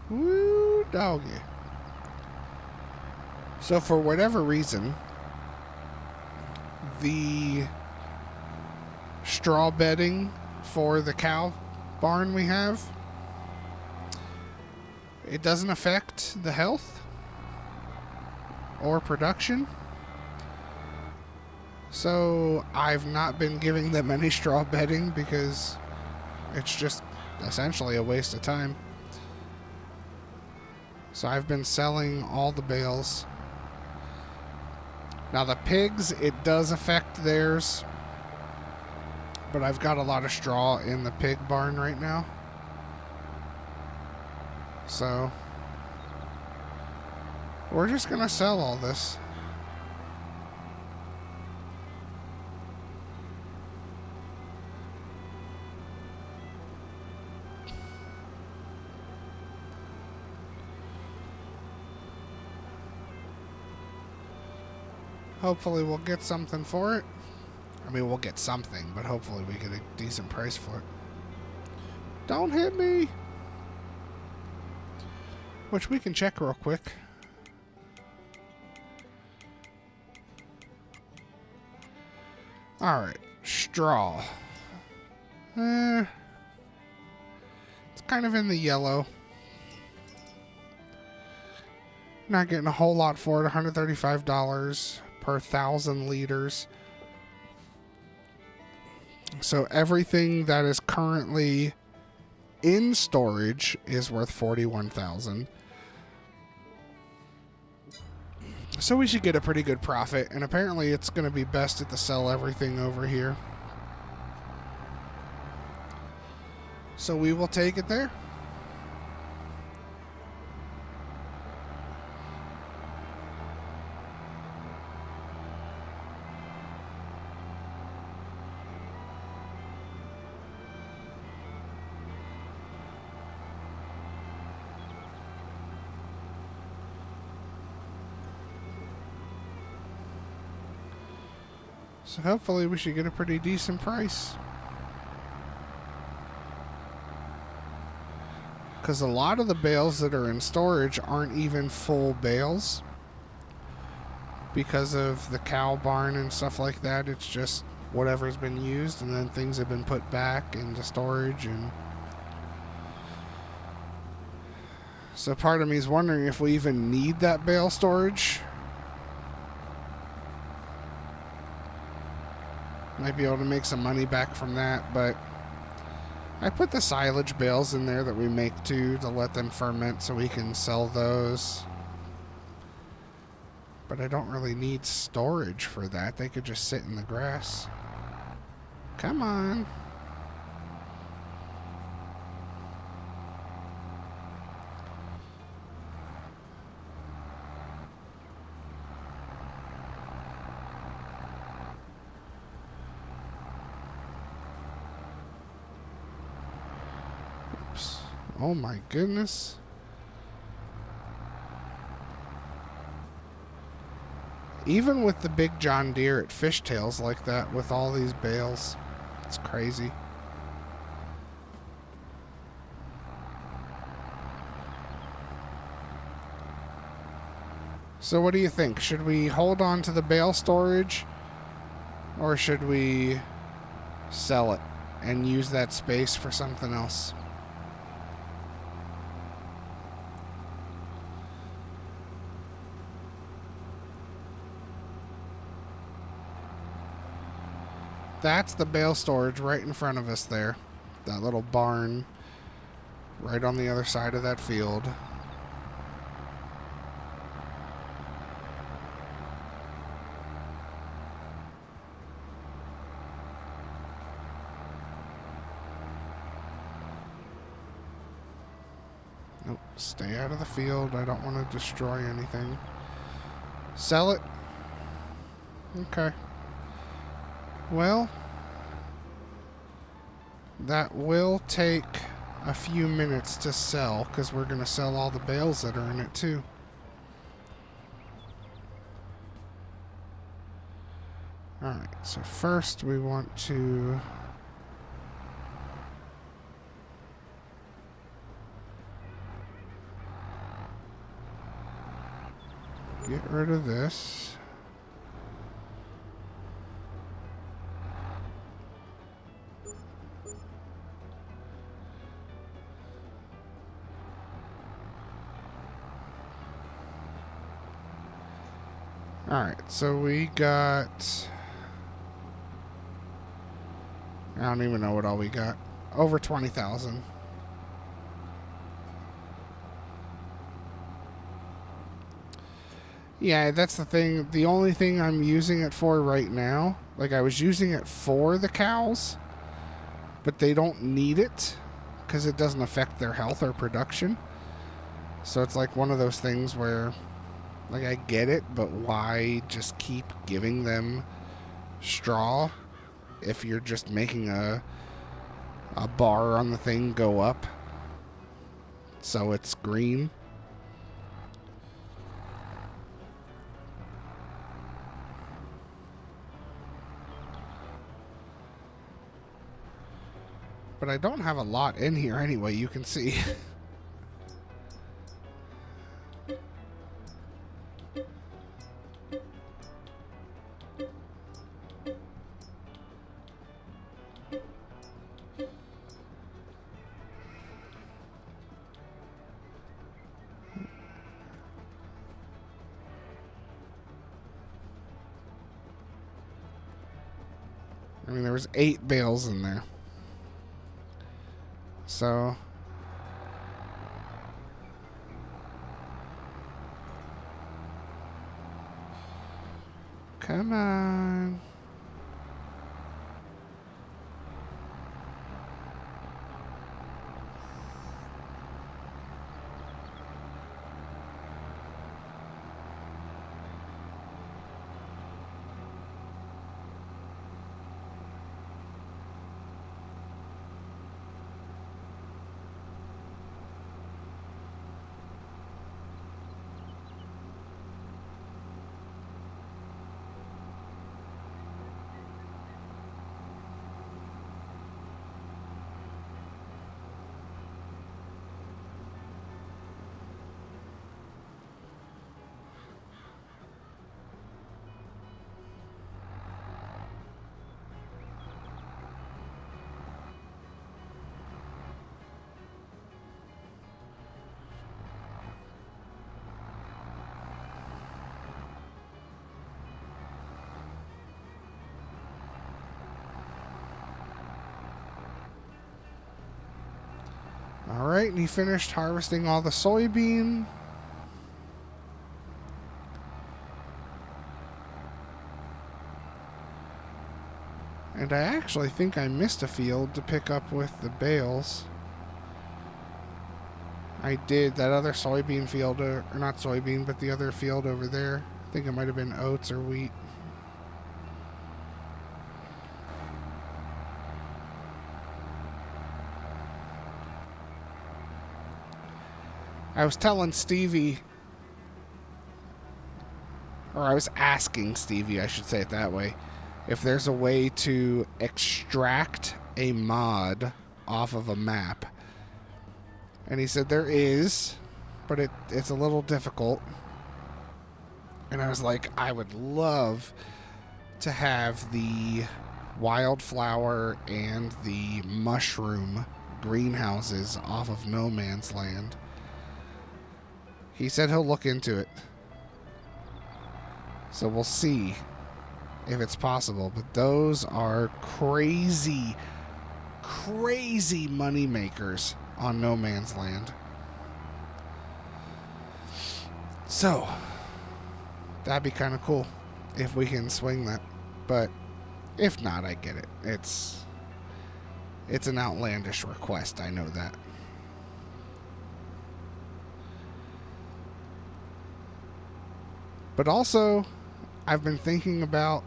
Woo, doggy. So for whatever reason, the straw bedding for the cow barn we have, it doesn't affect the health or production. So I've not been giving them any straw bedding because it's just essentially a waste of time. So I've been selling all the bales. Now the pigs, it does affect theirs, but I've got a lot of straw in the pig barn right now. So we're just gonna sell all this. Hopefully we'll get something for it. I mean, we'll get something, but hopefully we get a decent price for it. Don't hit me! Which we can check real quick. Alright, straw. It's kind of in the yellow. Not getting a whole lot for it. $135 per 1,000 liters. So everything that is currently in storage is worth $41,000. So we should get a pretty good profit, and apparently it's going to be best to sell everything over here. So we will take it there. So hopefully we should get a pretty decent price. Because a lot of the bales that are in storage aren't even full bales. Because of the cow barn and stuff like that, it's just whatever's been used, and then things have been put back into storage. And so part of me is wondering if we even need that bale storage. Might be able to make some money back from that, but I put the silage bales in there that we make too to let them ferment so we can sell those. But I don't really need storage for that. They could just sit in the grass. Come on. Oh my goodness. Even with the big John Deere at fishtails like that with all these bales, it's crazy. So what do you think? Should we hold on to the bale storage, or should we sell it and use that space for something else? That's the bale storage right in front of us there. That little barn right on the other side of that field. Nope, stay out of the field. I don't want to destroy anything. Sell it? Okay. Well, that will take a few minutes to sell, because we're going to sell all the bales that are in it too. Alright, so first we want to get rid of this. Alright, so we got... I don't even know what all we got. Over 20,000. Yeah, that's the thing. The only thing I'm using it for right now, like I was using it for the cows, but they don't need it because it doesn't affect their health or production. So it's like one of those things where, like, I get it, but why just keep giving them straw if you're just making a bar on the thing go up so it's green? But I don't have a lot in here anyway, you can see. I mean, there was 8 bales in there. So... come on. Alright, and he finished harvesting all the soybean. And I actually think I missed a field to pick up with the bales. I did. That other soybean field, or not soybean, but the other field over there. I think it might have been oats or wheat. I was telling Stevie, or I was asking Stevie, I should say it that way, if there's a way to extract a mod off of a map. And he said there is, but it's a little difficult. And I was like, I would love to have the wildflower and the mushroom greenhouses off of No Man's Land. He said he'll look into it. So we'll see if it's possible. But those are crazy, crazy money makers on No Man's Land. So, that'd be kind of cool if we can swing that. But if not, I get it. It's an outlandish request, I know that. But also, I've been thinking about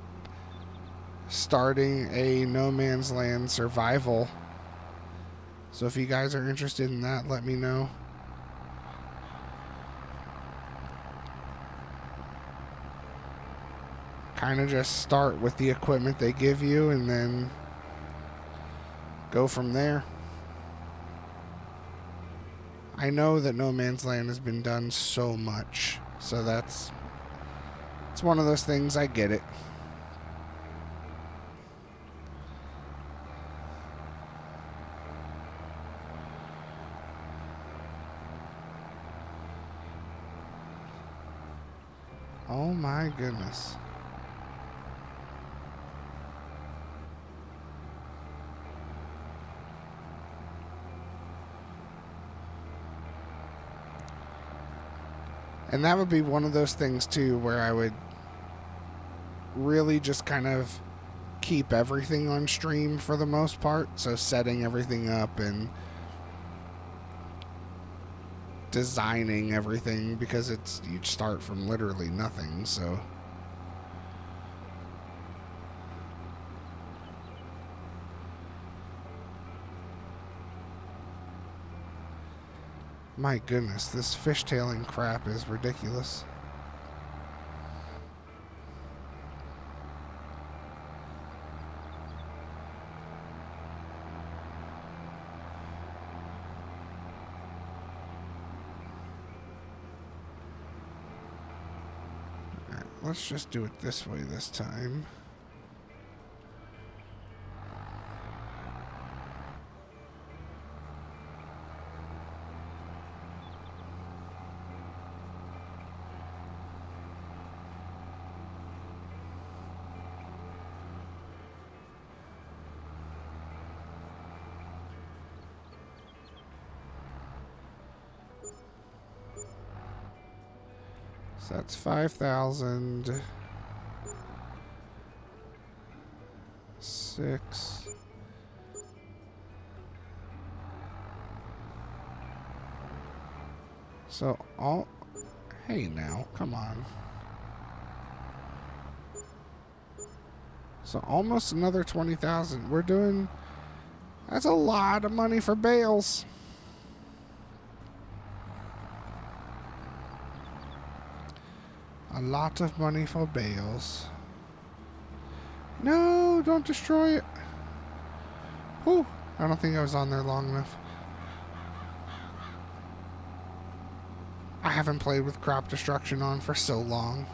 starting a No Man's Land survival So if you guys are interested in that, let me know. Kind of just start with the equipment they give you and then go from there. I know that No Man's Land has been done so much, so it's one of those things. I get it. Oh my goodness. And that would be one of those things too where I would really just kind of keep everything on stream for the most part. So setting everything up and designing everything, because you start from literally nothing. So my goodness, this fishtailing crap is ridiculous. Alright, let's just do it this way this time. So that's 5,000. 6. So all... Hey now, come on. So almost another 20,000. We're doing... That's a lot of money for bales. A lot of money for bales. No, don't destroy it. Whew, I don't think I was on there long enough. I haven't played with crop destruction on for so long.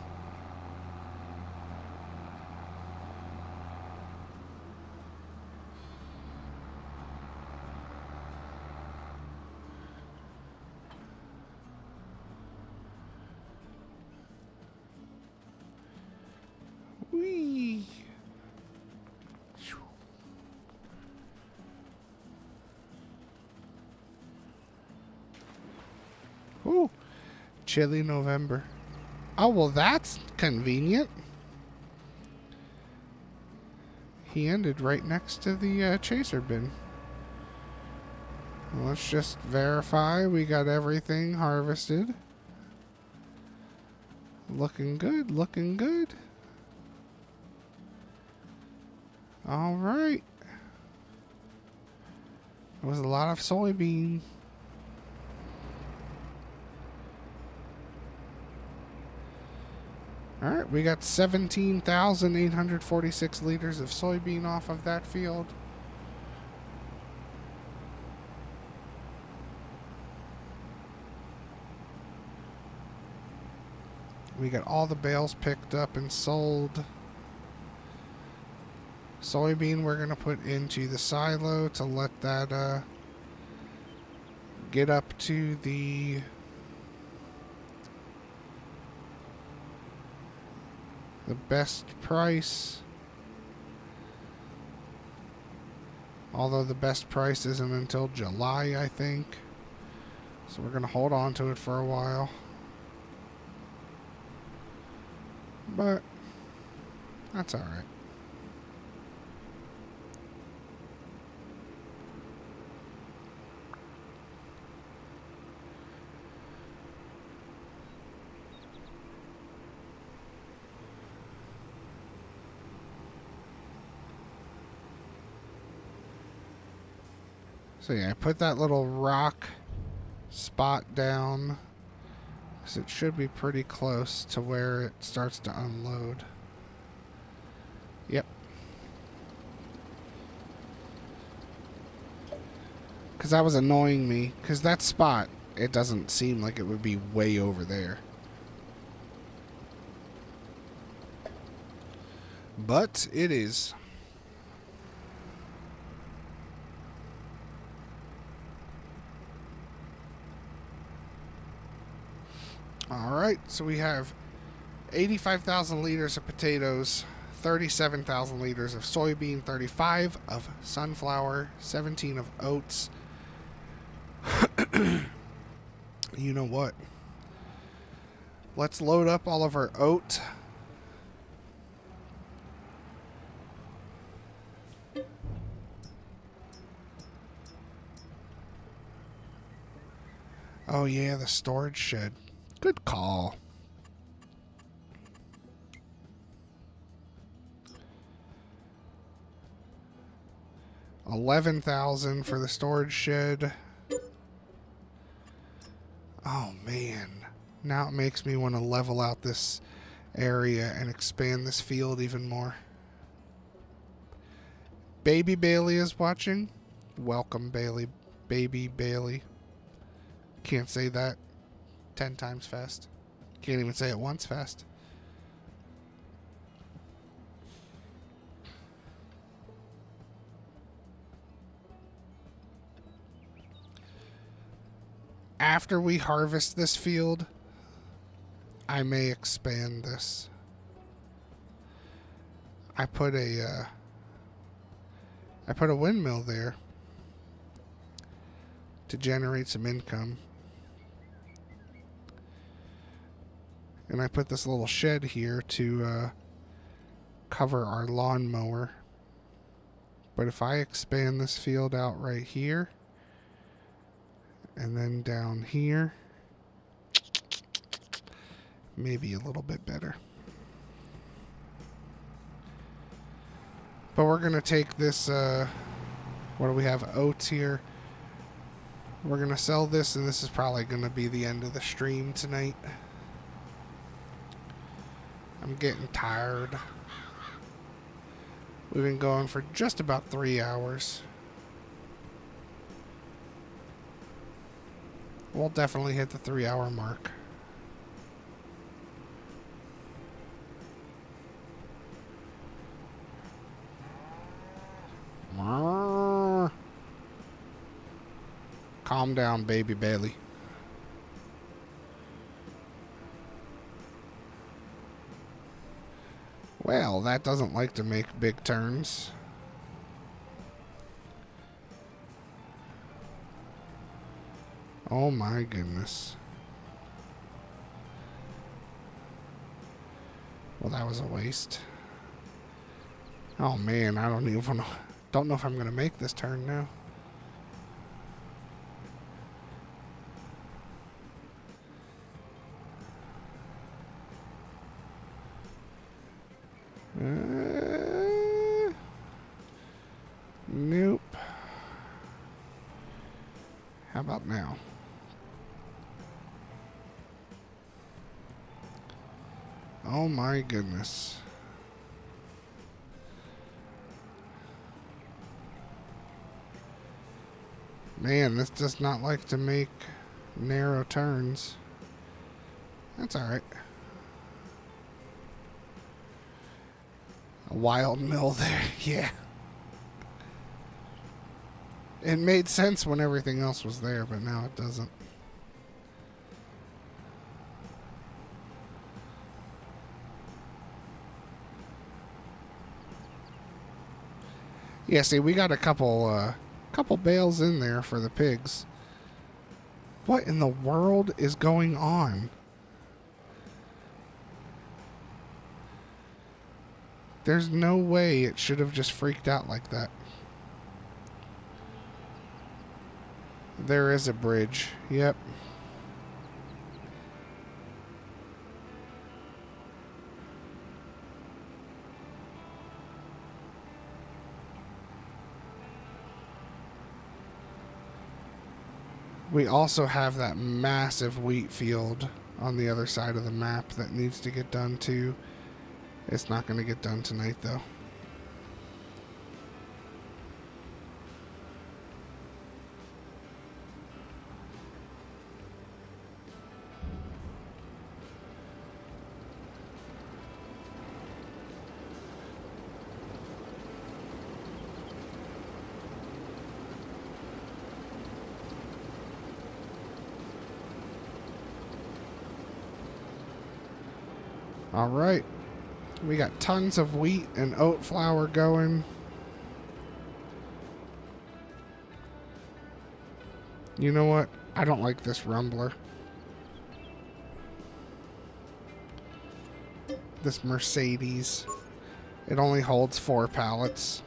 Whee! Ooh, chilly November. Oh, well, that's convenient. He ended right next to the chaser bin. Let's just verify we got everything harvested. Looking good, looking good. All right. It was a lot of soybean. All right, we got 17,846 liters of soybean off of that field. We got all the bales picked up and sold. Soybean we're going to put into the silo to let that get up to the best price. Although the best price isn't until July, I think. So we're going to hold on to it for a while. But that's all right. So yeah, I put that little rock spot down, because it should be pretty close to where it starts to unload. Yep. Because that was annoying me, because that spot, it doesn't seem like it would be way over there. But it is. Alright, so we have 85,000 liters of potatoes, 37,000 liters of soybean, 35 of sunflower, 17 of oats. You know what? Let's load up all of our oat. Oh yeah, the storage shed. Good call. $11,000 for the storage shed. Oh man. Now it makes me want to level out this area and expand this field even more. Baby Bailey is watching. Welcome, Bailey. Baby Bailey. Can't say that 10 times fast. Can't even say it once fast. After we harvest this field, I may expand this. I put a windmill there to generate some income. And I put this little shed here to cover our lawnmower. But if I expand this field out right here, and then down here, maybe a little bit better. But we're going to take this, what do we have, oats here. We're going to sell this, and this is probably going to be the end of the stream tonight. I'm getting tired. We've been going for just about 3 hours. We'll definitely hit the 3-hour mark. Calm down, baby Bailey. Well, that doesn't like to make big turns. Oh my goodness. Well, that was a waste. Oh man, I don't know if I'm going to make this turn now. Nope. How about now? Oh my goodness. Man, this does not like to make narrow turns. That's alright. A wild mill there, yeah. It made sense when everything else was there, but now it doesn't. Yeah, see, we got a couple bales in there for the pigs. What in the world is going on? There's no way it should have just freaked out like that. There is a bridge. Yep. We also have that massive wheat field on the other side of the map that needs to get done too. It's not going to get done tonight though. All right. We got tons of wheat and oat flour going. You know what? I don't like this rumbler. This Mercedes. It only holds 4 pallets.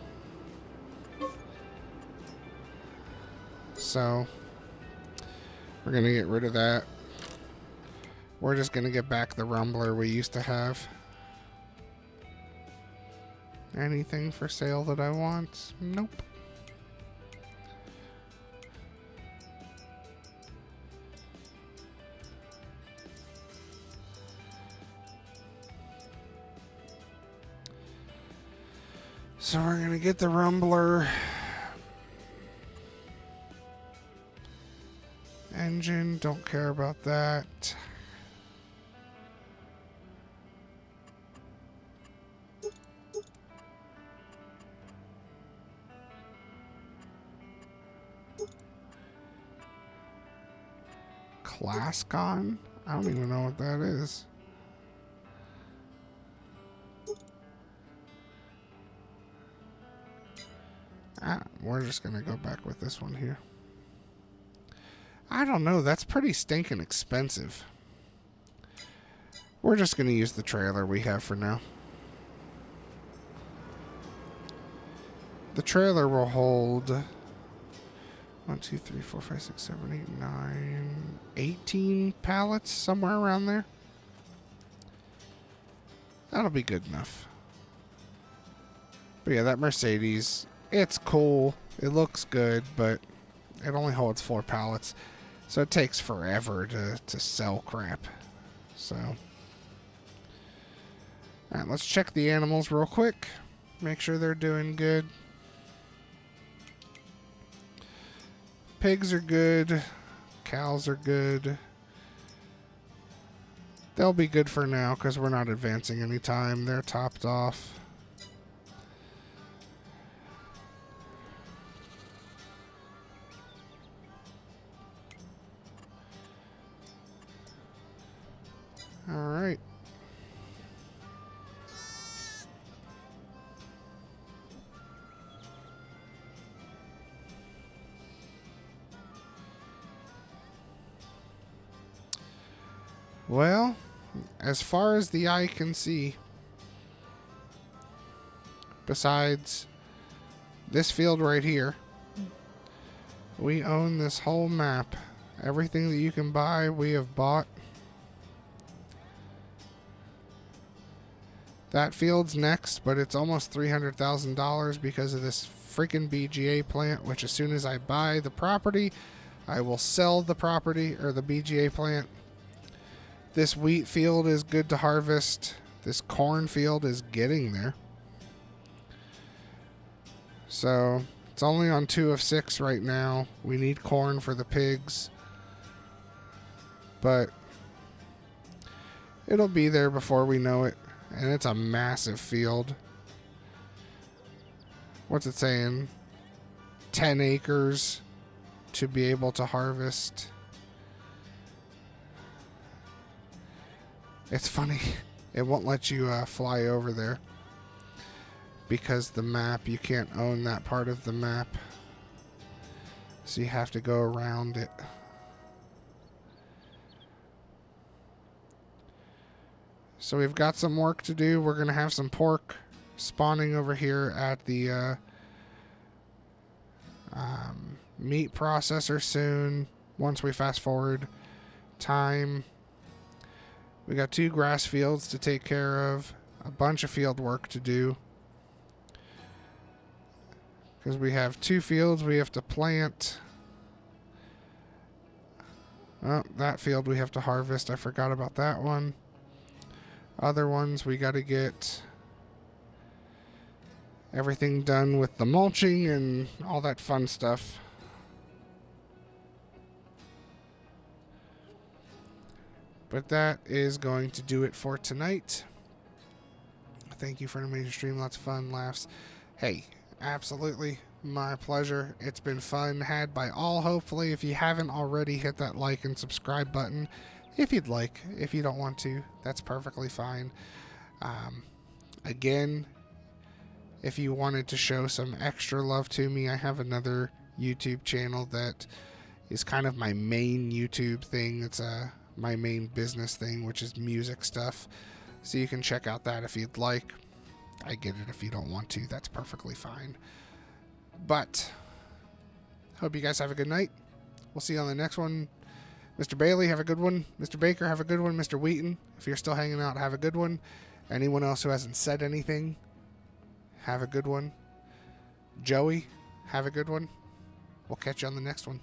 So, we're going to get rid of that. We're just going to get back the rumbler we used to have. Anything for sale that I want? Nope. So we're going to get the rumbler. Engine, don't care about that. Classcon? I don't even know what that is. We're just going to go back with this one here. I don't know. That's pretty stinking expensive. We're just going to use the trailer we have for now. The trailer will hold 1, 2, 3, 4, 5, 6, 7, 8, 9, 18 pallets, somewhere around there. That'll be good enough. But yeah, that Mercedes, it's cool. It looks good, but it only holds 4 pallets. So it takes forever to sell crap. So, alright, let's check the animals real quick. Make sure they're doing good. Pigs are good. Cows are good. They'll be good for now because we're not advancing any time. They're topped off. All right. Well, as far as the eye can see, besides this field right here, we own this whole map. Everything that you can buy, we have bought. That field's next, but it's almost $300,000 because of this freaking BGA plant, which as soon as I buy the property, I will sell the property or the BGA plant. This wheat field is good to harvest. This corn field is getting there. So it's only on 2 of 6 right now. We need corn for the pigs. But it'll be there before we know it. And it's a massive field. What's it saying? 10 acres to be able to harvest. It's funny. It won't let you fly over there. Because the map, you can't own that part of the map. So you have to go around it. So we've got some work to do. We're going to have some pork spawning over here at the meat processor soon. Once we fast forward time. We got 2 grass fields to take care of. A bunch of field work to do. Because we have 2 fields we have to plant. Oh, that field we have to harvest. I forgot about that one. Other ones we got to get everything done with the mulching and all that fun stuff. But that is going to do it for tonight. Thank you for an amazing stream. Lots of fun, laughs. Hey, absolutely my pleasure. It's been fun, had by all, hopefully. If you haven't already, hit that like and subscribe button if you'd like. If you don't want to, that's perfectly fine. Again, if you wanted to show some extra love to me, I have another YouTube channel that is kind of my main YouTube thing. It's my main business thing, which is music stuff. So you can check out that if you'd like. I get it if you don't want to. That's perfectly fine. But hope you guys have a good night. We'll see you on the next one. Mr. Bailey, have a good one. Mr. Baker, have a good one. Mr. Wheaton, if you're still hanging out, have a good one. Anyone else who hasn't said anything, have a good one. Joey, have a good one. We'll catch you on the next one.